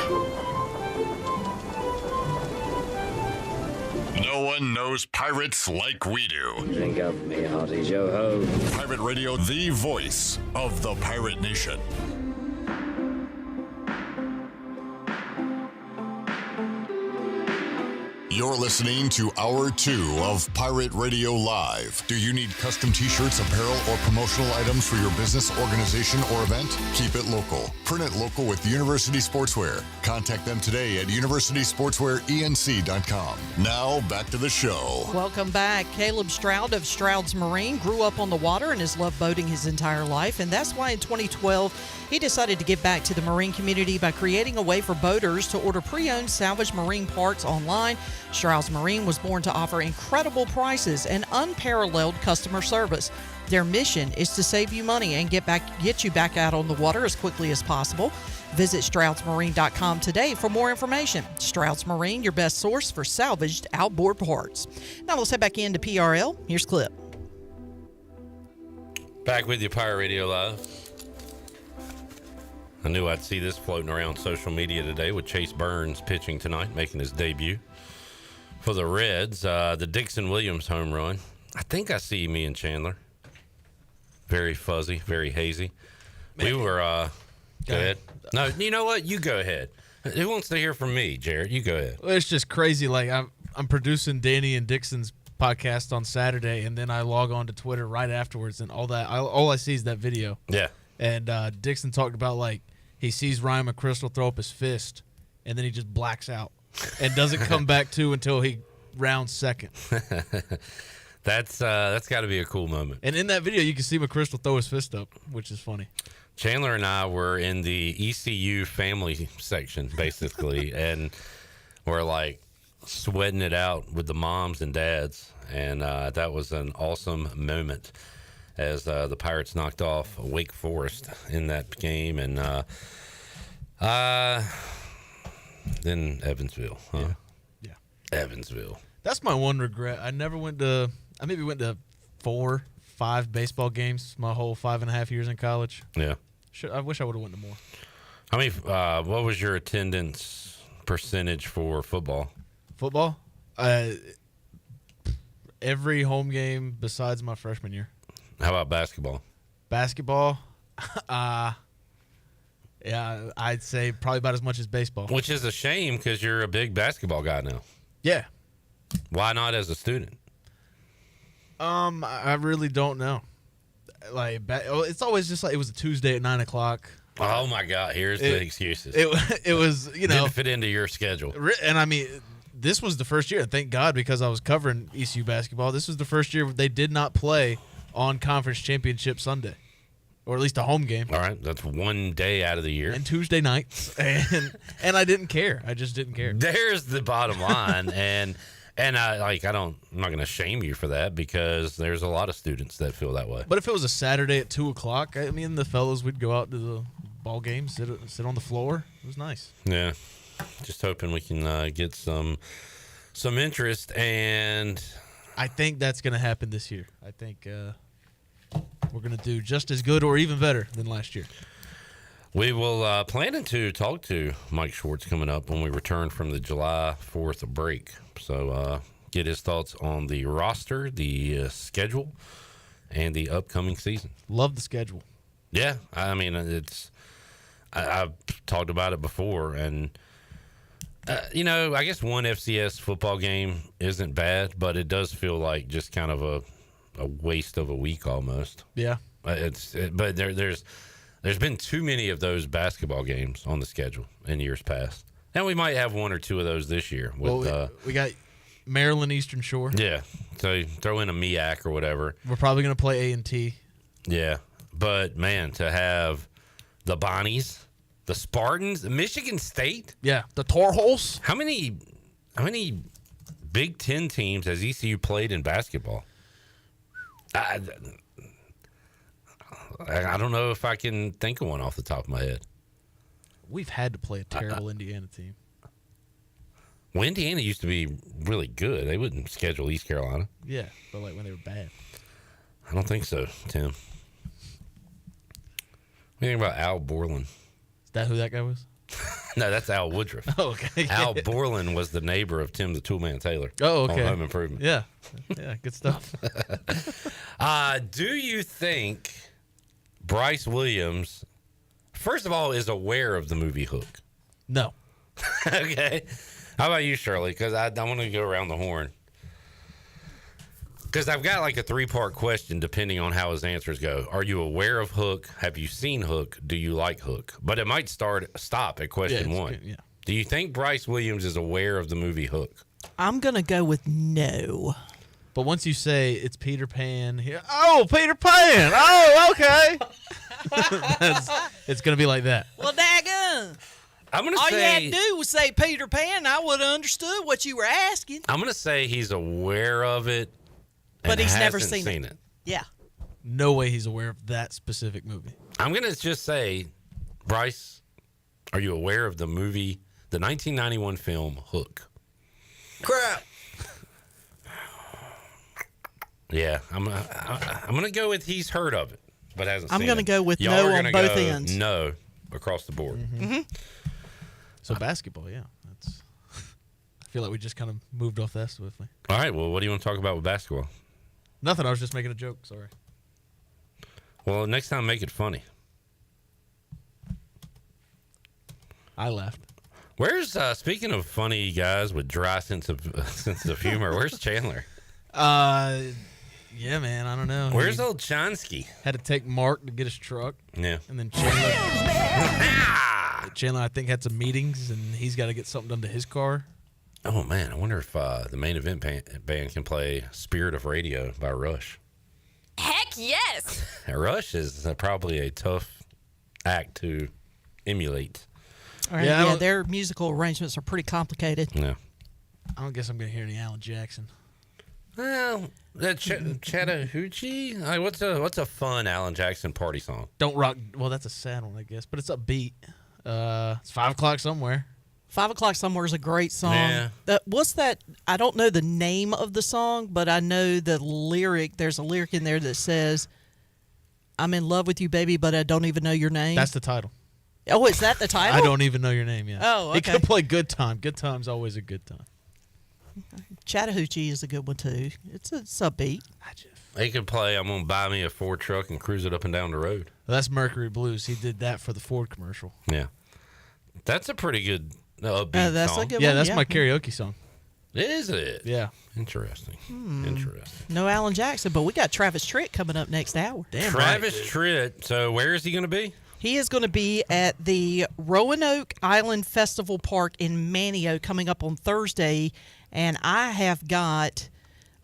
No one knows pirates like we do. Drink up, me hearty yo-ho. Pirate Radio, the voice of the pirate nation. You're listening to Hour 2 of Pirate Radio Live. Do you need custom t-shirts, apparel, or promotional items for your business, organization, or event? Keep it local. Print it local with University Sportswear. Contact them today at universitysportswearenc.com. Now, back to the show. Welcome back. Caleb Stroud of Stroud's Marine grew up on the water and has loved boating his entire life, and that's why in 2012 he decided to give back to the marine community by creating a way for boaters to order pre-owned salvaged marine parts online. Stroud's Marine was born to offer incredible prices and unparalleled customer service. Their mission is to save you money and get you back out on the water as quickly as possible. Visit StroudsMarine.com today for more information. Stroud's Marine, your best source for salvaged outboard parts. Now let's head back into PRL. Here's Clip. Back with you, Pirate Radio Live. I knew I'd see this floating around social media today with Chase Burns pitching tonight, making his debut for the Reds. The Dixon Williams home run. I think I see me and Chandler. Very fuzzy, very hazy. We were, go ahead. No, you know what? You go ahead. Who wants to hear from me, Jared? You go ahead. Well, it's just crazy. Like, I'm producing Danny and Dixon's podcast on Saturday, and then I log on to Twitter right afterwards, and all I see is that video. Yeah. And Dixon talked about, like, he sees Ryan McChrystal throw up his fist, and then he just blacks out and doesn't come back to until he rounds second. That's got to be a cool moment. And in that video, you can see McChrystal throw his fist up, which is funny. Chandler and I were in the ECU family section, basically, and we're, like, sweating it out with the moms and dads, and that was an awesome moment as the Pirates knocked off Wake Forest in that game, and then Evansville, huh? Yeah. Evansville. That's my one regret. I never went to – I maybe went to 4-5 baseball games my whole 5.5 years in college. Yeah. I wish I would have went to more. How many? What was your attendance percentage for football? Football? Every home game besides my freshman year. How about basketball? Basketball? Yeah, I'd say probably about as much as baseball. Which is a shame because you're a big basketball guy now. Yeah. Why not as a student? I really don't know. Like, it's always just like it was a Tuesday at 9 o'clock. Oh my God! Here's the excuses. It was, you know, didn't fit into your schedule. And I mean, this was the first year. Thank God, because I was covering ECU basketball. This was the first year they did not play on Conference Championship Sunday, or at least a home game. All right, that's one day out of the year. And Tuesday nights, and I didn't care. I just didn't care. There's the bottom line, and I'm not going to shame you for that because there's a lot of students that feel that way. But if it was a Saturday at 2:00, I mean, the fellas would go out to the ball game, sit on the floor. It was nice. Yeah, just hoping we can get some interest, and I think that's going to happen this year. I think we're going to do just as good or even better than last year. We will planning to talk to Mike Schwartz coming up when we return from the July 4th break. So get his thoughts on the roster, the schedule, and the upcoming season. Love the schedule. Yeah, I mean, I've talked about it before, and I guess one FCS football game isn't bad, but it does feel like just kind of a waste of a week almost. Yeah, but there's been too many of those basketball games on the schedule in years past. And we might have one or two of those this year. We got Maryland Eastern Shore. Yeah, so throw in a MEAC or whatever. We're probably going to play A&T. Yeah, but, man, to have the Bonnies, the Spartans, Michigan State. Yeah, the Tar Heels. How many Big Ten teams has ECU played in basketball? I don't know if I can think of one off the top of my head. We've had to play a terrible Indiana team. Well, Indiana used to be really good. They wouldn't schedule East Carolina. Yeah, but like when they were bad. I don't think so, Tim. What do you think about Al Borland? Is that who that guy was? No, that's Al Woodruff. Oh, okay. Al Borland was the neighbor of Tim the Toolman Taylor. Oh, okay. On Home Improvement. Yeah, good stuff. Do you think Bryce Williams, first of all, is aware of the movie Hook? No. Okay. How about you, Shirley? Because I want to go around the horn. Because I've got like a 3-part question depending on how his answers go. Are you aware of Hook? Have you seen Hook? Do you like Hook? But it might stop at question 1. Yeah. Do you think Bryce Williams is aware of the movie Hook? I'm going to go with no. But once you say it's Peter Pan, Peter Pan. Oh, okay. It's going to be like that. Well, daggone. I'm going to all say, you had to do was say Peter Pan. I would have understood what you were asking. I'm going to say he's aware of it. But he's never seen it. Yeah. No way he's aware of that specific movie. I'm going to just say, Bryce, are you aware of the movie, the 1991 film Hook? Crap. Yeah, I'm going to go with he's heard of it, but hasn't seen it. I'm going to go with Y'all no are on gonna both go ends. No across the board. Mm-hmm. So basketball, yeah. I feel like we just kind of moved off that swiftly. All right, well, what do you want to talk about with basketball? Nothing. I was just making a joke. Sorry. Well, next time, make it funny. I laughed. Where's speaking of funny guys with dry sense of humor? Where's Chandler? Yeah, man. I don't know. Where's old Chansky? Had to take Mark to get his truck. Yeah, and then Chandler, I think, had some meetings, and he's got to get something done to his car. Oh, man, I wonder if the main event band can play Spirit of Radio by Rush. Heck yes! Rush is probably a tough act to emulate. All right, yeah, their musical arrangements are pretty complicated. Yeah. I don't guess I'm going to hear any Alan Jackson. Well, that Chattahoochee? Like, what's a fun Alan Jackson party song? Don't Rock. Well, that's a sad one, I guess, but it's upbeat. It's 5 o'clock somewhere. 5 o'clock somewhere is a great song. Yeah. What's that? I don't know the name of the song, but I know the lyric. There's a lyric in there that says, "I'm in love with you, baby, but I don't even know your name." That's the title. Oh, is that the title? I don't even know your name yet. Oh, okay. It could play Good Time. Good Time's always a good time. Chattahoochee is a good one too. It's upbeat. He could play "I'm gonna buy me a Ford truck and cruise it up and down the road." Well, that's Mercury Blues. He did that for the Ford commercial. Yeah, that's a pretty good upbeat that's song. a good yeah, one. That's my karaoke song. Is it? Yeah. Interesting. Interesting. No Alan Jackson, but we got Travis Tritt coming up next hour. Damn Travis right, Tritt. So where is he going to be? He is going to be at the Roanoke Island Festival Park in Manteo coming up on Thursday, and I have got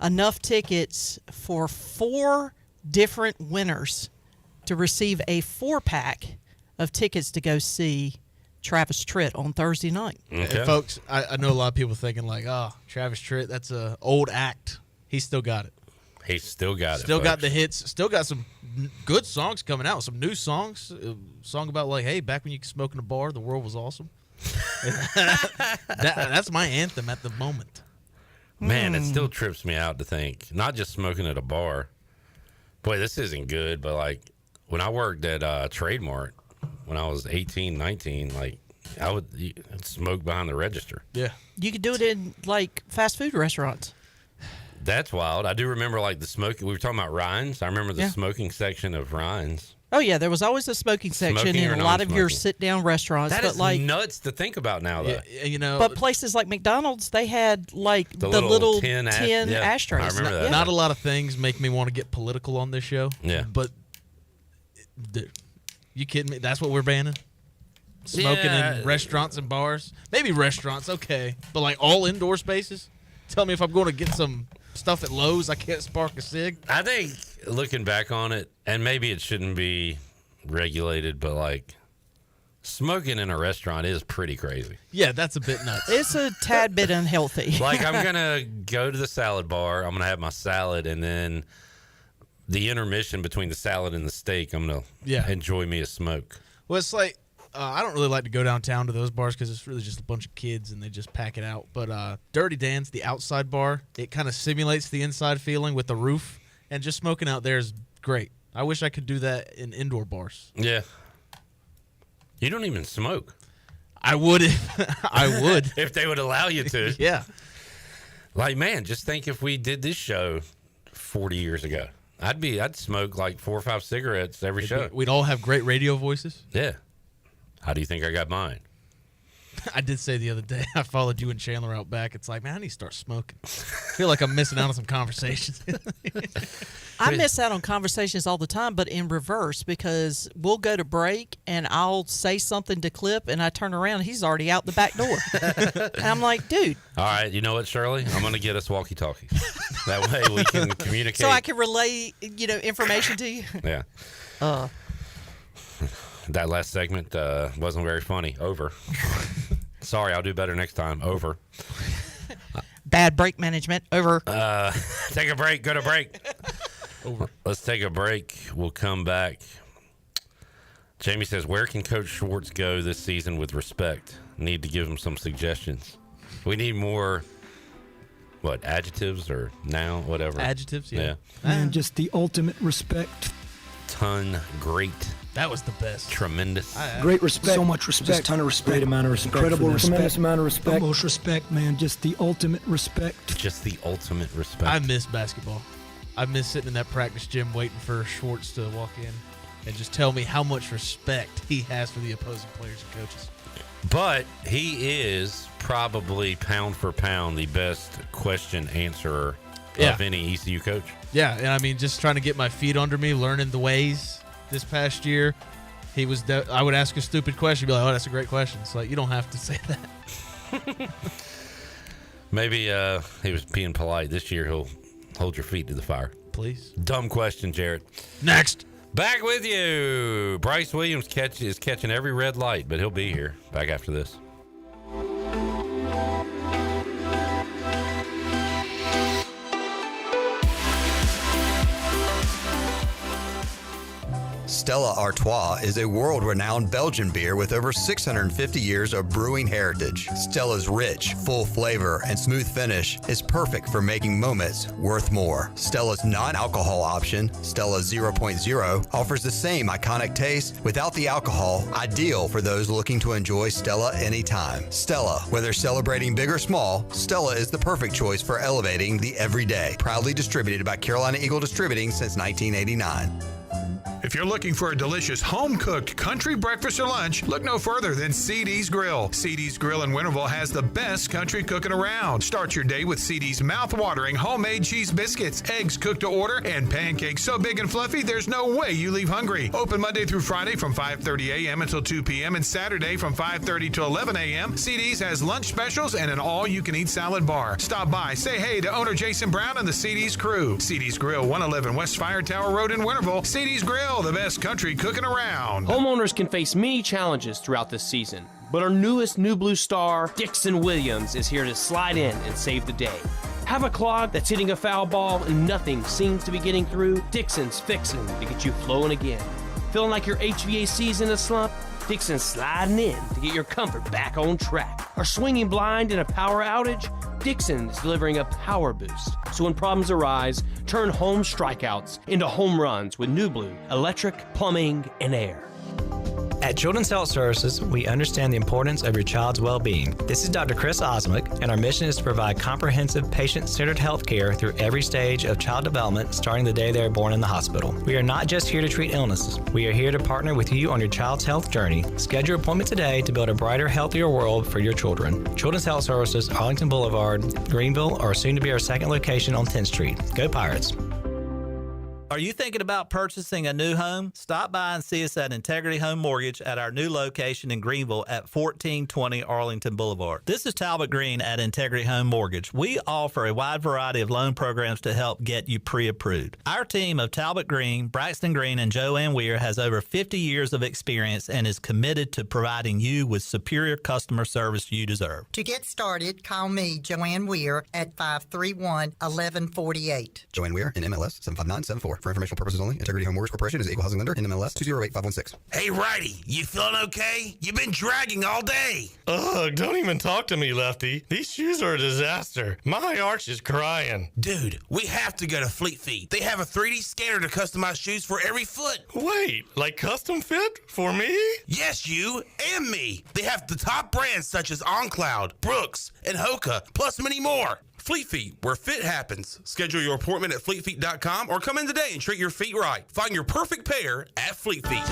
enough tickets for 4 different winners to receive a 4-pack of tickets to go see Travis Tritt on Thursday night. Okay. And folks, I know a lot of people thinking like, oh, Travis Tritt, that's an old act. He still got it. He's still got it. Still got folks. the hits. Still got some good songs coming out. Some new songs. A song about like, hey, back when you could smoke in a bar, the world was awesome. That's my anthem at the moment. Man, it still trips me out to think, not just smoking at a bar. Boy, this isn't good, but like when I worked at Trademark, when I was 18, 19, like I would smoke behind the register. Yeah. You could do it in like fast food restaurants. That's wild. I do remember like the smoking. We were talking about Ryan's. I remember the smoking section of Ryan's. Oh yeah, there was always a smoking section Smoking in or a lot of your non-smoking? sit-down restaurants. That but is like nuts to think about now, though. You know, but places like McDonald's, they had like the little tin tin ashtrays. I remember that. Yeah. Not a lot of things make me want to get political on this show. Yeah. But dude, you kidding me? That's what we're banning? Smoking in restaurants and bars? Maybe restaurants, okay. But like all indoor spaces? Tell me if I'm going to get some stuff at Lowe's, I can't spark a cig. I think looking back on it, and maybe it shouldn't be regulated, but like smoking in a restaurant is pretty crazy. Yeah, that's a bit nuts. It's a tad bit unhealthy. Like I'm gonna go to the salad bar, I'm gonna have my salad, and then the intermission between the salad and the steak, I'm gonna enjoy me a smoke. Well, it's like I don't really like to go downtown to those bars because it's really just a bunch of kids and they just pack it out. But Dirty Dan's, the outside bar, it kind of simulates the inside feeling with the roof, and just smoking out there is great. I wish I could do that in indoor bars. Yeah. You don't even smoke. I would if I would. If they would allow you to. Yeah. Like, man, just think if we did this show 40 years ago. I'd smoke like 4 or 5 cigarettes every show. We'd all have great radio voices. Yeah. How do you think I got mine? I did say the other day, I followed you and Chandler out back. It's like, man, I need to start smoking. I feel like I'm missing out on some conversations. I miss out on conversations all the time, but in reverse, because we'll go to break and I'll say something to Clip and I turn around and he's already out the back door. And I'm like, dude. All right, you know what, Shirley? I'm going to get us walkie-talkies. That way we can communicate. So I can relay, information to you. Yeah. That last segment wasn't very funny. Over. Sorry, I'll do better next time. Over. Bad break management. Over. Take a break. Go to break. Over. Let's take a break. We'll come back. Jamie says, where can Coach Schwartz go this season with respect? Need to give him some suggestions. We need more, adjectives or now, whatever. Adjectives, yeah. And just the ultimate respect. Ton, great. That was the best. Tremendous. Great respect. So much respect. Just a ton of respect. Great amount of respect. Incredible respect. Tremendous amount of respect. Most respect, man. Just the ultimate respect. Just the ultimate respect. I miss basketball. I miss sitting in that practice gym waiting for Schwartz to walk in and just tell me how much respect he has for the opposing players and coaches. But he is probably pound for pound the best question answerer of any ECU coach. Yeah, and I mean, just trying to get my feet under me, learning the ways this past year. He was. I would ask a stupid question, be like, "Oh, that's a great question." It's like, you don't have to say that. Maybe he was being polite. This year, he'll hold your feet to the fire. Please. Dumb question, Jared. Next. Back with you. Bryce Williams is catching every red light, but he'll be here. Back after this. Stella Artois is a world-renowned Belgian beer with over 650 years of brewing heritage. Stella's rich, full flavor and smooth finish is perfect for making moments worth more. Stella's non-alcohol option, Stella 0.0, offers the same iconic taste without the alcohol, ideal for those looking to enjoy Stella anytime. Stella, whether celebrating big or small, Stella is the perfect choice for elevating the everyday. Proudly distributed by Carolina Eagle Distributing since 1989. If you're looking for a delicious home-cooked country breakfast or lunch, look no further than CD's Grill. CD's Grill in Winterville has the best country cooking around. Start your day with CD's mouth-watering homemade cheese biscuits, eggs cooked to order, and pancakes so big and fluffy there's no way you leave hungry. Open Monday through Friday from 5:30 a.m. until 2 p.m. and Saturday from 5:30 to 11 a.m. CD's has lunch specials and an all-you-can-eat salad bar. Stop by, say hey to owner Jason Brown and the CD's crew. CD's Grill, 111 West Fire Tower Road in Winterville. CD's Grill. Grill, the best country cooking around. Homeowners can face many challenges throughout this season, but our newest New Blue star, Dixon Williams, is here to slide in and save the day. Have a clog that's hitting a foul ball and nothing seems to be getting through? Dixon's fixing to get you flowing again. Feeling like your HVAC's in a slump? Dixon's sliding in to get your comfort back on track. Are swinging blind in a power outage? Dixon is delivering a power boost. So when problems arise, turn home strikeouts into home runs with New Blue, electric, plumbing, and air. At Children's Health Services, we understand the importance of your child's well-being. This is Dr. Chris Osmick, and our mission is to provide comprehensive, patient-centered health care through every stage of child development, starting the day they are born in the hospital. We are not just here to treat illnesses. We are here to partner with you on your child's health journey. Schedule your appointment today to build a brighter, healthier world for your children. Children's Health Services, Arlington Boulevard, Greenville, or soon to be our second location on 10th Street. Go Pirates! Are you thinking about purchasing a new home? Stop by and see us at Integrity Home Mortgage at our new location in Greenville at 1420 Arlington Boulevard. This is Talbot Green at Integrity Home Mortgage. We offer a wide variety of loan programs to help get you pre-approved. Our team of Talbot Green, Braxton Green, and Joanne Weir has over 50 years of experience and is committed to providing you with superior customer service you deserve. To get started, call me, Joanne Weir, at 531-1148. Joanne Weir, in MLS 75974. For informational purposes only, Integrity Home Mortgage Corporation is an equal housing lender, NMLS 208516. Hey, Righty, you feeling okay? You've been dragging all day. Ugh, don't even talk to me, Lefty. These shoes are a disaster. My arch is crying. Dude, we have to go to Fleet Feet. They have a 3D scanner to customize shoes for every foot. Wait, like custom fit for me? Yes, you and me. They have the top brands such as OnCloud, Brooks, and Hoka, plus many more. Fleet Feet, where fit happens. Schedule your appointment at fleetfeet.com or come in today and treat your feet right. Find your perfect pair at Fleet Feet.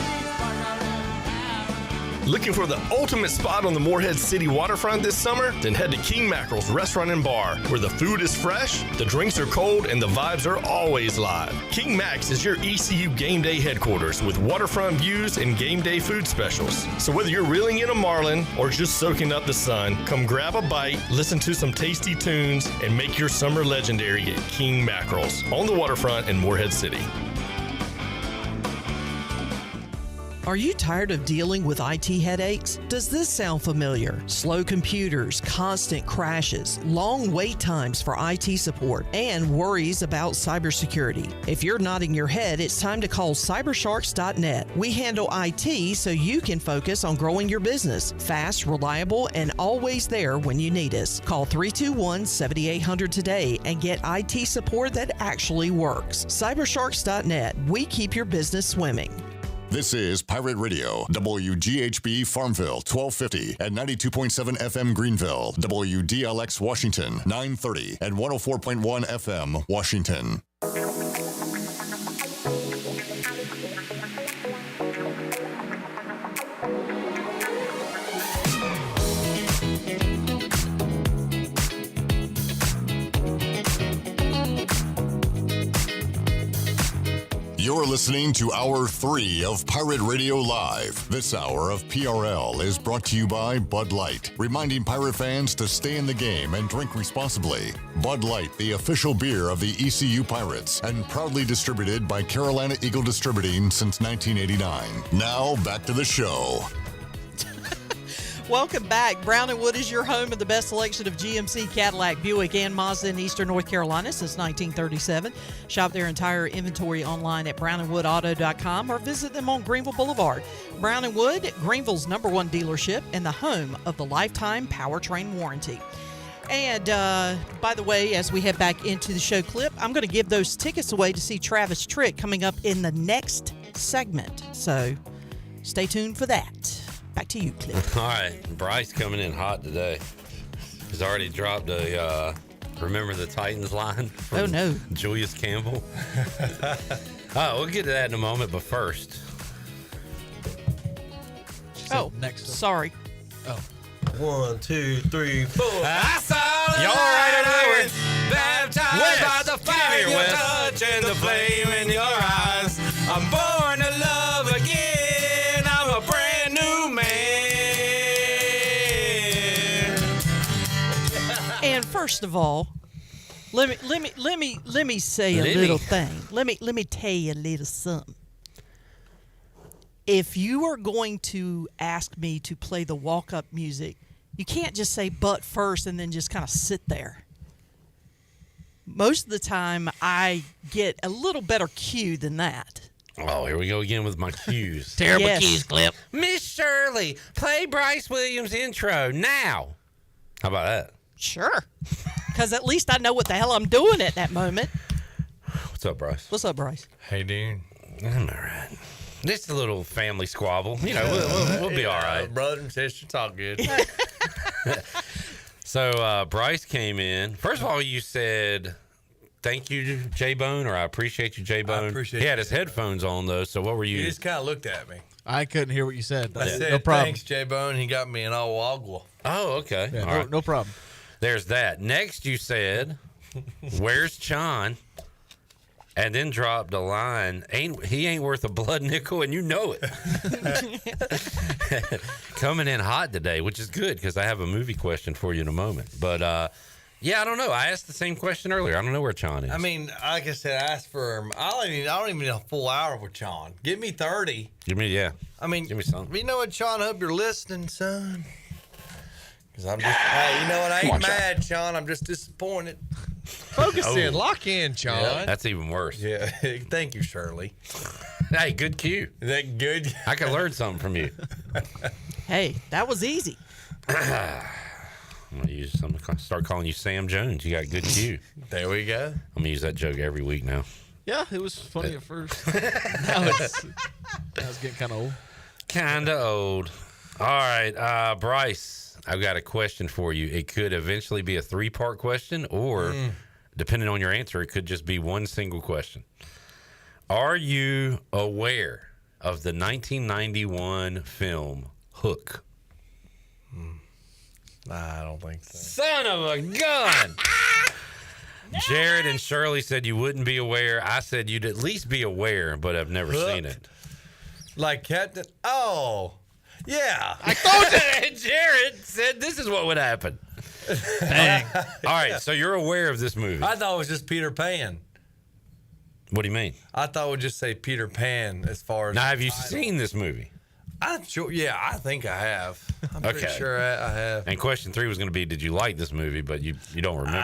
Looking for the ultimate spot on the Morehead City waterfront this summer? Then head to King Mackerel's Restaurant and Bar, where the food is fresh, the drinks are cold, and the vibes are always live. King Mac's is your ECU game day headquarters with waterfront views and game day food specials. So whether you're reeling in a marlin or just soaking up the sun, come grab a bite, listen to some tasty tunes, and make your summer legendary at King Mackerel's on the waterfront in Morehead City. Are you tired of dealing with IT headaches? Does this sound familiar? Slow computers, constant crashes, long wait times for IT support, and worries about cybersecurity. If you're nodding your head, it's time to call cybersharks.net. We handle IT so you can focus on growing your business. Fast, reliable, and always there when you need us. Call 321-7800 today and get IT support that actually works. Cybersharks.net. We keep your business swimming. This is Pirate Radio, WGHB Farmville, 1250 at 92.7 FM Greenville, WDLX Washington, 930 and 104.1 FM Washington. You're listening to Hour 3 of Pirate Radio Live. This hour of PRL is brought to you by Bud Light, reminding pirate fans to stay in the game and drink responsibly. Bud Light, the official beer of the ECU Pirates, and proudly distributed by Carolina Eagle Distributing since 1989. Now, back to the show. Welcome back. Brown & Wood is your home of the best selection of GMC, Cadillac, Buick, and Mazda in Eastern North Carolina since 1937. Shop their entire inventory online at brownandwoodauto.com or visit them on Greenville Boulevard. Brown & Wood, Greenville's #1 dealership and the home of the lifetime powertrain warranty. And by the way, as we head back into the show clip, I'm going to give those tickets away to see Travis Tritt coming up in the next segment. So stay tuned for that. Back to you, Cliff. All right. Bryce coming in hot today. He's already dropped a Remember the Titans line from oh, no. Julius Campbell. We'll get to that in a moment, but first. Oh, next. Sorry. Oh. 1, 2, 3, 4. I saw the light baptized by the fire in your touch and the flame in your eyes. I'm born to love again. I'm a brand new man. And first of all, let me say a little thing. Let me tell you a little something. if you are going to ask me to play the walk-up music, you can't just say "but" first and then just kind of sit there. Most of the time, I get a little better cue than that. Oh, here we go again with my cues. Terrible Yes. cues, Clip. Miss Shirley, play Bryce Williams' intro now. How about that? Sure. Because at least I know what the hell I'm doing at that moment. What's up, Bryce? What's up, Bryce? Hey, dude. I'm all right. Just a little family squabble. You know, we'll be all right. Brother and sister, it's all good. So Bryce came in. First of all, you said, thank you, J-Bone, or I appreciate you, J-Bone. I appreciate He had you. his headphones on, though, so what were you? He just kind of looked at me. I couldn't hear what you said. I said, no problem. thanks, J-Bone. He got me an agua. Oh, okay. Yeah, All no, right. no problem. There's that. Next, you said, where's Chon? And then dropped a line, he ain't worth a blood nickel, and you know it. Coming in hot today, which is good because I have a movie question for you in a moment. But, yeah, I don't know. I asked the same question earlier. I don't know where Chon is. I mean, like I said, I asked for I don't even need a full hour with Sean. Give me 30. Give me, yeah. I mean, give me something. You know what, Sean? I hope you're listening, son. Because I'm just, hey, you know what? I ain't mad, Sean. I'm just disappointed. Focus in. Lock in, Sean. Yeah. That's even worse. Yeah. Thank you, Shirley. Hey, good cue. Is that good? I can learn something from you. Hey, that was easy. I'm gonna start calling you Sam Jones. You got good cue. There we go. I'm gonna use that joke every week now. Yeah, it was funny at first. Now it's getting kind of old. Kind of old. All right, Bryce, I've got a question for you. It could eventually be a 3-part question, or depending on your answer, it could just be one single question. Are you aware of the 1991 film Hook? I don't think so. Son of a gun! Jared and Shirley said you wouldn't be aware. I said you'd at least be aware, but I've never seen it. Like Captain. Oh, yeah. I told you. Jared said this is what would happen. Dang. All right, so you're aware of this movie. I thought it was just Peter Pan. What do you mean? I thought it would just say Peter Pan as far as. Now, have you seen this movie? I'm sure. Yeah, I think I have. I'm pretty sure I have. And question 3 was going to be, did you like this movie? But you don't remember.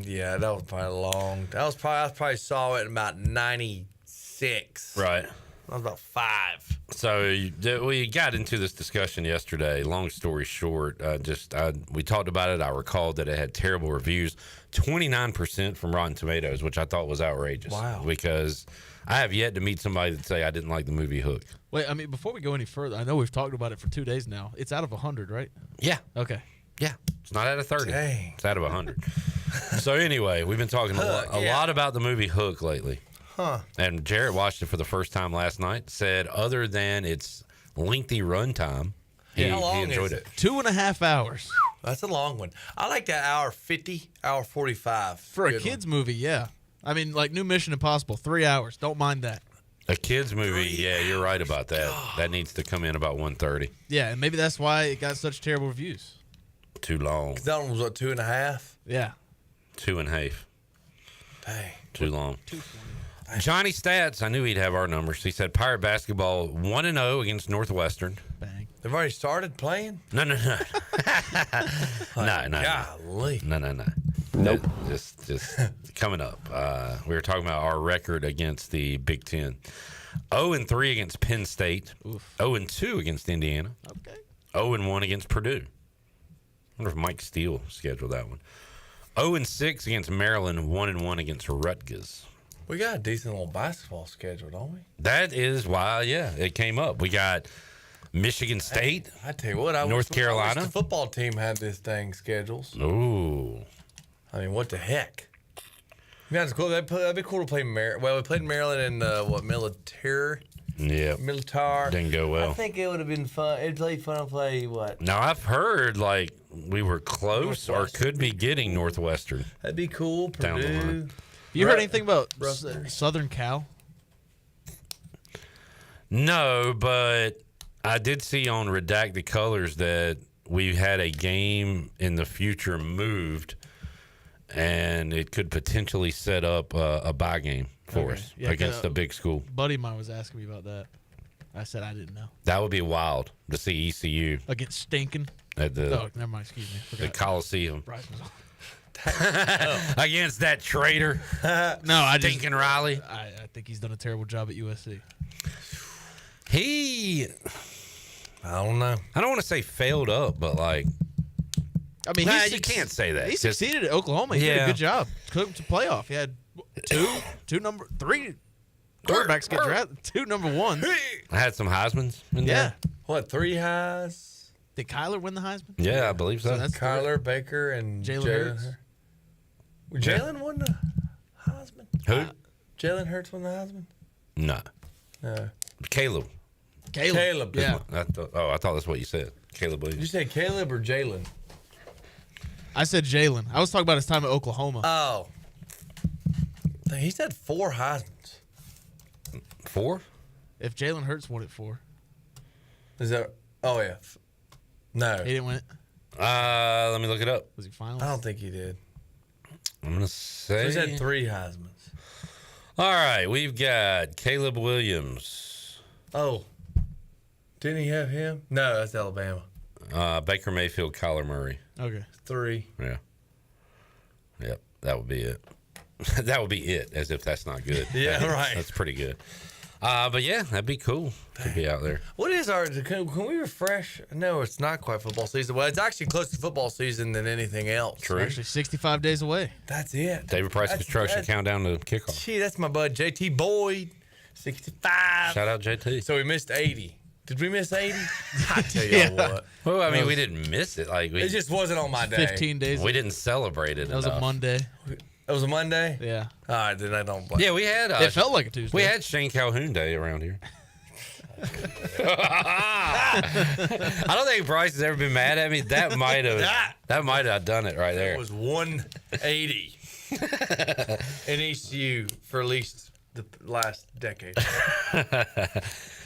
Yeah, that was probably long. I probably saw it in about 96. Right. I was about 5. So we got into this discussion yesterday. Long story short, we talked about it. I recalled that it had terrible reviews, 29% from Rotten Tomatoes, which I thought was outrageous. Wow. Because I have yet to meet somebody that say I didn't like the movie Hook. Wait, I mean, before we go any further, I know we've talked about it for 2 days now. It's out of 100, right? Yeah. Okay. Yeah. It's not out of 30. Dang. It's out of 100. So anyway, we've been talking a lot about the movie Hook lately. Huh. And Jared watched it for the first time last night. Said other than its lengthy runtime, he enjoyed it. 2.5 hours. That's a long one. I like that hour 50, hour 45. For a kid's movie, yeah. I mean, like New Mission Impossible, 3 hours. Don't mind that. A kid's movie, yeah, you're right about that. That needs to come in about 1:30. Yeah, and maybe that's why it got such terrible reviews. Too long. That one was what, 2.5? Yeah. 2.5. Dang. Too long. Johnny Stats, I knew he'd have our numbers. He said Pirate basketball 1-0 against Northwestern. Bang. They've already started playing? No. No. Golly. No. Nope. Just coming up. We were talking about our record against the Big Ten. 0-3 against Penn State. 0-2 against Indiana. Okay. 0-1 against Purdue. I wonder if Mike Steele scheduled that one. 0-6 against Maryland. 1-1 against Rutgers. We got a decent little basketball schedule, don't we? That is why, it came up. We got Michigan State. Hey, I tell you what, North I Carolina. wish the football team had this thing schedules. Ooh. I mean, what the heck? Yeah, it's cool. That'd be cool to play Maryland. Well, we played Maryland in military. Yeah. Militar. Didn't go well. I think it would have been fun. It'd be fun to play what? Now, I've heard we were close or could be getting Northwestern. That'd be cool. Down the Purdue. line. You heard anything about Southern Cal? No, but I did see on Redacted Colors that we had a game in the future moved, and it could potentially set up a bye game for us against a big school. Buddy of mine was asking me about that. I said I didn't know. That would be wild to see ECU Against Stinking. at the Oh, never mind. Excuse me. the Forgot. Coliseum Bryce was on. against that traitor. No, I just Stinking Riley. I think he's done a terrible job at USC. I don't know. I don't want to say failed up, but like, I mean, you can't say that. He 'cause- succeeded at Oklahoma. He did Yeah. a good job. Took him to playoff. He had three quarterbacks get drafted. 2 number ones. I had some Heismans in Yeah. there. What, 3 highs? Did Kyler win the Heisman? Yeah, I believe so. So that's Kyler, Baker, and Jalen Hurts. Jalen won the Heisman? Who? Jalen Hurts won the Heisman? No. Caleb. Caleb. Yeah. I thought that's what you said. Caleb Did you Williams. say Caleb or Jalen? I said Jalen. I was talking about his time at Oklahoma. Oh. He said 4 Heismans. 4? If Jalen Hurts won it 4. Is that? Oh, yeah. No. He didn't win it. Let me look it up. Was he finalist? I don't think he did. I'm gonna say. He said 3 Heismans. All right, we've got Caleb Williams. Oh. Didn't he have him? No, that's Alabama. Baker Mayfield, Kyler Murray. Okay. 3. Yeah. Yep, that would be it. That would be it, as if that's not good. Yeah, right. That's pretty good. But yeah, that'd be cool to be out there. What is our? Can we refresh? No, it's not quite football season. Well, it's actually closer to football season than anything else. True. Actually, 65 days away. That's it. David Price Construction countdown to kickoff. Gee, that's my bud JT Boyd, 65. Shout out JT. So we missed 80. Did we miss 80? I tell you what. Well, I mean, we didn't miss it. Like It just wasn't on my day. 15 days. we didn't celebrate it. That was a Monday. It was a Monday? Yeah. All right, then I don't blame. Yeah, we had. It felt like a Tuesday. We had Shane Calhoun Day around here. I don't think Bryce has ever been mad at me. That might have done it right there. It was 180 in ECU for at least the last decade.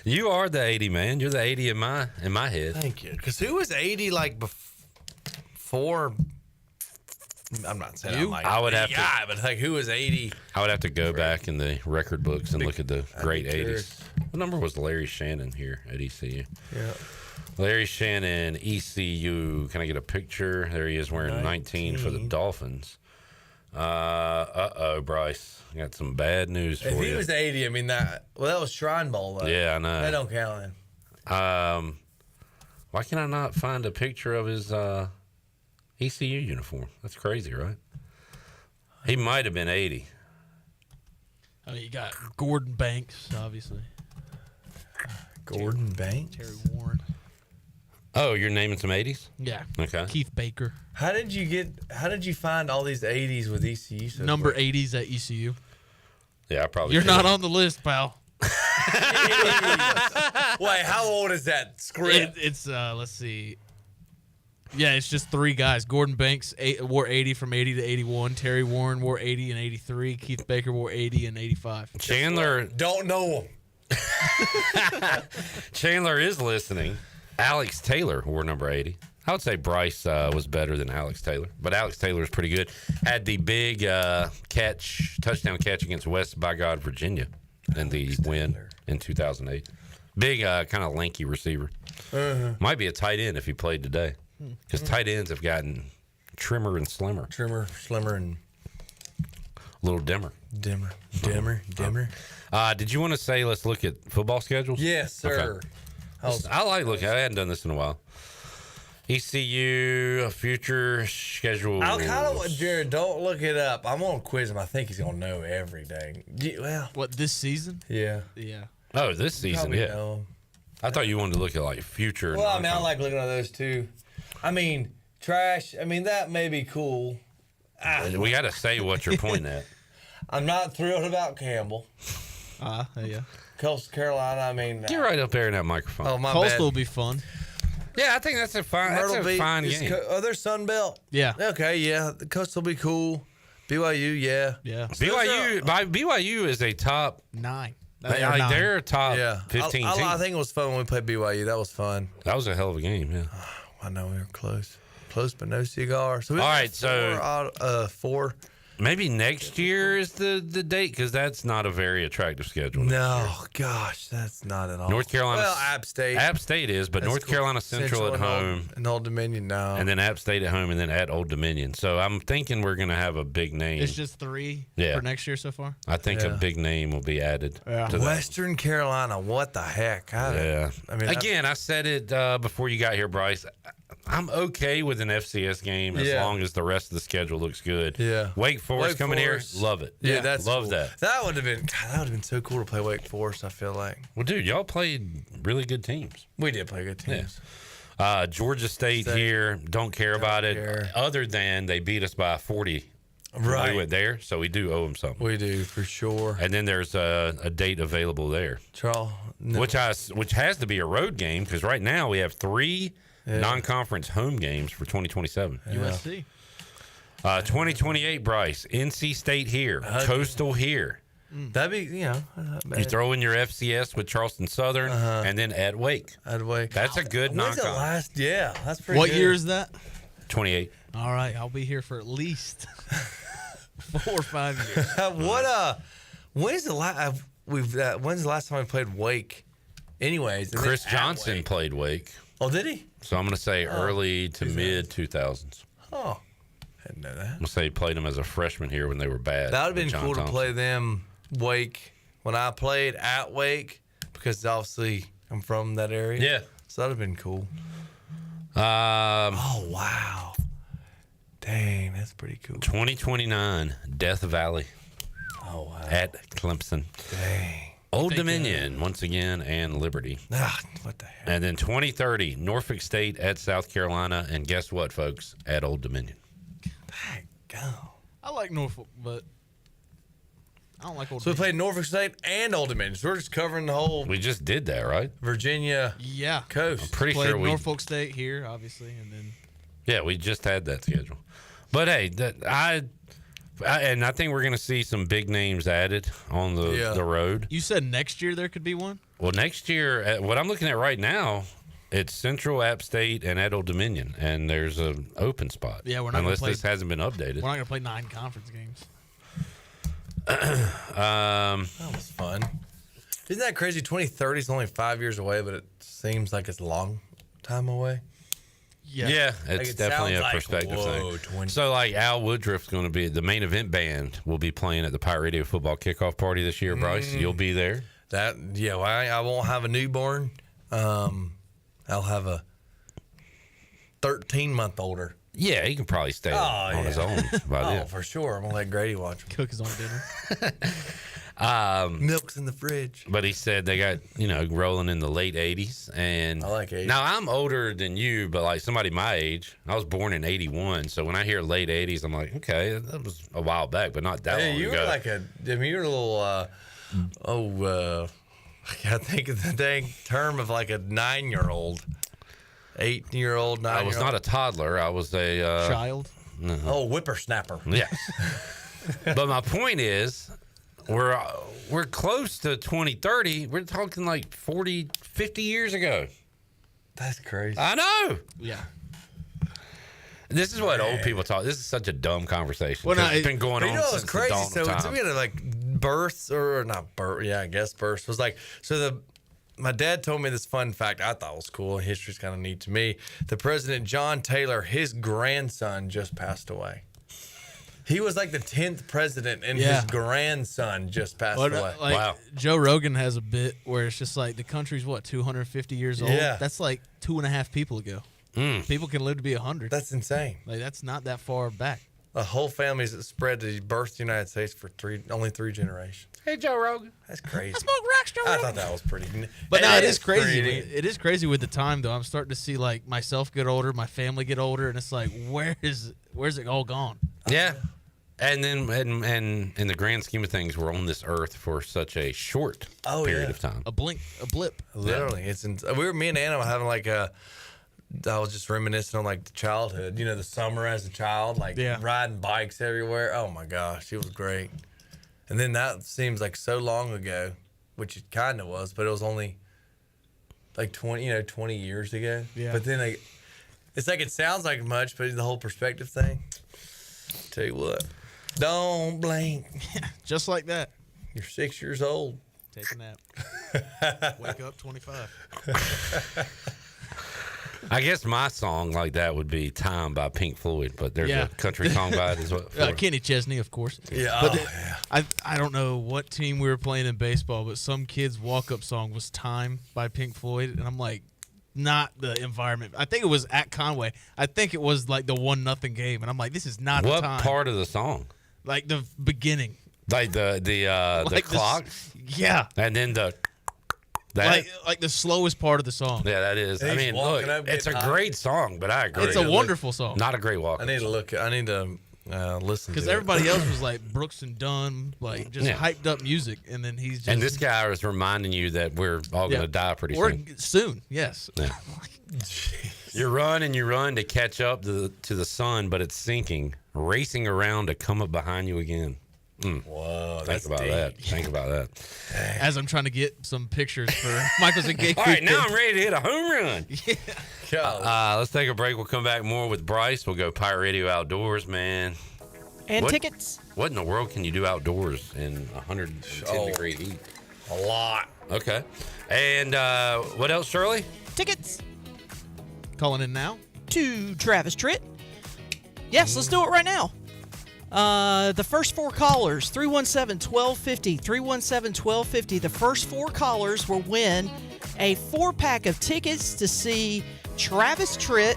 You are the 80 man. You're the 80 in my head. Thank you. Because who was 80 like before? I'm not saying You? I would have to. guy, but like who was 80? I would have to go back in the record books and look at the great curious. 80s. What number was Larry Shannon here at ECU? Yeah. Larry Shannon, ECU. Can I get a picture? There he is wearing 19 for the Dolphins. Bryce. I got some bad news for If you. he was 80, I mean that was Shrine Bowl though. Yeah, I know. That don't count then. Why can I not find a picture of his ECU uniform? That's crazy, right? He might have been 80. I mean, you got Gordon Banks, obviously. Gordon Banks? Terry Warren. Oh, you're naming some 80s? Yeah. Okay. Keith Baker. How did you find all these 80s with ECU? So Number quick? 80s at ECU. Yeah, I probably You're could've. not on the list, pal. Wait, how old is that script? It's let's see. Yeah, it's just 3 guys. Gordon Banks wore 80 from 80 to 81. Terry Warren wore 80 and 83. Keith Baker wore 80 and 85. Chandler Don't know him. Chandler is listening. Alex Taylor wore number 80. I would say Bryce was better than Alex Taylor, but Alex Taylor is pretty good. Had the big touchdown catch against West by God, Virginia in the win in 2008. Big, kind of lanky receiver. Might be a tight end if he played today, because tight ends have gotten trimmer and slimmer. Trimmer, slimmer, and A little dimmer. dimmer. Did you want to say let's look at football schedules? Yes, sir. Okay. I like looking. I hadn't done this in a while. ECU future schedule. I kind of want Jared. Don't look it up. I'm gonna quiz him. I think he's gonna know everything. Well, What, this season? yeah. Yeah. Oh, this season, Probably yeah. know. I thought you wanted to look at like future. and Well, I mean, I oncoming. like looking at those too. I mean, trash. I mean, that may be cool. We got to say what you're pointing at. I'm not thrilled about Campbell. Yeah. Coastal Carolina. I mean, Get right up there in that microphone. oh my Coastal bad. will be fun. Yeah, I think that's a fine. Myrtle That's a Beach fine is game. there's Sun Belt. Yeah. Okay, yeah. The Coastal will be cool. BYU, yeah. Yeah. BYU is a top 9. They're a top Yeah. 15 team. I think it was fun when we played BYU. That was fun. That was a hell of a game. Yeah. I know we were close. Close, but no cigar. So we All got right, so- four Maybe next year is the date because that's not a very attractive schedule. No, gosh, that's not at all. North Carolina. Well, App State. App State is, but That's North cool. Carolina Central at home. And Old Dominion, no. And then App State at home and then at Old Dominion. So I'm thinking we're going to have a big name. It's just 3 Yeah. for next year so far. I think a big name will be added to that. Western Carolina, what the heck? Yeah. I mean, Again, I said it before you got here, Bryce. I'm okay with an FCS game as long as the rest of the schedule looks good. Yeah. Wake Forest coming here, love it. Yeah, that's love cool. that. That would have been so cool to play Wake Forest. I feel like. Well, dude, y'all played really good teams. We did play good teams. Georgia State here, don't care about it. Other than they beat us by 40. Right. We went there, so we do owe them something. We do for sure. And then there's a date available there, Charles, which has to be a road game because right now we have 3 non-conference home games for 2027. USC. 2028, Bryce. NC State here, Coastal here. That'd be not bad. You throw in your FCS with Charleston Southern, and then at Wake. At Wake. That's a good When's non-con. the last? Yeah, that's pretty. What good. year is that? 28. All right, I'll be here for at least 4 or 5 years. When's the last? When's the last time we played Wake? Anyways, and Chris then at Johnson Wake. played Wake. Oh, did he? So I'm going to say early to mid 2000s. Oh, I didn't know that. I'm going to say he played them as a freshman here when they were bad. That would have been with John cool to Thompson. play them Wake when I played at Wake because obviously I'm from that area. Yeah. So that would have been cool. Oh, wow. Dang, that's pretty cool. 2029, Death Valley. Oh, wow. At Clemson. Dang. Old Dominion, once again, and Liberty. What the heck? And then 2030, Norfolk State at South Carolina. And guess what, folks? At Old Dominion. I like Norfolk, but I don't like Old So we Dominion. played Norfolk State and Old Dominion. So we're just covering the whole We just did that, right? Virginia coast. I'm pretty Played sure we. Norfolk State here, obviously, and then Yeah, we just had that schedule. But hey, and I think we're going to see some big names added on the road. you said next year there could be one. Well, next year, what I'm looking at right now, it's Central, App State, and at Old Dominion, and there's an open spot. Yeah, we're not unless gonna play, this hasn't been updated. We're not going to play 9 conference games. That was fun. Isn't that crazy? 2030 is only 5 years away, but it seems like it's a long time away. Yeah, Like, it's it definitely a sounds like, perspective whoa, thing. 20. So, like, Al Woodruff's going to be the main event band. Will be playing at the Pirate Radio football kickoff party this year. Bryce, you'll be there. Well, I won't have a newborn. I'll have a 13-month-older. Yeah, he can probably stay on his own by then. For sure. I'm gonna let Grady watch him. Cook his own dinner. Milk's in the fridge. But he said they got, rolling in the late 80s. And I like 80s. Now, I'm older than you, but like somebody my age, I was born in 81. So when I hear late 80s, I'm like, okay, that was a while back, but not that long you ago. were like you were a little, I can't think of the dang term of like a 9-year-old. 8-year-old, 9-year-old. I was not a toddler. I was a child. No. Oh, whippersnapper. Yes. But my point is, we're close to 2030. We're talking like 40, 50 years ago. That's crazy. I know. Yeah. This is what old people talk. This is such a dumb conversation. Well, no, it's been going But on you know since what's crazy? the dawn So of it's time. we had like births or not birth. Yeah, I guess births was like my dad told me this fun fact I thought was cool. History's kind of neat to me. The President John Taylor, his grandson just passed away. He was like the 10th president, and his grandson just passed away. Like, Joe Rogan has a bit where it's just like the country's 250 years old. Yeah. That's like 2.5 people ago. People can live to be 100. That's insane. Like that's not that far back. A whole family's that spread to birth the United States for only 3 generations. Hey, Joe Rogan. That's crazy. I smoke racks, Joe I Rogan. thought that was pretty. But no, it is crazy. pretty. It is crazy with the time though. I'm starting to see like myself get older, my family get older, and it's like where's it all gone? Yeah. And then, and in the grand scheme of things, we're on this earth for such a short period of time. A blip. Literally, me and Anna were having like I was just reminiscing on like the childhood. The summer as a child, like riding bikes everywhere. Oh my gosh, it was great. And then that seems like so long ago, which it kind of was, but it was only like 20 years ago. Yeah. But then it's like it sounds like much, but the whole perspective thing. Tell you what. Don't blink. Just like that. You're 6 years old. Take a nap. Wake up 25. I guess my song like that would be "Time" by Pink Floyd, but there's a country song by it as well. Kenny Chesney, of course. Yeah, but I don't know what team we were playing in baseball, but some kid's walk-up song was "Time" by Pink Floyd, and I'm like, not the environment. I think it was at Conway. I think it was like the 1-0 game, and I'm like, this is not the time. What part of the song? Like the beginning. Like the clock? Yeah. And then like the slowest part of the song. Yeah, that is. I mean, look, it's a great song, but I agree. It's a wonderful song. Not a great walk. I need to listen because everybody else was like Brooks and Dunn, like just hyped up music, and then he's just. And this guy was reminding you that we're all going to die pretty soon. Yes. Yeah. You run and you run to catch up to the sun, but it's sinking, racing around to come up behind you again. Whoa, Think about that. Think about that. As I'm trying to get some pictures for Michael's engagement. All right, now I'm ready to hit a home run. Yeah. Let's take a break. We'll come back more with Bryce. We'll go Pirate Radio Outdoors, man. And tickets. What in the world can you do outdoors in 110-degree heat? A lot. Okay. And what else, Shirley? Tickets. Calling in now? To Travis Tritt. Yes, let's do it right now. The first 4 callers, 317-1250, 317-1250. The first 4 callers will win a 4-pack of tickets to see Travis Tritt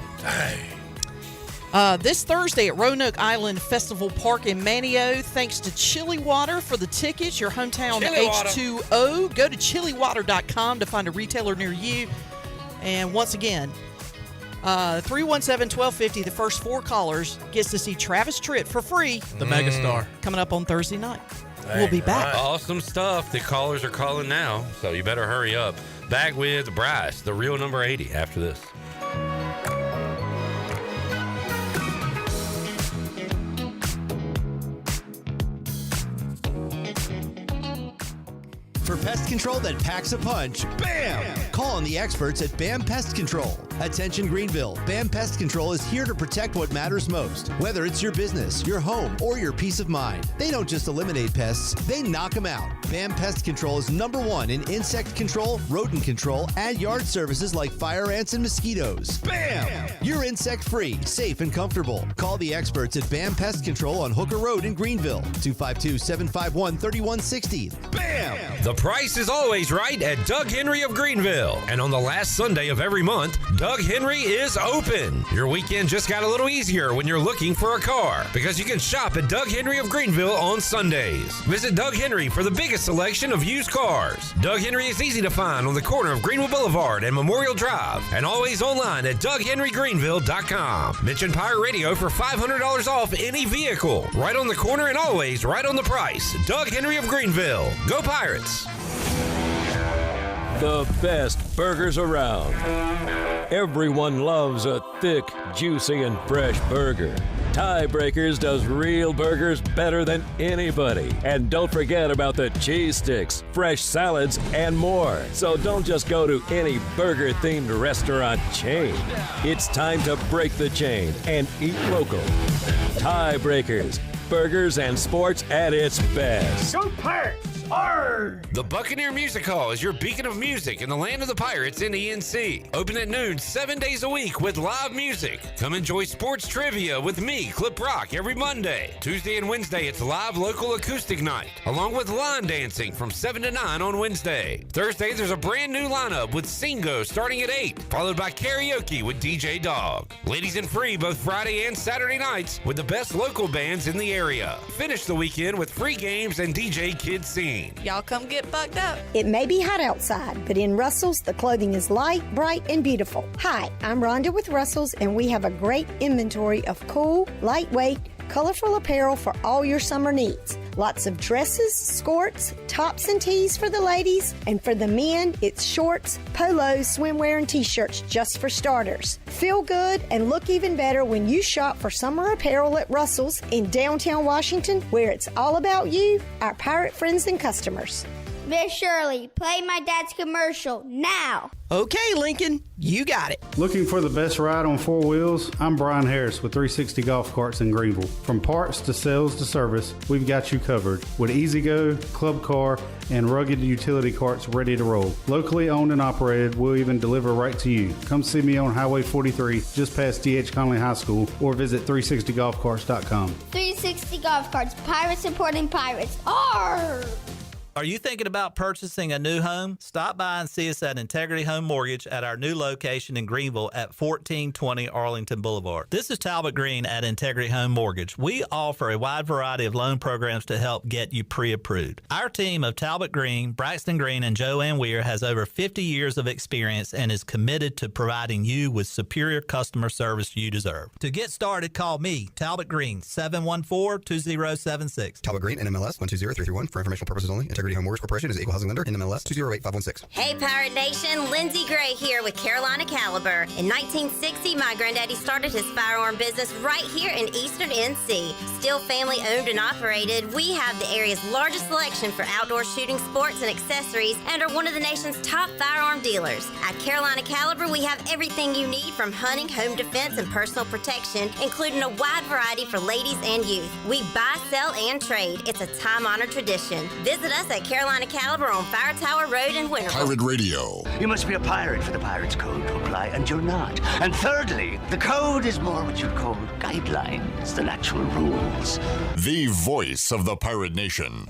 this Thursday at Roanoke Island Festival Park in Manio. Thanks to Chili Water for the tickets, your hometown H2O. Go to chiliwater.com to find a retailer near you. And once again, 317-1250, the first 4 callers gets to see Travis Tritt for free. The megastar. Coming up on Thursday night. We'll be back. Awesome stuff. The callers are calling now, so you better hurry up. Back with Bryce, the real number 80, after this. For pest control that packs a punch, BAM! Call on the experts at BAM Pest Control. Attention Greenville, BAM Pest Control is here to protect what matters most, whether it's your business, your home, or your peace of mind. They don't just eliminate pests, they knock them out. BAM Pest Control is #1 in insect control, rodent control, and yard services like fire ants and mosquitoes. BAM! You're insect-free, safe, and comfortable. Call the experts at BAM Pest Control on Hooker Road in Greenville, 252-751-3160. BAM! The price is always right at Doug Henry of Greenville. And on the last Sunday of every month, Doug Henry is open. Your weekend just got a little easier when you're looking for a car because you can shop at Doug Henry of Greenville on Sundays. Visit Doug Henry for the biggest selection of used cars. Doug Henry is easy to find on the corner of Greenville Boulevard and Memorial Drive and always online at DougHenryGreenville.com. Mention Pirate Radio for $500 off any vehicle. Right on the corner and always right on the price. Doug Henry of Greenville. Go Pirates! The best burgers around. Everyone loves a thick, juicy, and fresh burger. Tiebreakers does real burgers better than anybody. And don't forget about the cheese sticks, fresh salads, and more. So don't just go to any burger-themed restaurant chain. It's time to break the chain and eat local. Tiebreakers, burgers and sports at its best. Go Pirates! The Buccaneer Music Hall is your beacon of music in the land of the Pirates in the NC. Open at noon 7 days a week with live music. Come enjoy sports trivia with me, Clip Rock, every Monday. Tuesday and Wednesday, it's live local acoustic night, along with line dancing from 7 to 9 on Wednesday. Thursday, there's a brand new lineup with Singo starting at 8, followed by karaoke with DJ Dog. Ladies and free both Friday and Saturday nights with the best local bands in the area. Finish the weekend with free games and DJ Kids Scene. Y'all come get bugged up. It may be hot outside, but in Russell's, the clothing is light, bright, and beautiful. Hi, I'm Rhonda with Russell's, and we have a great inventory of cool, lightweight, colorful apparel for all your summer needs. Lots of dresses, skirts, tops and tees for the ladies, and for the men, it's shorts, polos, swimwear, and t-shirts just for starters. Feel good and look even better when you shop for summer apparel at Russell's in downtown Washington, where it's all about you, our pirate friends and customers. Miss Shirley, play my dad's commercial now. Okay, Lincoln, you got it. Looking for the best ride on four wheels? I'm Brian Harris with 360 Golf Carts in Greenville. From parts to sales to service, we've got you covered with easy-go, club car, and rugged utility carts ready to roll. Locally owned and operated, we'll even deliver right to you. Come see me on Highway 43, just past D.H. Conley High School, or visit 360golfcarts.com. 360 Golf Carts, pirates supporting pirates. Arr! Are you thinking about purchasing a new home? Stop by and see us at Integrity Home Mortgage at our new location in Greenville at 1420 Arlington Boulevard. This is Talbot Green at Integrity Home Mortgage. We offer a wide variety of loan programs to help get you pre-approved. Our team of Talbot Green, Braxton Green, and Joanne Weir has over 50 years of experience and is committed to providing you with superior customer service you deserve. To get started, call me, Talbot Green, 714-2076. Talbot Green, NMLS 120331. For informational purposes only. Integrity Home Mortgage Corporation is an equal housing lender. NMLS 208516. Hey, Pirate Nation, Lindsay Gray here with Carolina Caliber. In 1960, my granddaddy started his firearm business right here in Eastern NC. Still family owned and operated, we have the area's largest selection for outdoor shooting sports and accessories and are one of the nation's top firearm dealers. At Carolina Caliber, we have everything you need from hunting, home defense, and personal protection, including a wide variety for ladies and youth. We buy, sell, and trade. It's a time-honored tradition. Visit us at Carolina Caliber on Fire Tower Road in Winterville. Pirate Radio. You must be a pirate for the Pirate's Code to apply, and you're not. And thirdly, the code is more what you'd call guidelines than actual rules. The voice of the Pirate Nation.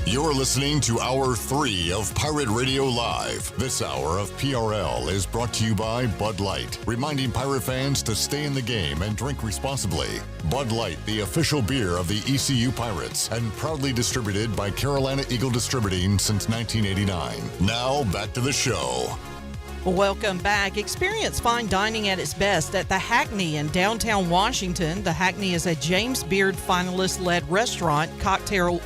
You're listening to Hour 3 of Pirate Radio Live. This hour of PRL is brought to you by Bud Light, reminding pirate fans to stay in the game and drink responsibly. Bud Light, the official beer of the ECU Pirates, and proudly distributed by Carolina Eagle Distributing since 1989. Now, back to the show. Welcome back. Experience fine dining at its best at the Hackney in downtown Washington. The Hackney is a James Beard finalist-led restaurant, cocktail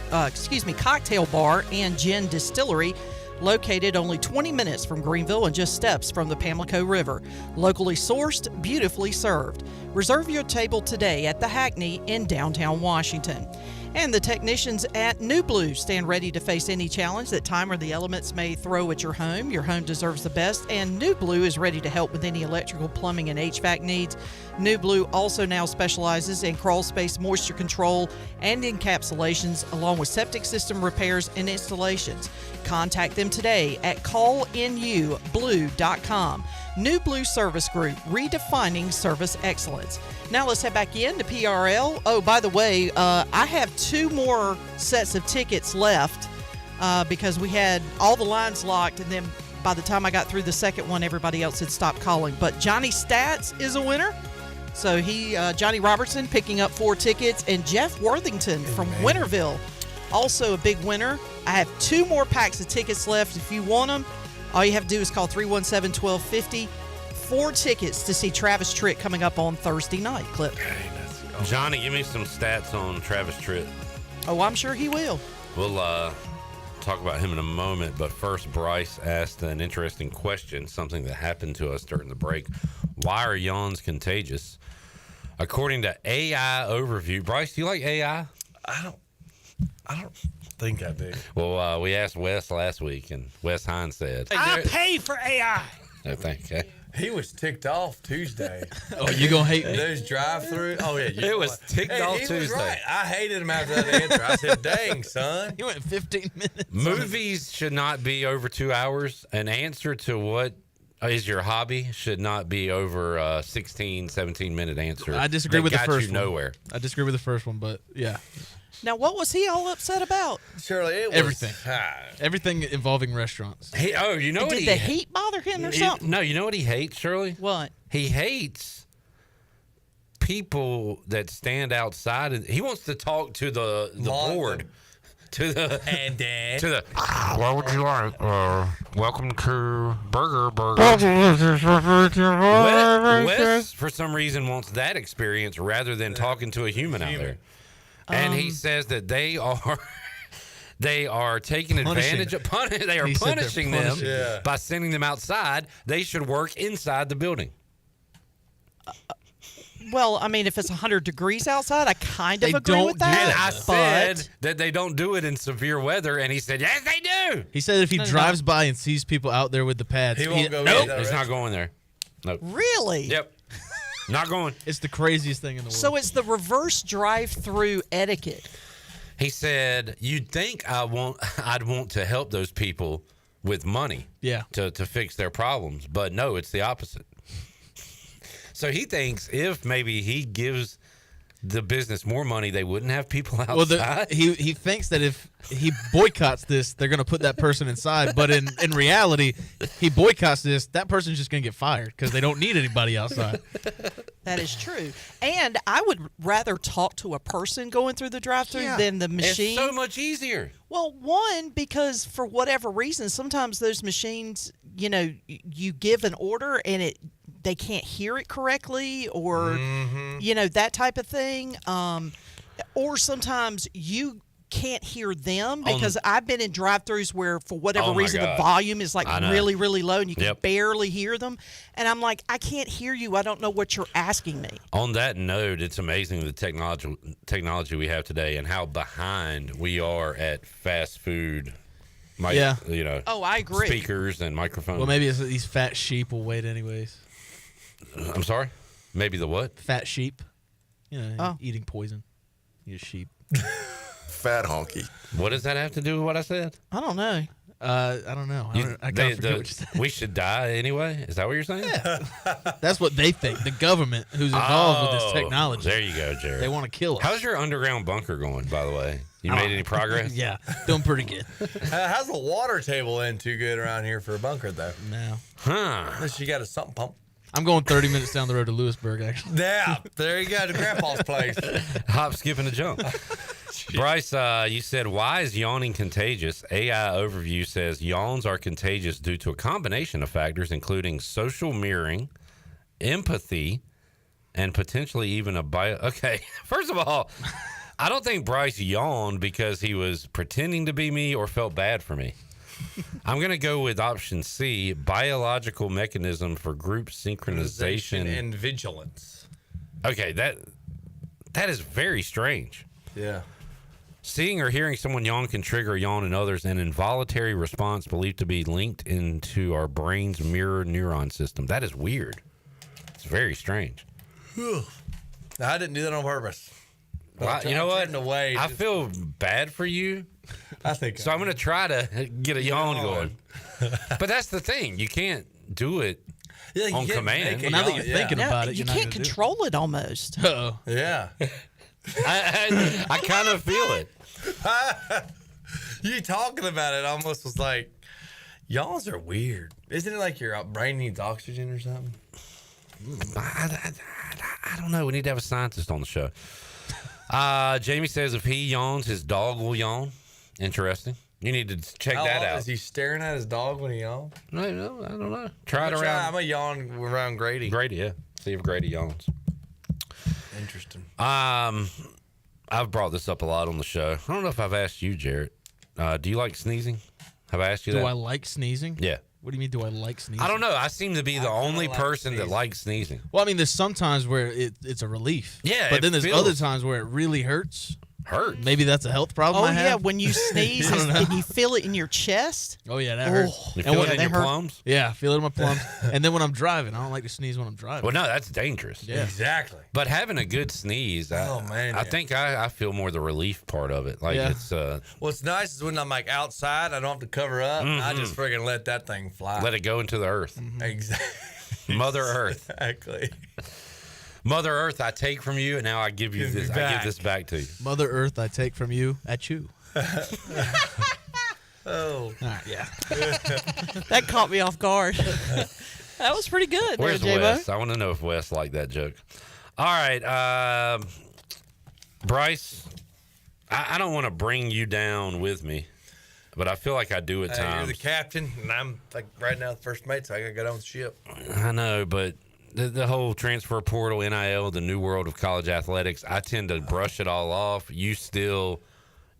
bar, and gin distillery located only 20 minutes from Greenville and just steps from the Pamlico River. Locally sourced, beautifully served. Reserve your table today at the Hackney in downtown Washington. And the technicians at New Blue stand ready to face any challenge that time or the elements may throw at your home. Your home deserves the best, and New Blue is ready to help with any electrical, plumbing, and HVAC needs. New Blue also now specializes in crawl space moisture control and encapsulations, along with septic system repairs and installations. Contact them today at callinublu.com. New Blue Service Group, redefining service excellence. Now let's head back into PRL. Oh, by the way, I have 2 more sets of tickets left because we had all the lines locked, and then by the time I got through the second one, everybody else had stopped calling. But Johnny Stats is a winner. So Johnny Robertson picking up 4 tickets, and Jeff Worthington from Winterville, also a big winner. I have 2 more packs of tickets left. If you want them, all you have to do is call 317-1250. 4 tickets to see Travis Tritt coming up on Thursday night. Clip. Johnny, give me some stats on Travis Tritt. Oh, I'm sure he will. We'll talk about him in a moment, but first, Bryce asked an interesting question, something that happened to us during the break. Why are yawns contagious? According to AI Overview, Bryce, do you like AI? I don't think I do. Well, we asked Wes last week, and Wes Hines said, I pay for AI. No, thank you. He was ticked off Tuesday. Oh, you gonna hate me? Those drive-through. Oh yeah, it was ticked off he Tuesday. Was right. I hated him after that answer. I said, "Dang, son." He went 15 minutes. Movies should not be over 2 hours. An answer to what is your hobby should not be over a 16, 17-minute answer. I disagree with the first one. Nowhere. I disagree with the first one, but yeah. Now, what was he all upset about? Shirley, it was everything. Everything involving restaurants. You know what? Did the heat bother him or something? No, you know what he hates, Shirley? What? He hates people that stand outside, and he wants to talk to the board. to the and then to the. What would you like? Welcome to Burger. Wes, for some reason, wants that experience rather than talking to a human out there, and he says that they are. They are taking advantage of they are punishing them by sending them outside. They should work inside the building. Well, I mean, if it's 100 degrees outside, I kind of agree with that. And I said that they don't do it in severe weather, and he said, yes, they do. He said if he drives by and sees people out there with the pads, he won't go. Nope, he's not going there. Nope. Really? Yep. Not going. It's the craziest thing in the world. So it's the reverse drive-through etiquette. He said, you'd think I'd want to help those people with money to fix their problems. But no, it's the opposite. So he thinks if maybe he gives the business more money, they wouldn't have people outside. Well, he thinks that if he boycotts this, they're going to put that person inside. But in reality, he boycotts this, that person's just going to get fired because they don't need anybody outside. That is true. And I would rather talk to a person going through the drive-thru than the machine. It's so much easier. Well, one, because for whatever reason, sometimes those machines, you give an order and they can't hear it correctly or, that type of thing. Or sometimes you can't hear them because I've been in drive-thrus where for whatever reason the volume is like really, really low and you can barely hear them. And I'm like, I can't hear you. I don't know what you're asking me. On that note, it's amazing the technology we have today and how behind we are at fast food. Oh, I agree. Speakers and microphones. Well, maybe it's these fat sheep will wait anyways. I'm sorry? Maybe the what? Fat sheep. Eating poison. You sheep. Fat honky. What does that have to do with what I said? I don't know. I don't know. I can't forget what you said. We should die anyway? Is that what you're saying? Yeah. That's what they think. The government who's involved with this technology. There you go, Jared. They want to kill us. How's your underground bunker going, by the way? You made any progress? Yeah, doing pretty good. How's the water table in too good around here for a bunker, though? No. Unless you got a sump pump. I'm going 30 minutes down the road to Lewisburg, actually. Yeah, there you go, to Grandpa's place. Hop, skip, and a jump. Bryce, you said, why is yawning contagious? AI Overview says yawns are contagious due to a combination of factors, including social mirroring, empathy, and potentially even a bio. Okay, first of all, I don't think Bryce yawned because he was pretending to be me or felt bad for me. I'm going to go with option C, biological mechanism for group synchronization and vigilance. Okay, that is very strange. Yeah. Seeing or hearing someone yawn can trigger a yawn in others, an involuntary response believed to be linked into our brain's mirror neuron system. That is weird. It's very strange. I didn't do that on purpose. Well, you know what? Away I feel bad for you. I think so. I'm going to try to get a yawn going. But that's the thing. You can't do it on command. Well, now that you're thinking about it, you can't control it almost. Uh-oh. Yeah. I kind of feel it. You talking about it almost was like, yawns are weird. Isn't it like your brain needs oxygen or something? I don't know. We need to have a scientist on the show. Jamie says if he yawns, his dog will yawn. Interesting. You need to check that out. Is he staring at his dog when he yawns? No, I don't know. Try it around. I'm a yawn around Grady. Grady, yeah. See if Grady yawns. Interesting. I've brought this up a lot on the show. I don't know if I've asked you, Jarrett. Do you like sneezing? Have I asked you that? Do I like sneezing? Yeah. What do you mean, do I like sneezing? I don't know. I seem to be the only person that likes sneezing. Well, I mean, there's some times where it's a relief. Yeah, but then there's other times where it really hurts. Maybe that's a health problem I have. Yeah, when you sneeze, can you feel it in your chest? Oh, yeah, that hurts. You feel it in your plums? Yeah, I feel it in my plums. And then when I'm driving, I don't like to sneeze when I'm driving. Well, no, that's dangerous. Yeah. Exactly. But having a good sneeze, I think I feel more the relief part of it. Like it's what's nice is when I'm like outside, I don't have to cover up. I just friggin' let that thing fly. Let it go into the earth. Exactly. Mother Earth. Exactly. Mother Earth, I take from you, and now I give you this. I give this back to you. Mother Earth, I take from you at you. Oh, yeah. That caught me off guard. That was pretty good. Where's there, Wes? I want to know if Wes liked that joke. All right, Bryce. I don't want to bring you down with me, but I feel like I do at times. You're the captain, and I'm like right now the first mate, so I got to get on the ship. I know, but the whole transfer portal, NIL, the new world of college athletics, I tend to brush it all off. You still...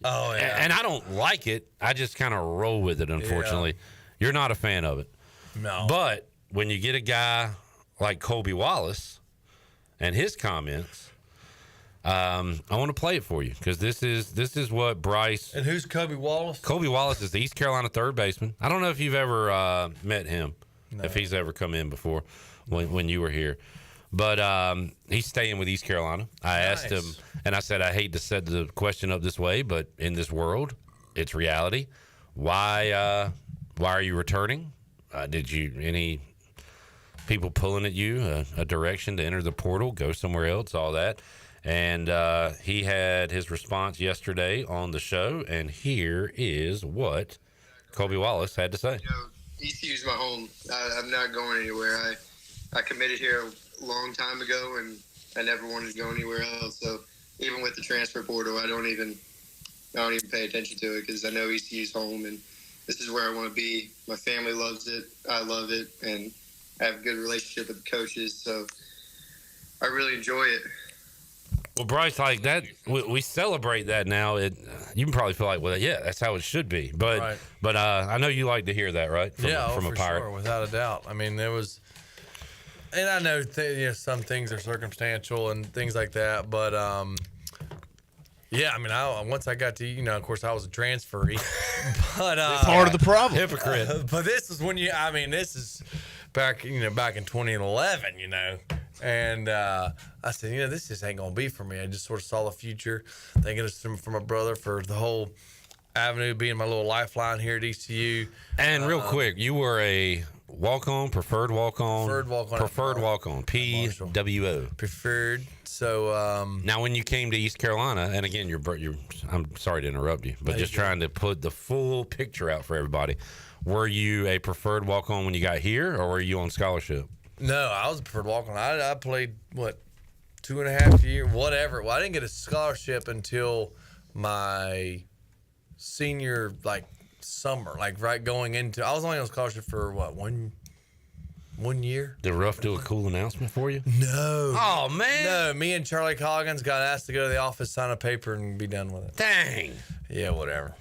Oh, yeah. And I don't like it. I just kind of roll with it, unfortunately. Yeah. You're not a fan of it. No. But when you get a guy like Colby Wallace and his comments... I want to play it for you because this is what Bryce. And who's Colby Wallace? Colby Wallace is the East Carolina third baseman. I don't know if you've ever met him, if he's ever come in before when you were here, but he's staying with East Carolina. I asked him, and I said, I hate to set the question up this way, but in this world, it's reality. Why are you returning? Did you any people pulling at you a direction to enter the portal, go somewhere else, all that? And he had his response yesterday on the show, and here is what Colby Wallace had to say. ECU's my home. I'm not going anywhere. I committed here a long time ago, and I never wanted to go anywhere else. So even with the transfer portal, I don't even pay attention to it because I know ECU's home, and this is where I want to be. My family loves it. I love it, and I have a good relationship with the coaches. So I really enjoy it. Well, Bryce, like that, we celebrate that now. You can probably feel like, well, yeah, that's how it should be. But I know you like to hear that, right? From a Pirate, sure, without a doubt. I mean, there was, and I know some things are circumstantial and things like that. But yeah, I mean, once I got to, of course, I was a transferee, but part of the problem, hypocrite. But this is when this is back in 2011, And I said, this just ain't going to be for me. I just sort of saw the future, thinking it's for my brother, for the whole avenue being my little lifeline here at ECU. And real quick, you were a walk-on, preferred walk-on, PWO. Preferred. So now when you came to East Carolina, and again, you're I'm sorry to interrupt you, but just trying to put the full picture out for everybody. Were you a preferred walk-on when you got here, or were you on scholarship? No, I was a preferred walk-on. I played, 2.5 years, whatever. Well, I didn't get a scholarship until my senior, summer. Going into, I was only on scholarship for, 1 year. Did Ruff do a cool announcement for you? No. Oh, man. No, me and Charlie Coggins got asked to go to the office, sign a paper, and be done with it. Dang. Yeah, whatever.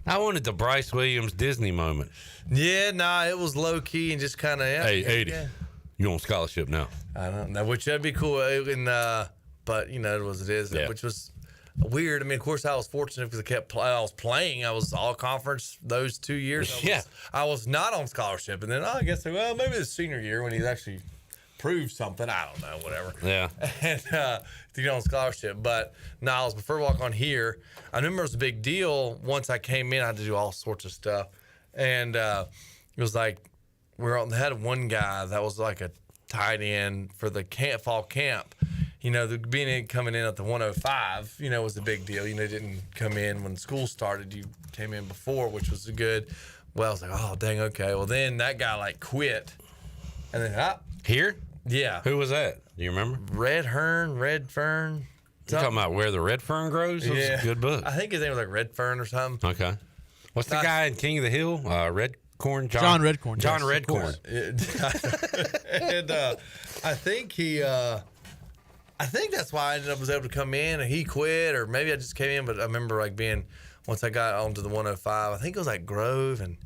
I wanted the Bryce Williams Disney moment. Yeah, it was low-key and just kind of, Hey, 80. Yeah. You on scholarship now? I don't know, which that'd be cool. And but it was which was weird. I mean, of course, I was fortunate because I was playing. I was all conference those 2 years. I was not on scholarship, and then I guess maybe the senior year when he actually proved something. I don't know, whatever. Yeah. And to get on scholarship, but no, I was preferred walk on here. I remember it was a big deal once I came in. I had to do all sorts of stuff, and it was like. They had one guy that was like a tight end for the fall camp. Coming in at the 105, was a big deal. Didn't come in when school started. You came in before, which was good. Well, I was like, oh, dang, okay. Well, then that guy quit. And then, Here? Yeah. Who was that? Do you remember? Red Fern. You talking about Where the Red Fern Grows? It was a good book. I think his name was Red Fern or something. Okay. What's the guy in King of the Hill? Redcorn? John Redcorn. John Redcorn. And I think that's why I was able to come in, and he quit, or maybe I just came in. But I remember once I got onto the 105, I think it was Grove and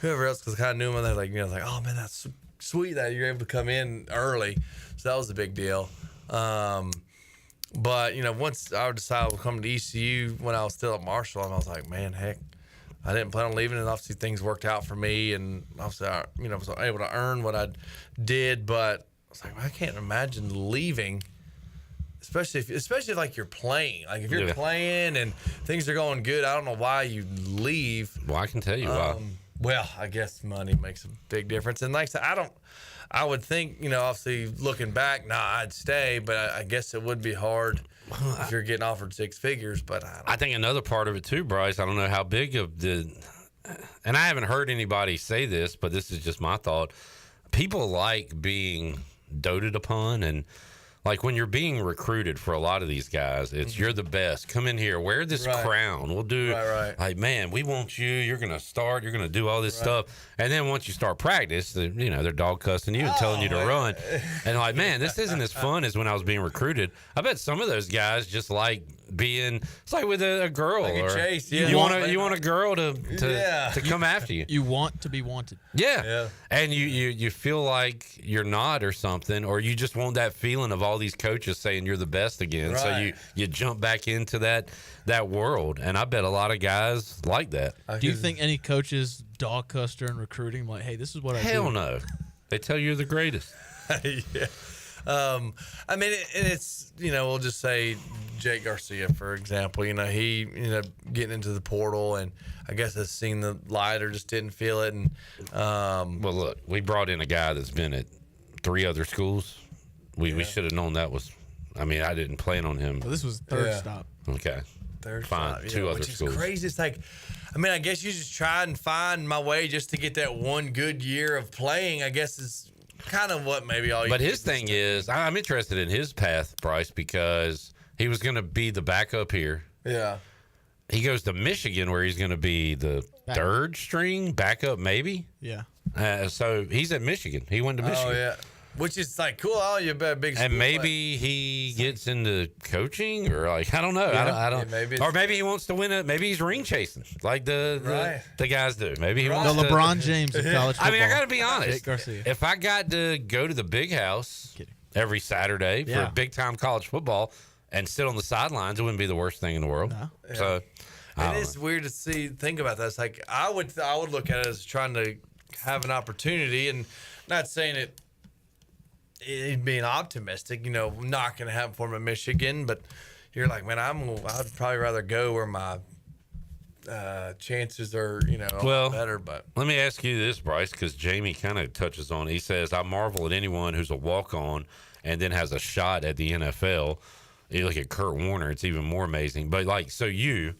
whoever else, because I kind of knew him. And they're like, oh man, that's sweet that you're able to come in early. So that was a big deal. But once I decided to come to ECU when I was still at Marshall, and I was like, man, heck. I didn't plan on leaving, and obviously things worked out for me, and obviously I was able to earn what I did. But I was like, I can't imagine leaving, especially if you're playing. If you're playing and things are going good, I don't know why you leave. Well, I can tell you why. Well, I guess money makes a big difference, and like I said, I would think, obviously looking back, I'd stay, but I guess it would be hard. If you're getting offered six figures, but I think another part of it too, Bryce, I don't know how big of and I haven't heard anybody say this, but this is just my thought. People like being doted upon, and like when you're being recruited for a lot of these guys, it's you're the best. Come in here, wear this crown. We'll do like, man, we want you. You're gonna start. You're gonna do all this stuff, and then once you start practice, they're dog cussing you and telling you to run, and like, man, this isn't as fun as when I was being recruited. I bet some of those guys just like being. It's like with a girl like or a chase, you want a girl to come after you. You want to be wanted. Yeah. And you feel like you're not or something, or you just want that feeling of all these coaches saying you're the best again. Right. So you jump back into that world, and I bet a lot of guys like that. Do you think any coaches dog cuss during recruiting? Like, hey, this is what I do. Hell no. They tell you you're the greatest. Yeah. I mean, it's, we'll just say Jake Garcia, for example. He ended up getting into the portal, and I guess has seen the light or just didn't feel it. And well, look, we brought in a guy that's been at 3 other schools. We should have known that was. I mean, I didn't plan on him. Well, this was third stop. Okay. Third fine. stop, 2 other which schools. Is crazy. It's like, I mean, I guess you just try and find my way just to get that one good year of playing. I guess is kind of what maybe all you. But his thing is, I'm interested in his path, Bryce, because he was going to be the backup here. Yeah. He goes to Michigan, where he's going to be the third string backup, maybe. Yeah. So he's at Michigan. He went to Michigan. Oh yeah. Which is like cool. Oh, you're a big school. And maybe he gets into coaching, or like, I don't know. Yeah. I don't. Maybe or maybe he wants to win it. Maybe he's ring chasing, like the guys do. Maybe he wants the to, LeBron James of college football. I mean, I got to be honest. Jake Garcia. If I got to go to the big house every Saturday for big time college football and sit on the sidelines, it wouldn't be the worst thing in the world. No. So it is weird to think about that. It's like I would look at it as trying to have an opportunity, and not saying it being optimistic, not going to happen for him at Michigan, but you're like, man, I'd probably rather go where my chances are, a lot better. But let me ask you this, Bryce, because Jamie kind of touches on it. He says, I marvel at anyone who's a walk-on and then has a shot at the NFL. You look at Kurt Warner, it's even more amazing. But like, so you're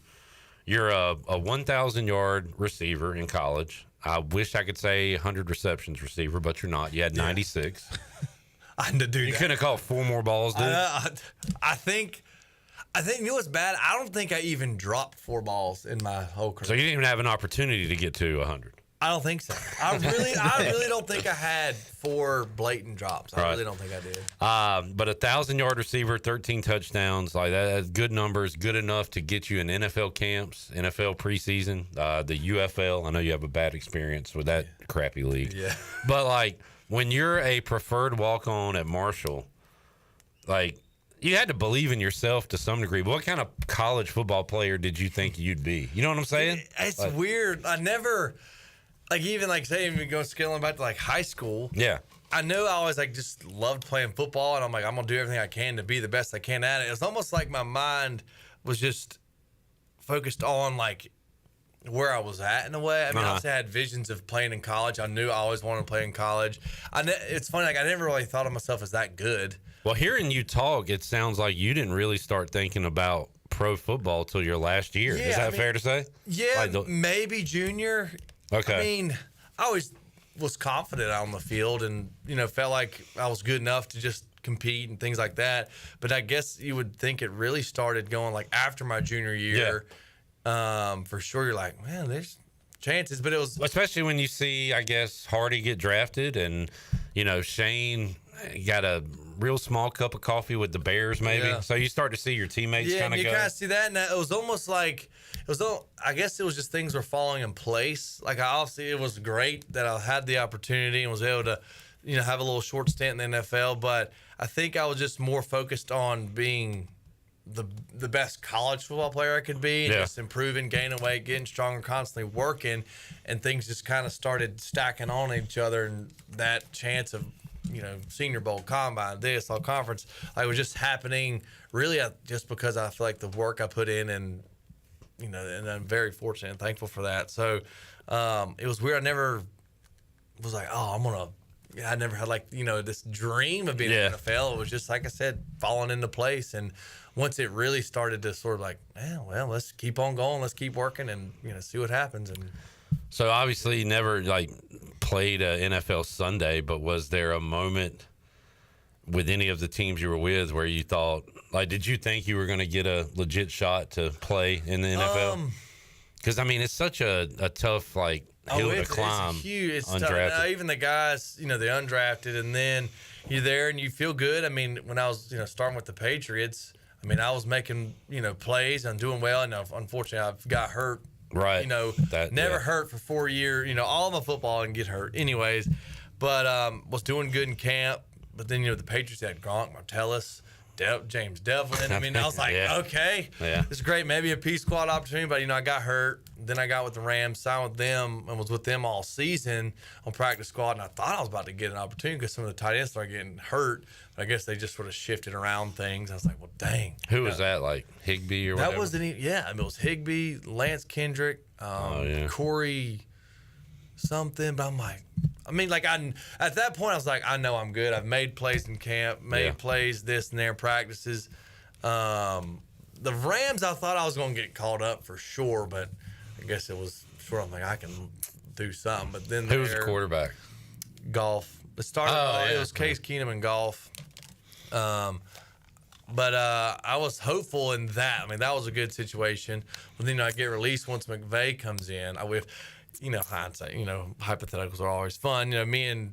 a 1,000-yard receiver in college. I wish I could say 100 receptions receiver, but you're not. You had 96. I had to do you that. couldn't have caught 4 more balls, dude. I think you know what's bad? I don't think I even dropped 4 balls in my whole career. So you didn't even have an opportunity to get to 100. I don't think so. I really don't think I had 4 blatant drops. I really don't think I did. But 1,000-yard receiver, 13 touchdowns, like that's good numbers, good enough to get you in NFL camps, NFL preseason, the UFL. I know you have a bad experience with that crappy league. Yeah. But like when you're a preferred walk-on at Marshall, like you had to believe in yourself to some degree. But what kind of college football player did you think you'd be? You know what I'm saying? It's weird. I never. Like, even, like, say, if you go scaling back to, like, high school. Yeah. I know I always, like, just loved playing football, and I'm like, I'm going to do everything I can to be the best I can at it. It's almost like my mind was just focused on, like, where I was at in a way. I mean, obviously I had visions of playing in college. I knew I always wanted to play in college. It's funny, like, I never really thought of myself as that good. Well, hearing you talk, it sounds like you didn't really start thinking about pro football till your last year. Yeah, Is that fair to say? Yeah, maybe junior. Okay. I mean, I always was confident out on the field and, felt like I was good enough to just compete and things like that. But I guess you would think it really started going like after my junior year. Yeah. For sure, you're like, man, there's chances. But it was. Especially when you see, I guess, Hardy get drafted and, Shane got a real small cup of coffee with the Bears maybe. Yeah. So you start to see your teammates kind of go. Yeah, you kind of see that. And it was almost like. I guess it was just things were falling in place. Like, obviously, it was great that I had the opportunity and was able to, have a little short stint in the NFL. But I think I was just more focused on being the best college football player I could be and just improving, gaining weight, getting stronger, constantly working. And things just kind of started stacking on each other. And that chance of, Senior Bowl, Combine, this, all conference, like, was just happening really just because I feel like the work I put in and I'm very fortunate and thankful for that. So it was weird. I never was like, I never had like, this dream of being in the NFL. It was just, like I said, falling into place. And once it really started to sort of like, let's keep on going. Let's keep working and, see what happens. And so obviously you never like played a NFL Sunday, but was there a moment with any of the teams you were with where you thought, like, did you think you were going to get a legit shot to play in the NFL? Because, I mean, it's such a tough, like, hill to climb. It's huge. It's undrafted. tough. Even the guys, the undrafted, and then you're there and you feel good. I mean, when I was, starting with the Patriots, I mean, I was making, plays and doing well. And unfortunately, I got hurt. Right. Never hurt for 4 years. All my football and get hurt. Anyways, but was doing good in camp. But then, the Patriots had Gronk, Martellus, James Devlin. I mean, I was like, okay, this is great. Maybe a Peace Squad opportunity. But, I got hurt. Then I got with the Rams, signed with them, and was with them all season on practice squad. And I thought I was about to get an opportunity because some of the tight ends started getting hurt. But I guess they just sort of shifted around things. I was like, well, dang. Who was that, like Higbee or whatever? That wasn't even, it was Higbee, Lance Kendrick, Corey something. But I'm like, at that point, I was like, I know I'm good. I've made plays in camp, plays this and there, practices. The Rams, I thought I was going to get called up for sure, but I guess it was sort of like I can do something. But then who was the quarterback? Golf. It started. It was Case Keenum and Golf. But I was hopeful in that. I mean, that was a good situation. But then I get released once McVay comes in. Hindsight, hypotheticals are always fun. Me and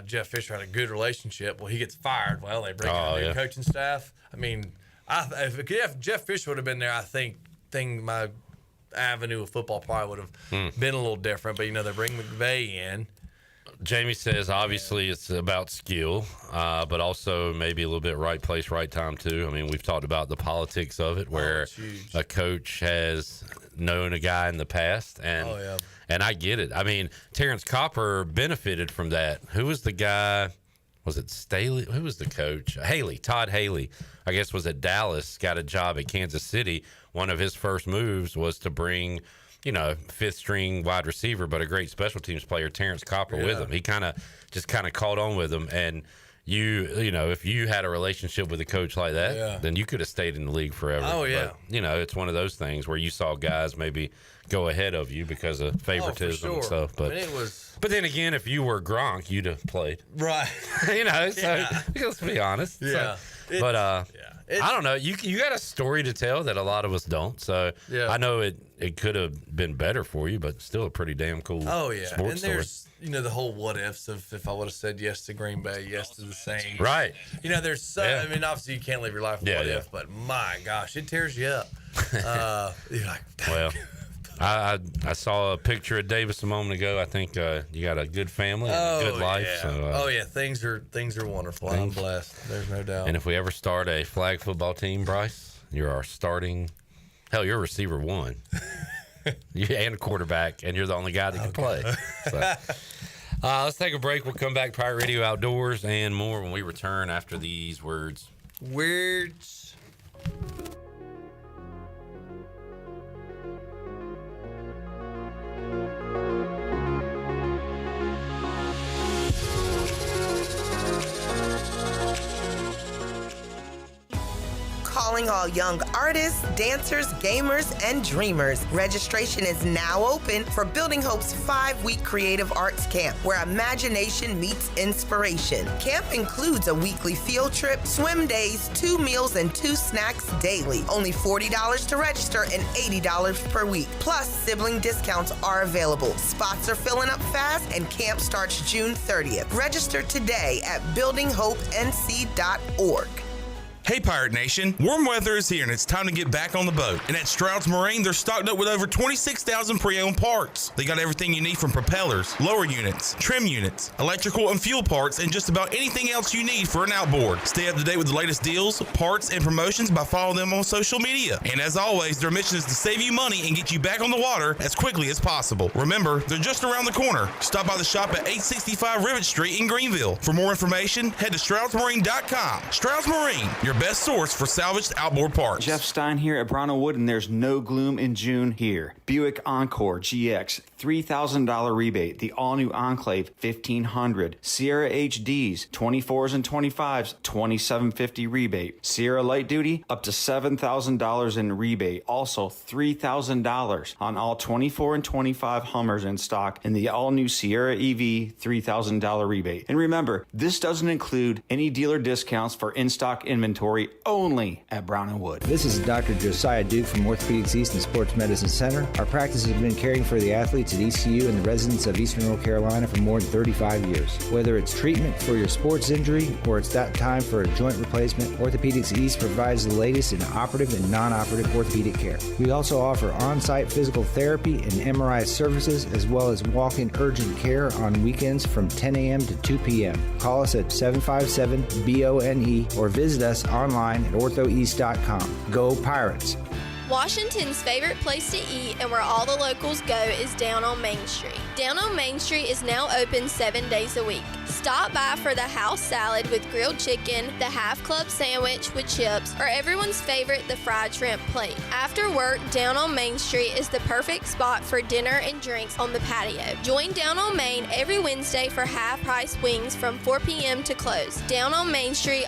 Jeff Fisher had a good relationship. Well, he gets fired. Well, they bring in a new coaching staff. I mean, if Jeff Fisher would have been there, I think my avenue of football probably would have been a little different. But, they bring McVay in. Jamie says, obviously, it's about skill, but also maybe a little bit right place, right time, too. I mean, we've talked about the politics of it, where a coach has known a guy in the past, and I get it. I mean, Terrence Copper benefited from that. Who was the guy? Was it Staley? Who was the coach? Todd Haley, I guess, was at Dallas, got a job at Kansas City. One of his first moves was to bring – fifth string wide receiver, but a great special teams player, Terrence Copper, with him. He kind of caught on with him. And if you had a relationship with a coach like that, then you could have stayed in the league forever. Oh, yeah. But, it's one of those things where you saw guys maybe go ahead of you because of favoritism and stuff. But but then again, if you were Gronk, you'd have played. Right. So let's be honest. Yeah. So, I don't know. You got a story to tell that a lot of us don't. So I know it could have been better for you, but still a pretty damn cool sports and story. There's the whole what ifs of if I would have said yes to Green Bay, yes to the Saints. Right. There's some, I mean, obviously you can't live your life with what if, but my gosh, it tears you up. You're like, dang. Well, I saw a picture of Davis a moment ago. I think you got a good family and a good life. Yeah. So, things are wonderful. I'm blessed. There's no doubt. And if we ever start a flag football team, Bryce, you're our starting. Hell, you're receiver one. And a quarterback, and you're the only guy that can play. So, let's take a break. We'll come back. Pirate Radio Outdoors and more when we return after these words. Words. Calling all young artists, dancers, gamers, and dreamers. Registration is now open for Building Hope's 5-week creative arts camp, where imagination meets inspiration. Camp includes a weekly field trip, swim days, 2 meals, and 2 snacks daily. Only $40 to register and $80 per week. Plus, sibling discounts are available. Spots are filling up fast, and camp starts June 30th. Register today at buildinghopennc.org. Hey Pirate Nation, warm weather is here and it's time to get back on the boat. And at Stroud's Marine, they're stocked up with over 26,000 pre-owned parts. They got everything you need from propellers, lower units, trim units, electrical and fuel parts, and just about anything else you need for an outboard. Stay up to date with the latest deals, parts, and promotions by following them on social media. And as always, their mission is to save you money and get you back on the water as quickly as possible. Remember, they're just around the corner. Stop by the shop at 865 Rivet Street in Greenville. For more information, head to StroudsMarine.com. Stroud's Marine, your best source for salvaged outboard parts. Jeff Stein here at Brown & Wood, and there's no gloom in June here. Buick Encore GX, $3,000 rebate. The all-new Enclave, $1,500. Sierra HDs, 24s and 25s, $2,750 rebate. Sierra Light Duty, up to $7,000 in rebate. Also, $3,000 on all 24 and 25 Hummers in stock, and the all-new Sierra EV, $3,000 rebate. And remember, this doesn't include any dealer discounts for in-stock inventory, only at Brown & Wood. This is Dr. Josiah Duke from Orthopedics East and Sports Medicine Center. Our practice has been caring for the athletes at ECU and the residents of Eastern North Carolina for more than 35 years. Whether it's treatment for your sports injury or it's that time for a joint replacement, Orthopedics East provides the latest in operative and non-operative orthopedic care. We also offer on-site physical therapy and MRI services, as well as walk-in urgent care on weekends from 10 a.m. to 2 p.m. Call us at 757-BONE or visit us online at orthoeast.com. Go Pirates! Washington's favorite place to eat and where all the locals go is down on Main Street. Down on Main Street is now open 7 days a week. Stop by for the house salad with grilled chicken, the half club sandwich with chips, or everyone's favorite, the fried shrimp plate. After work, Down on Main Street is the perfect spot for dinner and drinks on the patio. Join Down on Main every Wednesday for half-price wings from 4 p.m. to close. Down on Main Street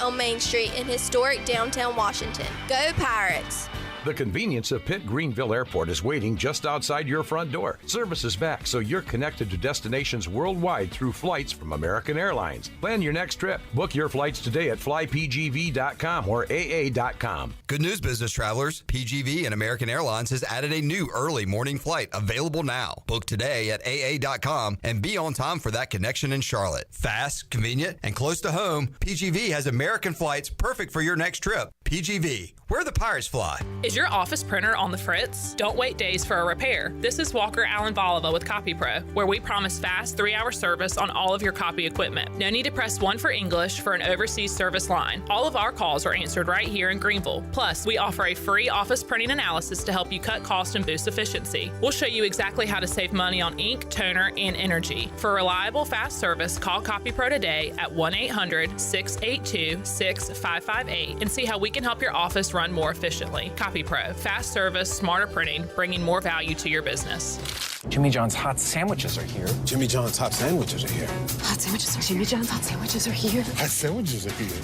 in historic downtown Washington. Go Pirates! The convenience of Pitt Greenville Airport is waiting just outside your front door. Service is back, so you're connected to destinations worldwide through flights from American Airlines. Plan your next trip. Book your flights today at flypgv.com or aa.com. Good news, business travelers. PGV and American Airlines has added a new early morning flight available now. Book today at aa.com and be on time for that connection in Charlotte. Fast, convenient, and close to home, PGV has American flights perfect for your next trip. PGV, where the Pirates fly. Is your office printer on the fritz? Don't wait days for a repair. This is Walker Allen Volova with CopyPro, where we promise fast 3-hour service on all of your copy equipment. No need to press 1 for English for an overseas service line. All of our calls are answered right here in Greenville. Plus, we offer a free office printing analysis to help you cut cost and boost efficiency. We'll show you exactly how to save money on ink, toner, and energy. For reliable, fast service, call CopyPro today at 1-800-682-6558 and see how we can help your office run more efficiently. CopyPro, fast service, smarter printing, bringing more value to your business. Jimmy John's hot sandwiches are here. Jimmy John's hot sandwiches are here. Hot sandwiches are Jimmy John's hot sandwiches are here. Hot sandwiches are here.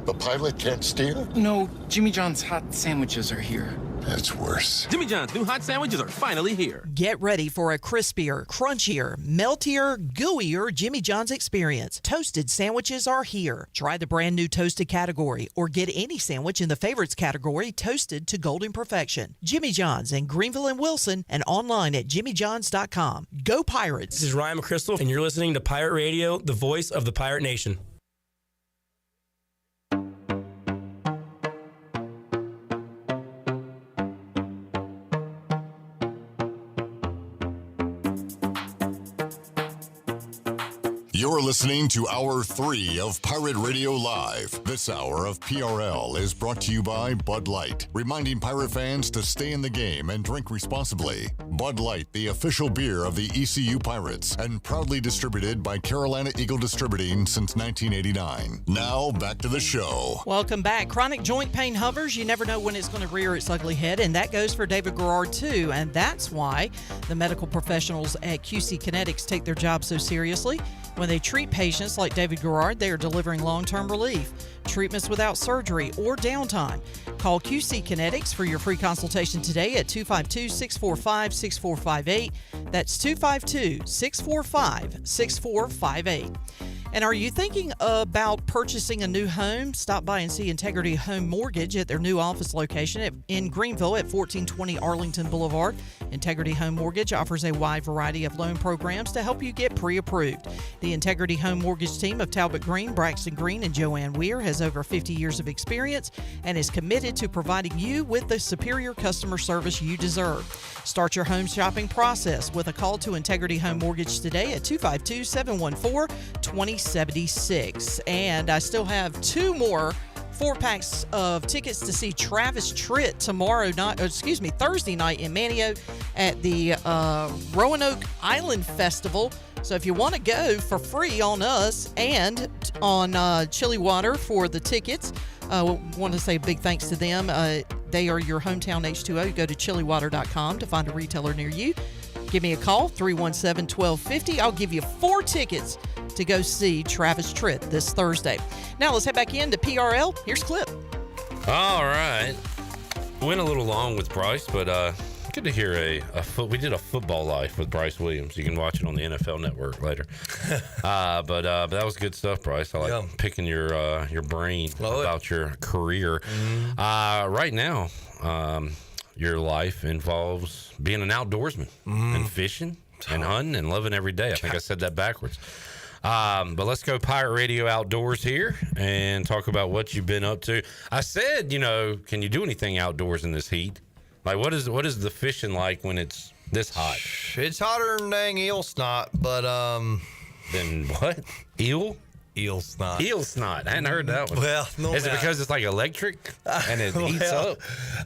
The pilot can't steer? No, Jimmy John's hot sandwiches are here. That's worse. Jimmy John's new hot sandwiches are finally here. Get ready for a crispier, crunchier, meltier, gooier Jimmy John's experience. Toasted sandwiches are here. Try the brand new toasted category or get any sandwich in the favorites category toasted to golden perfection. Jimmy John's in Greenville and Wilson and online at jimmyjohns.com. Go Pirates! This is Ryan McChrystal and you're listening to Pirate Radio, the voice of the Pirate Nation. You're listening to Hour 3 of Pirate Radio Live. This hour of PRL is brought to you by Bud Light, reminding pirate fans to stay in the game and drink responsibly. Bud Light, the official beer of the ECU Pirates, and proudly distributed by Carolina Eagle Distributing since 1989. Now, back to the show. Welcome back. Chronic joint pain hovers. You never know when it's going to rear its ugly head, and that goes for David Garrard, too. And that's why the medical professionals at QC Kinetics take their job so seriously. When they treat patients like David Garrard, they are delivering long-term relief, treatments without surgery or downtime. Call QC Kinetics for your free consultation today at 252-645-6458. That's 252-645-6458. And are you thinking about purchasing a new home? Stop by and see Integrity Home Mortgage at their new office location in Greenville at 1420 Arlington Boulevard. Integrity Home Mortgage offers a wide variety of loan programs to help you get pre-approved. The Integrity Home Mortgage team of Talbot Green, Braxton Green, and Joanne Weir has over 50 years of experience and is committed to providing you with the superior customer service you deserve. Start your home shopping process with a call to Integrity Home Mortgage today at 252-714-2076. And I still have two more 4 packs of tickets to see Travis Tritt Thursday night in Manio at the Roanoke Island Festival. So if you want to go for free on us and on Chili Water for the tickets, want to say a big thanks to them. They are your hometown H2O. Go to chiliwater.com to find a retailer near you. Give me a call, 317-1250. I'll give you 4 tickets to go see Travis Tritt this Thursday. Now let's head back into PRL. Here's Clip. All right. Went a little long with Bryce, but good to hear we did a football life with Bryce Williams. You can watch it on the NFL Network later. But that was good stuff, Bryce. I like picking your brain about your career. Right now, your life involves being an outdoorsman and fishing and hunting and loving every day. I think I said that backwards. But let's go Pirate Radio Outdoors here and talk about what you've been up to. I said, can you do anything outdoors in this heat? Like, what is the fishing like when it's this hot? It's hotter than dang eel snot, but Then what? Eel snot. Eel snot. I hadn't heard that one. Well, no. Is it because it's like electric and it heats up?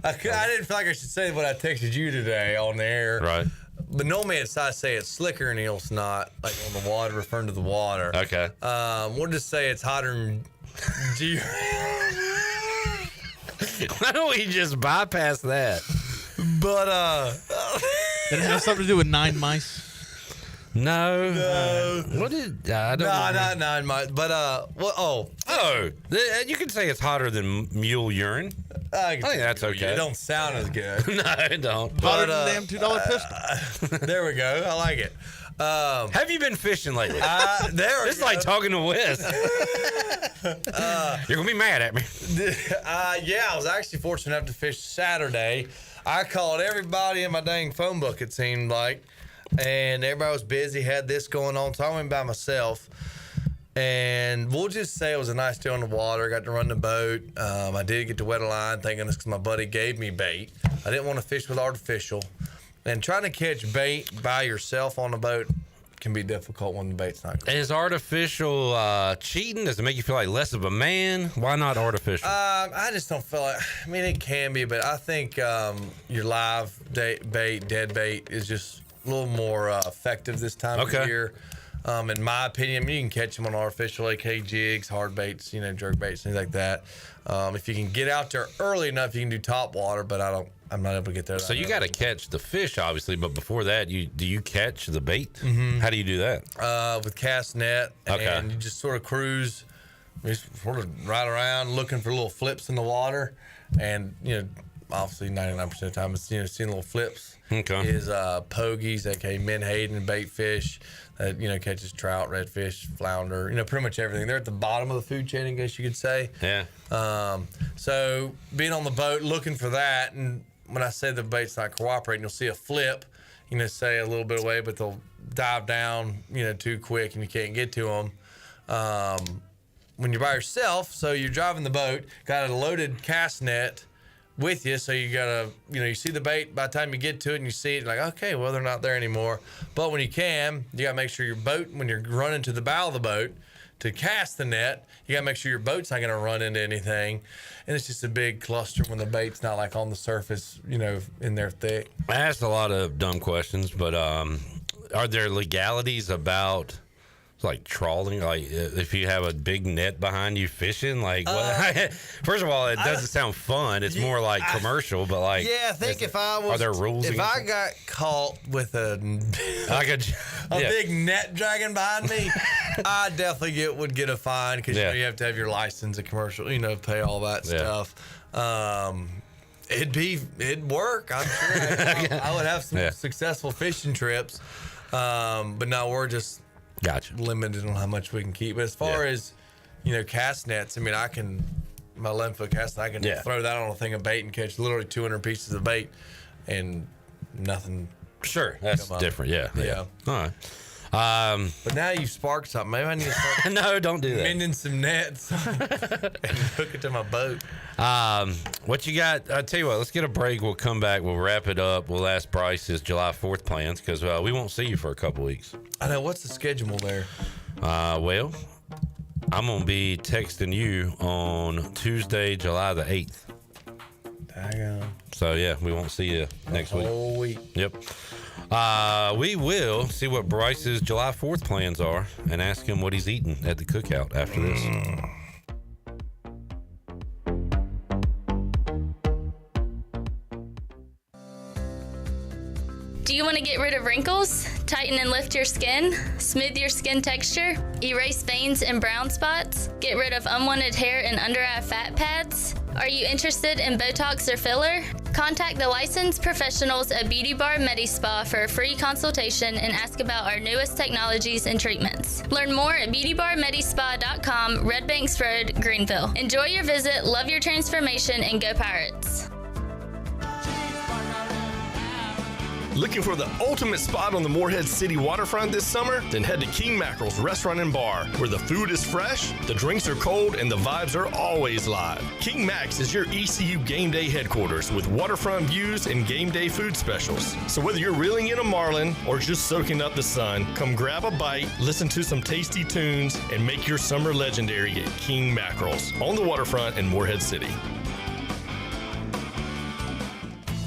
I didn't feel like I should say what I texted you today on the air. Right. But normally I say it's slicker than eel snot, like on the water, referring to the water. Okay. We'll just say it's hotter than Why don't we just bypass that? But did it have something to do with 9 mice? No. What did I don't know. not 9 mice. But you can say it's hotter than mule urine. I think that's okay. It don't sound as good. No, it don't. Hotter than the damn $2 pistol. There we go. I like it. Have you been fishing lately? This is like talking to Wes. You're gonna be mad at me. Yeah, I was actually fortunate enough to fish Saturday. I called everybody in my dang phone book, it seemed like, and everybody was busy, had this going on, so I went by myself. And we'll just say it was a nice day on the water. Got to run the boat. I did get to wet a line, thinking this because my buddy gave me bait. I didn't want to fish with artificial. And trying to catch bait by yourself on the boat can be difficult when the bait's not good. Is artificial cheating? Does it make you feel like less of a man? Why not artificial? I just don't feel like, it can be, but I think your live bait, dead bait, is just a little more effective this time of year. In my opinion, you can catch them on artificial, AK jigs, hard baits, jerk baits, things like that. If you can get out there early enough, you can do top water, but I'm not able to get there. So you got to catch the fish, obviously, but before that, do you catch the bait? Mm-hmm. How do you do that? With cast net, and you just sort of cruise, sort of ride around looking for little flips in the water, and obviously 99% of the time it's seeing little flips. Okay. Is pogies, aka menhaden bait fish that catches trout, redfish, flounder, pretty much everything. They're at the bottom of the food chain, I guess you could say. Yeah. So being on the boat looking for that, and when I say the bait's not cooperating, you'll see a flip, say a little bit away, but they'll dive down, too quick and you can't get to them. When you're by yourself, so you're driving the boat, got a loaded cast net with you, so you gotta, you see the bait by the time you get to it and you see it, you're like, okay, well, they're not there anymore. But when you gotta make sure your boat, when you're running to the bow of the boat to cast the net, you gotta make sure your boat's not gonna run into anything. And it's just a big cluster when the bait's not like on the surface, in there thick. I asked a lot of dumb questions, but are there legalities about like trawling, like if you have a big net behind you fishing, like what? First of all, it doesn't sound fun. It's more like commercial, but like, I think if I was, are there rules? If I got caught with a big net dragging behind me, I definitely would get a fine, because you have to have your license, a commercial, pay all that stuff. It'd work, I'm sure. I would have some successful fishing trips, but no, we're just limited on how much we can keep. But as far as cast nets, my 11-foot cast net, I can throw that on a thing of bait and catch literally 200 pieces of bait and nothing. Sure, that's different. Yeah. All right. But now you've sparked something. Maybe I need to start no, don't do that. Mending some nets and hook it to my boat. What you got? I'll tell you what, let's get a break. We'll come back. We'll wrap it up. We'll ask Bryce his July 4th plans, because we won't see you for a couple weeks. I know. What's the schedule there? Well, I'm going to be texting you on Tuesday, July the 8th. Daggone. So, yeah, we won't see you next week. Whole week. Yep. We will see what Bryce's July 4th plans are and ask him what he's eating at the cookout after this. Do you want to get rid of wrinkles, tighten and lift your skin, smooth your skin texture, erase veins and brown spots, get rid of unwanted hair and under-eye fat pads? Are you interested in Botox or filler? Contact the licensed professionals at Beauty Bar MediSpa for a free consultation and ask about our newest technologies and treatments. Learn more at beautybarmedispa.com, Red Banks Road, Greenville. Enjoy your visit, love your transformation, and go Pirates. Looking for the ultimate spot on the Morehead City waterfront this summer? Then head to King Mackerel's Restaurant and Bar, where the food is fresh, the drinks are cold, and the vibes are always live. King Mac's is your ECU game day headquarters with waterfront views and game day food specials. So whether you're reeling in a marlin or just soaking up the sun, come grab a bite, listen to some tasty tunes, and make your summer legendary at King Mackerel's on the waterfront in Morehead City.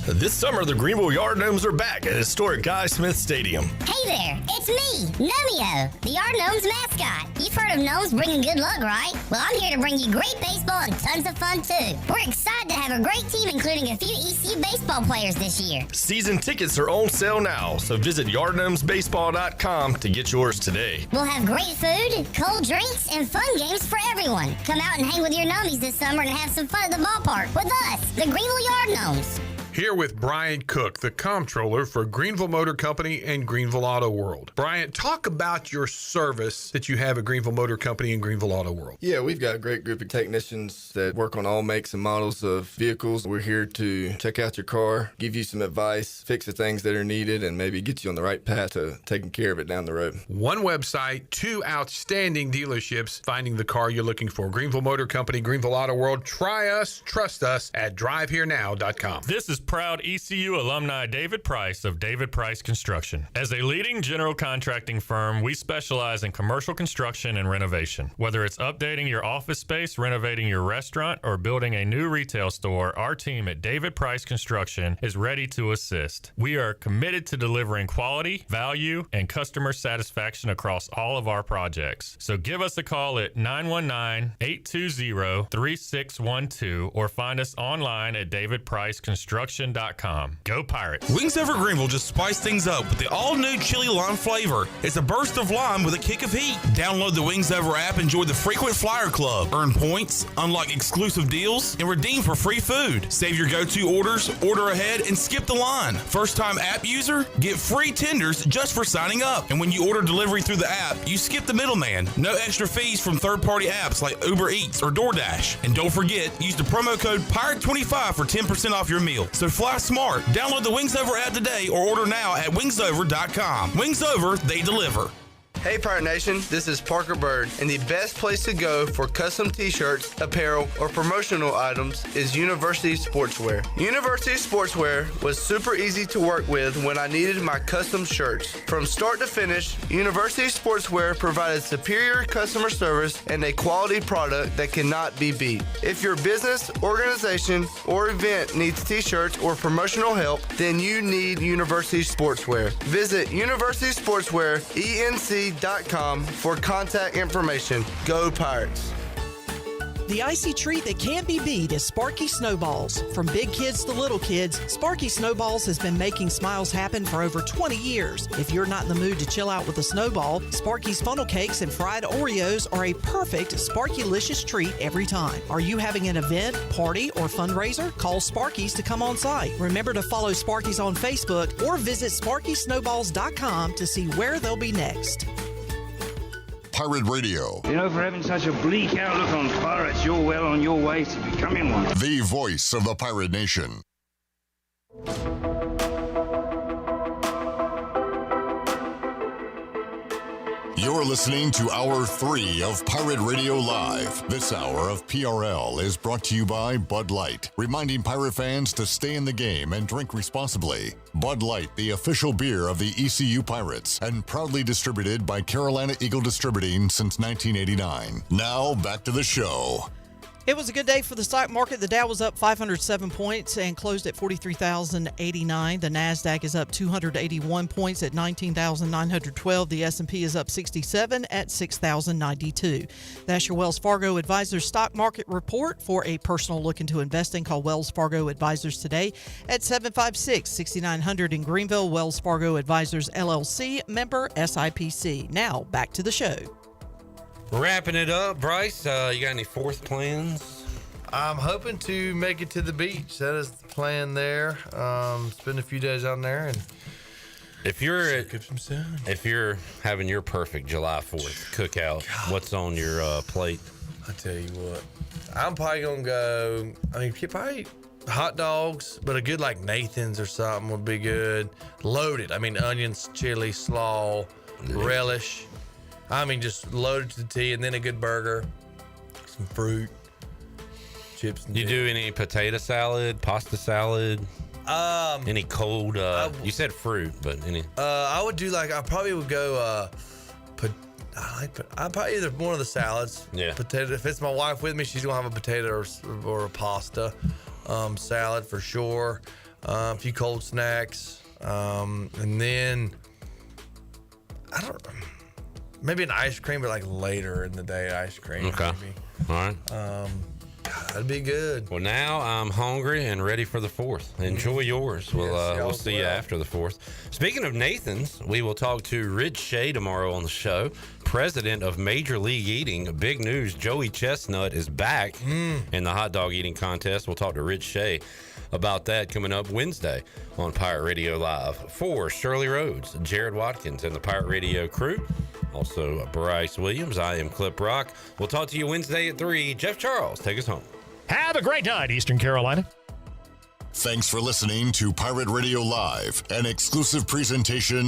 This summer, the Greenville Yard Gnomes are back at historic Guy Smith Stadium. Hey there, it's me, Gnomeo, the Yard Gnomes mascot. You've heard of gnomes bringing good luck, right? Well, I'm here to bring you great baseball and tons of fun, too. We're excited to have a great team, including a few ECU baseball players this year. Season tickets are on sale now, so visit yardgnomesbaseball.com to get yours today. We'll have great food, cold drinks, and fun games for everyone. Come out and hang with your gnomies this summer and have some fun at the ballpark with us, the Greenville Yard Gnomes. Here with Brian Cook, the comptroller for Greenville Motor Company and Greenville Auto World. Brian, talk about your service that you have at Greenville Motor Company and Greenville Auto World. Yeah, we've got a great group of technicians that work on all makes and models of vehicles. We're here to check out your car, give you some advice, fix the things that are needed, and maybe get you on the right path to taking care of it down the road. One website, two outstanding dealerships, finding the car you're looking for. Greenville Motor Company, Greenville Auto World. Try us, trust us at driveherenow.com. This is proud ECU alumni David Price of David Price Construction. As a leading general contracting firm, we specialize in commercial construction and renovation. Whether it's updating your office space, renovating your restaurant, or building a new retail store, our team at David Price Construction is ready to assist. We are committed to delivering quality, value, and customer satisfaction across all of our projects. So give us a call at 919-820-3612 or find us online at davidpriceconstruction.com. Go Pirates. Wings Over Greenville just spiced things up with the all-new chili lime flavor. It's a burst of lime with a kick of heat. Download the Wings Over app, enjoy the Frequent Flyer Club, earn points, unlock exclusive deals, and redeem for free food. Save your go-to orders, order ahead, and skip the line. First-time app user? Get free tenders just for signing up. And when you order delivery through the app, you skip the middleman. No extra fees from third-party apps like Uber Eats or DoorDash. And don't forget, use the promo code PIRATE25 for 10% off your meal. So fly smart. Download the Wings Over app today or order now at wingsover.com. Wings Over, they deliver. Hey Pirate Nation, this is Parker Bird, and the best place to go for custom t-shirts, apparel, or promotional items is University Sportswear. University Sportswear was super easy to work with when I needed my custom shirts. From start to finish, University Sportswear provided superior customer service and a quality product that cannot be beat. If your business, organization, or event needs t-shirts or promotional help, then you need University Sportswear. Visit University Sportswear, ENC.com for contact information. Go Pirates. The icy treat that can't be beat is Sparky Snowballs. From big kids to little kids, Sparky Snowballs has been making smiles happen for over 20 years. If you're not in the mood to chill out with a snowball, Sparky's funnel cakes and fried Oreos are a perfect Sparky-licious treat every time. Are you having an event, party, or fundraiser? Call Sparky's to come on site. Remember to follow Sparky's on Facebook or visit SparkySnowballs.com to see where they'll be next. Pirate Radio. You know, for having such a bleak outlook on pirates, you're well on your way to becoming one. The voice of the Pirate Nation. You're You're listening to Hour 3 of Pirate Radio Live. This hour of PRL is brought to you by Bud Light, reminding Pirate fans to stay in the game and drink responsibly. Bud Light, the official beer of the ECU Pirates, and proudly distributed by Carolina Eagle Distributing since 1989. Now, back to the show. It was a good day for the stock market. The Dow was up 507 points and closed at 43,089. The Nasdaq is up 281 points at 19,912. The S&P is up 67 at 6,092. That's your Wells Fargo Advisors stock market report. For a personal look into investing, call Wells Fargo Advisors today at 756-6900 in Greenville. Wells Fargo Advisors LLC, member SIPC. Now back to the show. Wrapping it up, Bryce, you got any fourth plans? I'm hoping to make it to the beach. That is the plan there. Spend a few days out there and if you're having your perfect July 4th cookout, what's on your plate? I tell you what, I'm probably gonna go. I mean, probably hot dogs, but a good like Nathan's or something would be good. Loaded. I mean, onions, chili, slaw, relish. I mean, just loaded to the T, and then a good burger, some fruit, chips. And you do any potato salad, pasta salad? Any cold? You said fruit, but any? I would do I probably would go. I probably either one of the salads. Yeah. Potato. If it's my wife with me, she's gonna have a potato or a pasta salad for sure. A few cold snacks, and then I don't. Maybe an ice cream, but later in the day, ice cream. Okay. Maybe. All right. That'd be good. Well, now I'm hungry and ready for the 4th. Enjoy yours. We'll see you after the 4th. Speaking of Nathan's, we will talk to Rich Shea tomorrow on the show. President of Major League Eating. Big news, Joey Chestnut is back in the hot dog eating contest. We'll talk to Rich Shea about that coming up Wednesday on Pirate Radio Live. For Shirley Rhodes, Jared Watkins, and the Pirate Radio crew. Also, Bryce Williams. I am Clip Rock. We'll talk to you Wednesday at 3. Jeff Charles, take us home. Have a great night, Eastern Carolina. Thanks for listening to Pirate Radio Live, an exclusive presentation